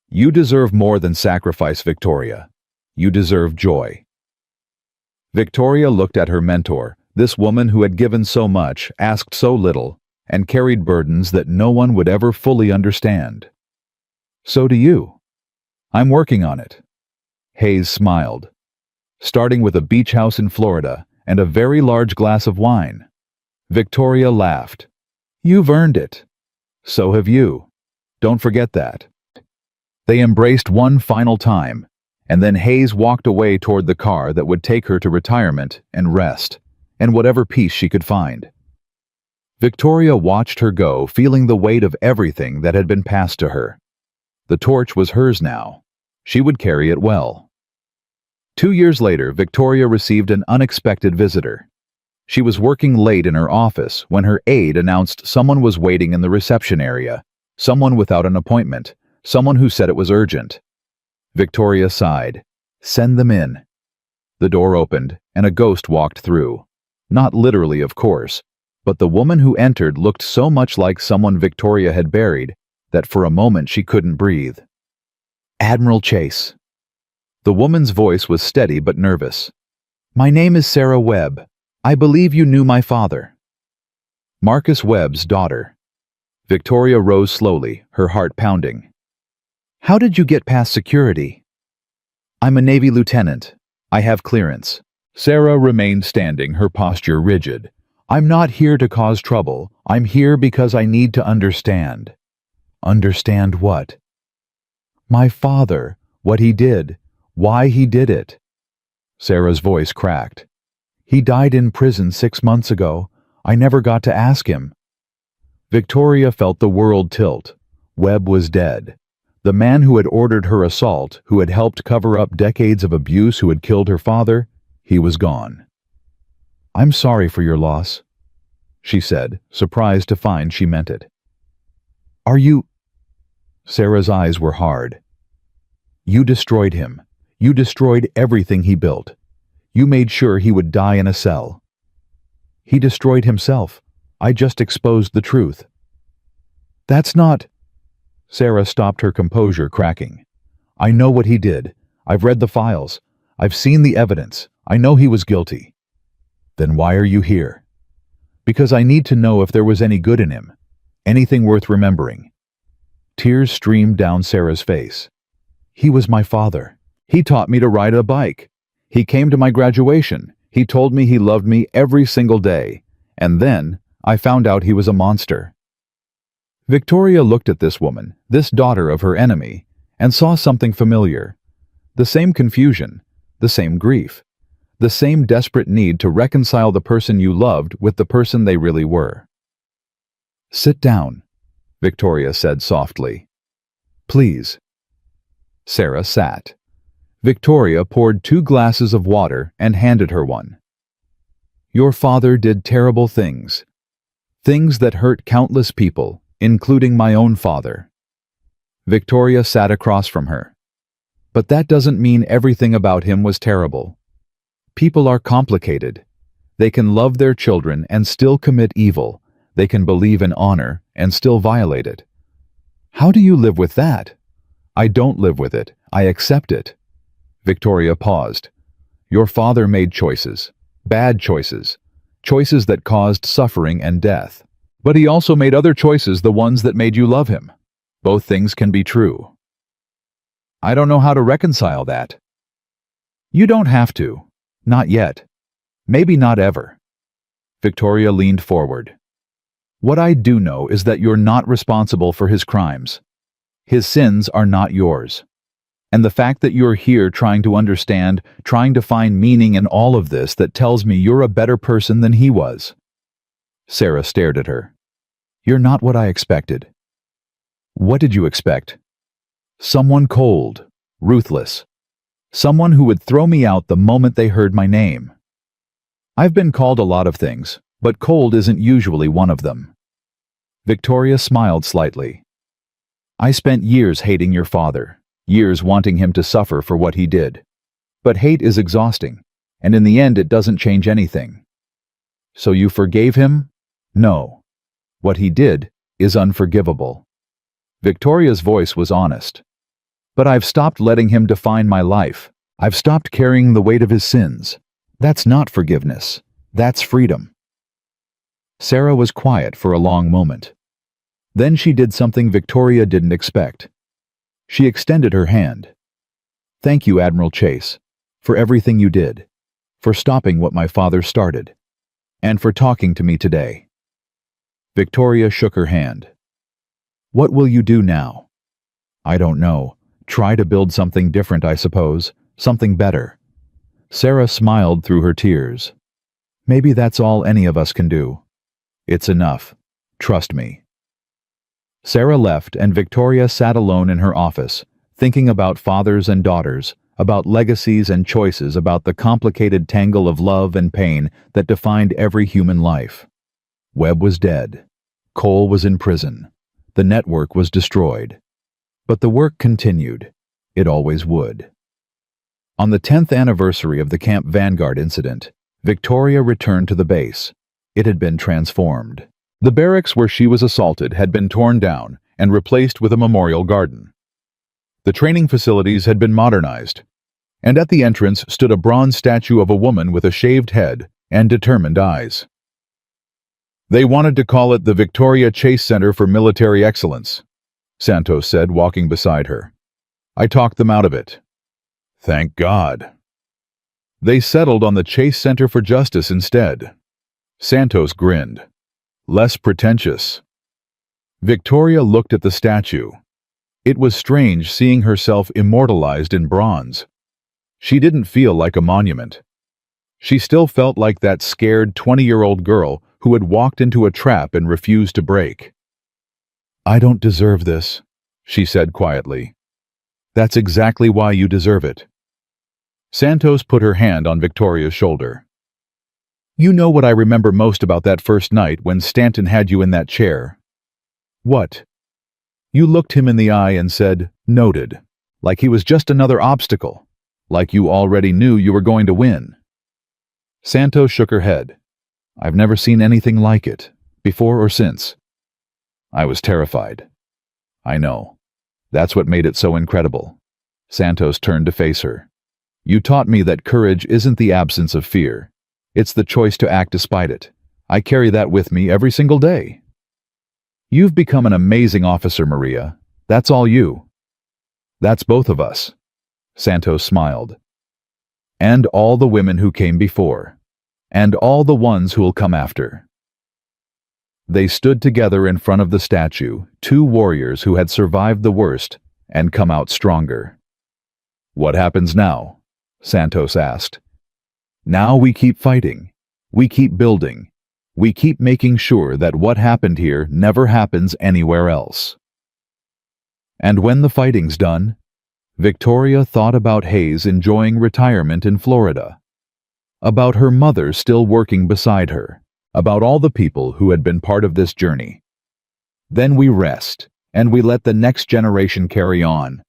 You deserve more than sacrifice, Victoria. You deserve joy. Victoria looked at her mentor, this woman who had given so much, asked so little, and carried burdens that no one would ever fully understand. So do you. I'm working on it. Hayes smiled. Starting with a beach house in Florida and a very large glass of wine. Victoria laughed. You've earned it. So have you. Don't forget that. They embraced one final time, and then Hayes walked away toward the car that would take her to retirement and rest, and whatever peace she could find. Victoria watched her go, feeling the weight of everything that had been passed to her. The torch was hers now. She would carry it well. 2 years later, Victoria received an unexpected visitor. She was working late in her office when her aide announced someone was waiting in the reception area, someone without an appointment, someone who said it was urgent. Victoria sighed. Send them in. The door opened, and a ghost walked through. Not literally, of course, but the woman who entered looked so much like someone Victoria had buried that for a moment she couldn't breathe. Admiral Chase. The woman's voice was steady but nervous. My name is Sarah Webb. I believe you knew my father. Marcus Webb's daughter. Victoria rose slowly, her heart pounding. How did you get past security? I'm a Navy lieutenant. I have clearance. Sarah remained standing, her posture rigid. I'm not here to cause trouble. I'm here because I need to understand. Understand what? My father, what he did, why he did it. Sarah's voice cracked. He died in prison 6 months ago. I never got to ask him. Victoria felt the world tilt. Webb was dead. The man who had ordered her assault, who had helped cover up decades of abuse, who had killed her father, he was gone. "I'm sorry for your loss," she said, surprised to find she meant it. "Are you—" Sarah's eyes were hard. "You destroyed him. You destroyed everything he built. You made sure he would die in a cell." "He destroyed himself. I just exposed the truth." "That's not—" Sarah stopped her composure, cracking. "I know what he did. I've read the files. I've seen the evidence. I know he was guilty." "Then why are you here?" "Because I need to know if there was any good in him. Anything worth remembering." Tears streamed down Sarah's face. "He was my father. He taught me to ride a bike. He came to my graduation. He told me he loved me every single day. And then I found out he was a monster." Victoria looked at this woman, this daughter of her enemy, and saw something familiar. The same confusion, the same grief, the same desperate need to reconcile the person you loved with the person they really were. "Sit down," Victoria said softly. "Please." Sarah sat. Victoria poured 2 glasses of water and handed her one. "Your father did terrible things. Things that hurt countless people, including my own father." Victoria sat across from her. "But that doesn't mean everything about him was terrible. People are complicated. They can love their children and still commit evil. They can believe in honor and still violate it. How do you live with that?" "I don't live with it. I accept it." Victoria paused. "Your father made choices. Bad choices. Choices that caused suffering and death. But he also made other choices, the ones that made you love him. Both things can be true." "I don't know how to reconcile that." "You don't have to. Not yet. Maybe not ever." Victoria leaned forward. "What I do know is that you're not responsible for his crimes. His sins are not yours. And the fact that you're here trying to understand, trying to find meaning in all of this, that tells me you're a better person than he was." Sarah stared at her. "You're not what I expected." "What did you expect?" "Someone cold, ruthless. Someone who would throw me out the moment they heard my name. I've been called a lot of things, but cold isn't usually one of them." Victoria smiled slightly. "I spent years hating your father, years wanting him to suffer for what he did. But hate is exhausting, and in the end it doesn't change anything." "So you forgave him?" "No. What he did is unforgivable." Victoria's voice was honest. "But I've stopped letting him define my life. I've stopped carrying the weight of his sins. That's not forgiveness. That's freedom." Sarah was quiet for a long moment. Then she did something Victoria didn't expect. She extended her hand. "Thank you, Admiral Chase, for everything you did, for stopping what my father started, and for talking to me today." Victoria shook her hand. "What will you do now?" "I don't know. Try to build something different, I suppose. Something better." Sarah smiled through her tears. "Maybe that's all any of us can do. It's enough. Trust me." Sarah left, and Victoria sat alone in her office, thinking about fathers and daughters, about legacies and choices, about the complicated tangle of love and pain that defined every human life. Webb was dead. Cole was in prison. The network was destroyed. But the work continued. It always would. On the 10th anniversary of the Camp Vanguard incident, Victoria returned to the base. It had been transformed. The barracks where she was assaulted had been torn down and replaced with a memorial garden. The training facilities had been modernized, and at the entrance stood a bronze statue of a woman with a shaved head and determined eyes. "They wanted to call it the Victoria Chase Center for Military Excellence," Santos said, walking beside her. "I talked them out of it." "Thank God." "They settled on the Chase Center for Justice instead." Santos grinned. "Less pretentious." Victoria looked at the statue. It was strange seeing herself immortalized in bronze. She didn't feel like a monument. She still felt like that scared 20-year-old girl who had walked into a trap and refused to break. "I don't deserve this," she said quietly. That's exactly why you deserve it. Santos put her hand on Victoria's shoulder. You know what I remember most about that first night when Stanton had you in that chair? What? You looked him in the eye and said, "Noted," like he was just another obstacle, like you already knew you were going to win. Santos shook her head. I've never seen anything like it, before or since. I was terrified. I know. That's what made it so incredible. Santos turned to face her. You taught me that courage isn't the absence of fear. It's the choice to act despite it. I carry that with me every single day. You've become an amazing officer, Maria. That's all you. That's both of us. Santos smiled. And all the women who came before. And all the ones who'll come after. They stood together in front of the statue, two warriors who had survived the worst and come out stronger. What happens now? Santos asked. Now we keep fighting. We keep building. We keep making sure that what happened here never happens anywhere else. And when the fighting's done, Victoria thought about Hayes enjoying retirement in Florida, about her mother still working beside her, about all the people who had been part of this journey. Then we rest, and we let the next generation carry on.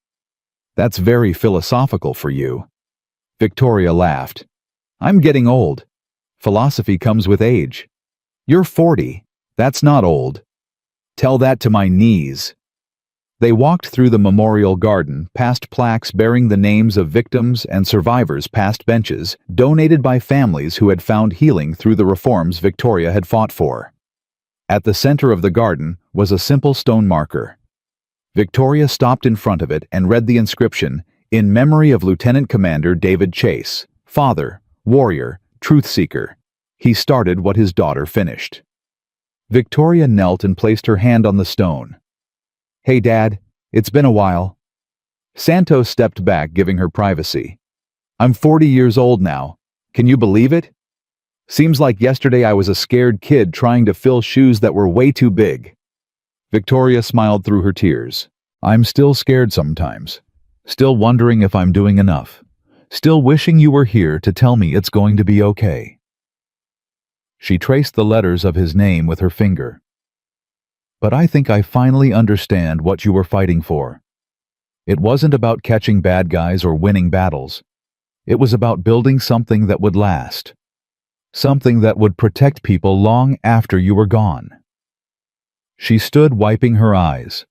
That's very philosophical for you. Victoria laughed. I'm getting old. Philosophy comes with age. You're 40. That's not old. Tell that to my knees. They walked through the memorial garden, past plaques bearing the names of victims and survivors, past benches donated by families who had found healing through the reforms Victoria had fought for. At the center of the garden was a simple stone marker. Victoria stopped in front of it and read the inscription, "In memory of Lieutenant Commander David Chase, father, warrior, truth seeker." He started what his daughter finished. Victoria knelt and placed her hand on the stone. Hey, Dad, it's been a while. Santos stepped back, giving her privacy. I'm 40 years old now. Can you believe it? Seems like yesterday I was a scared kid trying to fill shoes that were way too big. Victoria smiled through her tears. I'm still scared sometimes. Still wondering if I'm doing enough. Still wishing you were here to tell me it's going to be okay. She traced the letters of his name with her finger. But I think I finally understand what you were fighting for. It wasn't about catching bad guys or winning battles. It was about building something that would last. Something that would protect people long after you were gone. She stood wiping her eyes.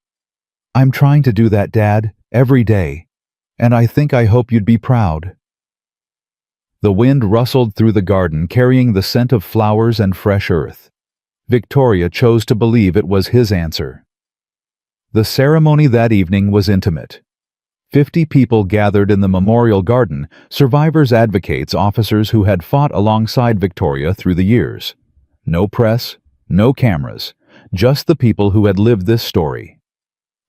I'm trying to do that, Dad, every day. And I hope you'd be proud. The wind rustled through the garden, carrying the scent of flowers and fresh earth. Victoria chose to believe it was his answer. The ceremony that evening was intimate. 50 people gathered in the memorial garden, survivors, advocates, officers who had fought alongside Victoria through the years. No press, no cameras, just the people who had lived this story.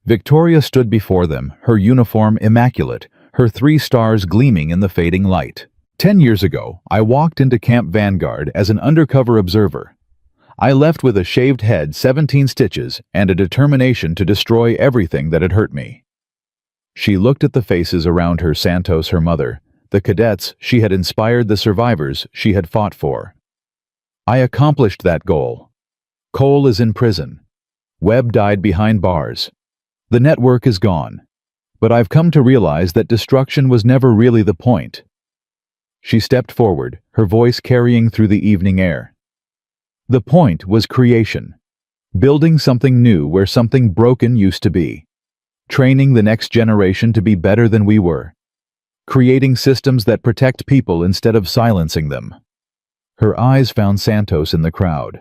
Victoria stood before them, her uniform immaculate, her 3 stars gleaming in the fading light. 10 years ago, I walked into Camp Vanguard as an undercover observer. I left with a shaved head, 17 stitches, and a determination to destroy everything that had hurt me. She looked at the faces around her, Santos, her mother, the cadets she had inspired, the survivors she had fought for. I accomplished that goal. Cole is in prison. Webb died behind bars. The network is gone. But I've come to realize that destruction was never really the point. She stepped forward, her voice carrying through the evening air. The point was creation. Building something new where something broken used to be. Training the next generation to be better than we were. Creating systems that protect people instead of silencing them. Her eyes found Santos in the crowd.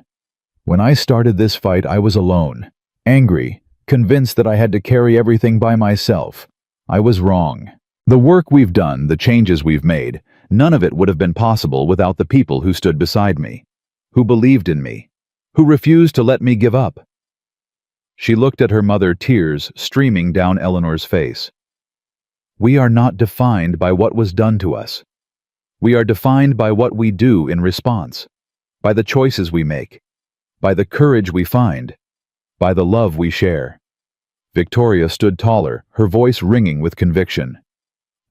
When I started this fight, I was alone, angry, convinced that I had to carry everything by myself. I was wrong. The work we've done, the changes we've made, none of it would have been possible without the people who stood beside me, who believed in me, who refused to let me give up. She looked at her mother, tears streaming down Eleanor's face. We are not defined by what was done to us. We are defined by what we do in response, by the choices we make, by the courage we find, by the love we share. Victoria stood taller, her voice ringing with conviction.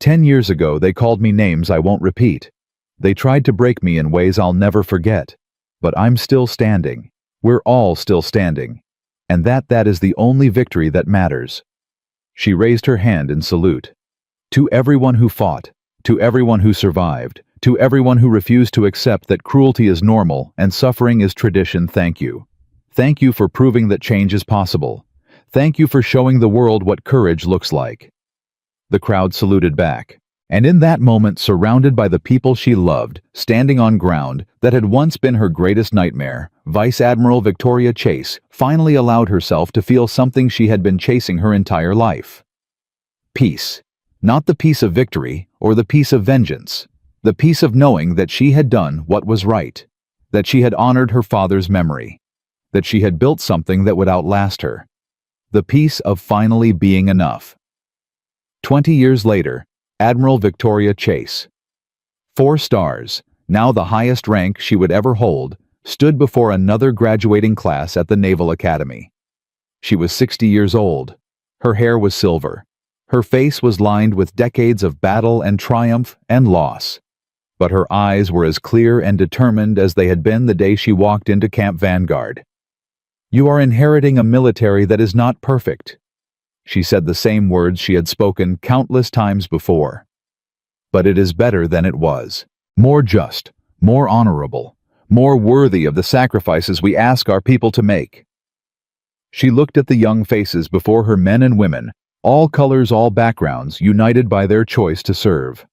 10 years ago, they called me names I won't repeat. They tried to break me in ways I'll never forget. But I'm still standing. We're all still standing. And that is the only victory that matters. She raised her hand in salute. To everyone who fought, to everyone who survived, to everyone who refused to accept that cruelty is normal and suffering is tradition, thank you. Thank you for proving that change is possible. Thank you for showing the world what courage looks like. The crowd saluted back. And in that moment, surrounded by the people she loved, standing on ground that had once been her greatest nightmare, Vice Admiral Victoria Chase finally allowed herself to feel something she had been chasing her entire life. Peace. Not the peace of victory or the peace of vengeance. The peace of knowing that she had done what was right, that she had honored her father's memory, that she had built something that would outlast her. The peace of finally being enough. 20 years later, Admiral Victoria Chase, 4 stars, now the highest rank she would ever hold, stood before another graduating class at the Naval Academy. She was 60 years old. Her hair was silver. Her face was lined with decades of battle and triumph and loss. But her eyes were as clear and determined as they had been the day she walked into Camp Vanguard. "You are inheriting a military that is not perfect." She said the same words she had spoken countless times before. "But it is better than it was. More just, more honorable, more worthy of the sacrifices we ask our people to make." She looked at the young faces before her, men and women, all colors, all backgrounds, united by their choice to serve.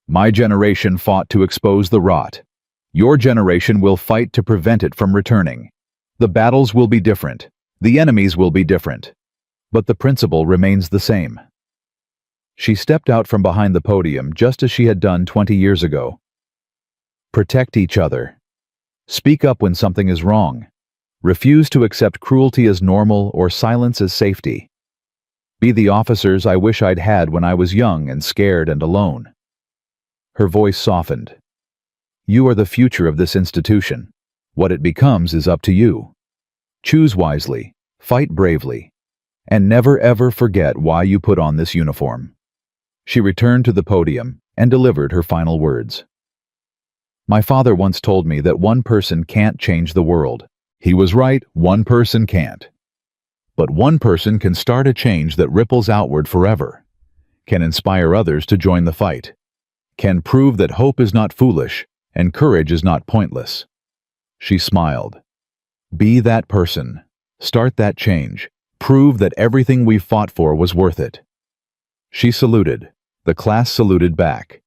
"My generation fought to expose the rot. Your generation will fight to prevent it from returning. The battles will be different. The enemies will be different. But the principle remains the same." She stepped out from behind the podium just as she had done 20 years ago. Protect each other. Speak up when something is wrong. Refuse to accept cruelty as normal or silence as safety. Be the officers I wish I'd had when I was young and scared and alone. Her voice softened. You are the future of this institution. What it becomes is up to you. Choose wisely, fight bravely, and never ever forget why you put on this uniform. She returned to the podium and delivered her final words. My father once told me that one person can't change the world. He was right, one person can't. But one person can start a change that ripples outward forever, can inspire others to join the fight, can prove that hope is not foolish and courage is not pointless. She smiled. Be that person. Start that change. Prove that everything we fought for was worth it. She saluted. The class saluted back.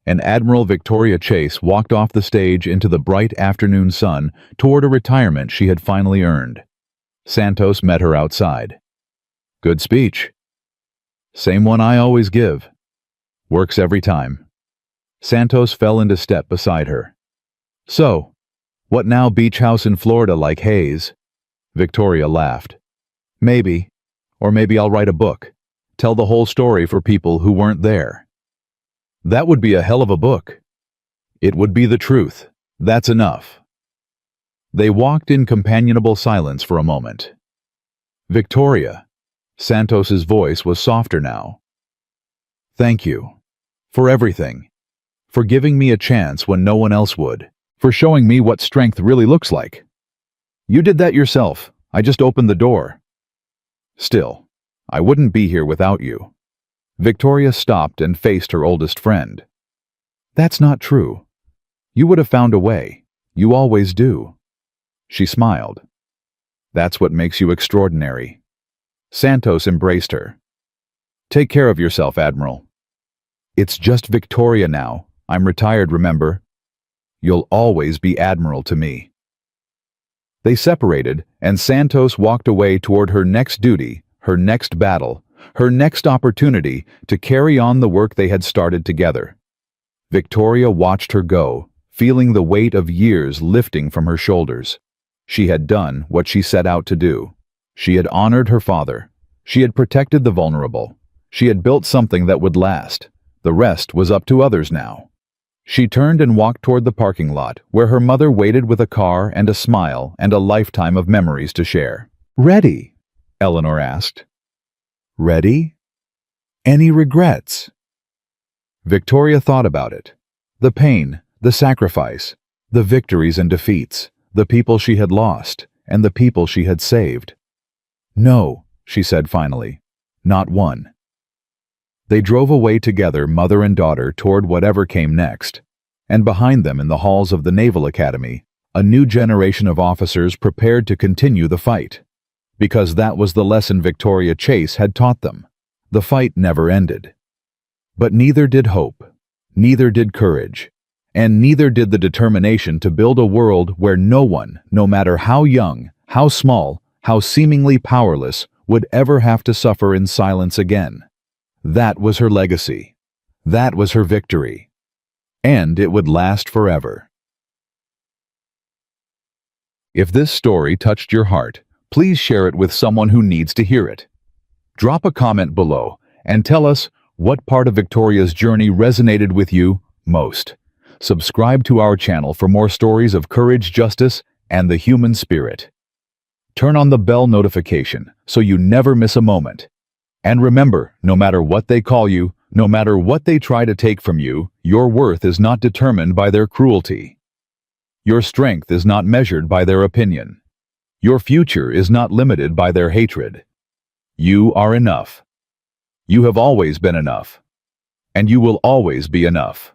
And Admiral Victoria Chase walked off the stage into the bright afternoon sun toward a retirement she had finally earned. Santos met her outside. Good speech. Same one I always give. Works every time. Santos fell into step beside her. So, what now, beach house in Florida like Hayes? Victoria laughed. Maybe. Or maybe I'll write a book. Tell the whole story for people who weren't there. That would be a hell of a book. It would be the truth. That's enough. They walked in companionable silence for a moment. Victoria. Santos's voice was softer now. Thank you. For everything. For giving me a chance when no one else would. For showing me what strength really looks like. You did that yourself. I just opened the door. Still, I wouldn't be here without you. Victoria stopped and faced her oldest friend. That's not true. You would have found a way. You always do. She smiled. That's what makes you extraordinary. Santos embraced her. Take care of yourself, Admiral. It's just Victoria now. I'm retired, remember? You'll always be Admiral to me. They separated, and Santos walked away toward her next duty, her next battle, her next opportunity to carry on the work they had started together. Victoria watched her go, feeling the weight of years lifting from her shoulders. She had done what she set out to do. She had honored her father. She had protected the vulnerable. She had built something that would last. The rest was up to others now. She turned and walked toward the parking lot, where her mother waited with a car and a smile and a lifetime of memories to share. Ready? Eleanor asked. Ready? Any regrets? Victoria thought about it. The pain, the sacrifice, the victories and defeats, the people she had lost, and the people she had saved. No, she said finally. Not one. They drove away together, mother and daughter, toward whatever came next. And behind them, in the halls of the Naval Academy, a new generation of officers prepared to continue the fight. Because that was the lesson Victoria Chase had taught them. The fight never ended. But neither did hope, neither did courage, and neither did the determination to build a world where no one, no matter how young, how small, how seemingly powerless, would ever have to suffer in silence again. That was her legacy. That was her victory. And it would last forever. If this story touched your heart, please share it with someone who needs to hear it. Drop a comment below and tell us what part of Victoria's journey resonated with you most. Subscribe to our channel for more stories of courage, justice, and the human spirit. Turn on the bell notification so you never miss a moment. And remember, no matter what they call you, no matter what they try to take from you, your worth is not determined by their cruelty. Your strength is not measured by their opinion. Your future is not limited by their hatred. You are enough. You have always been enough. And you will always be enough.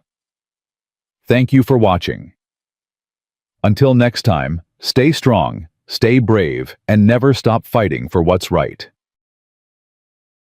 Thank you for watching. Until next time, stay strong, stay brave, and never stop fighting for what's right.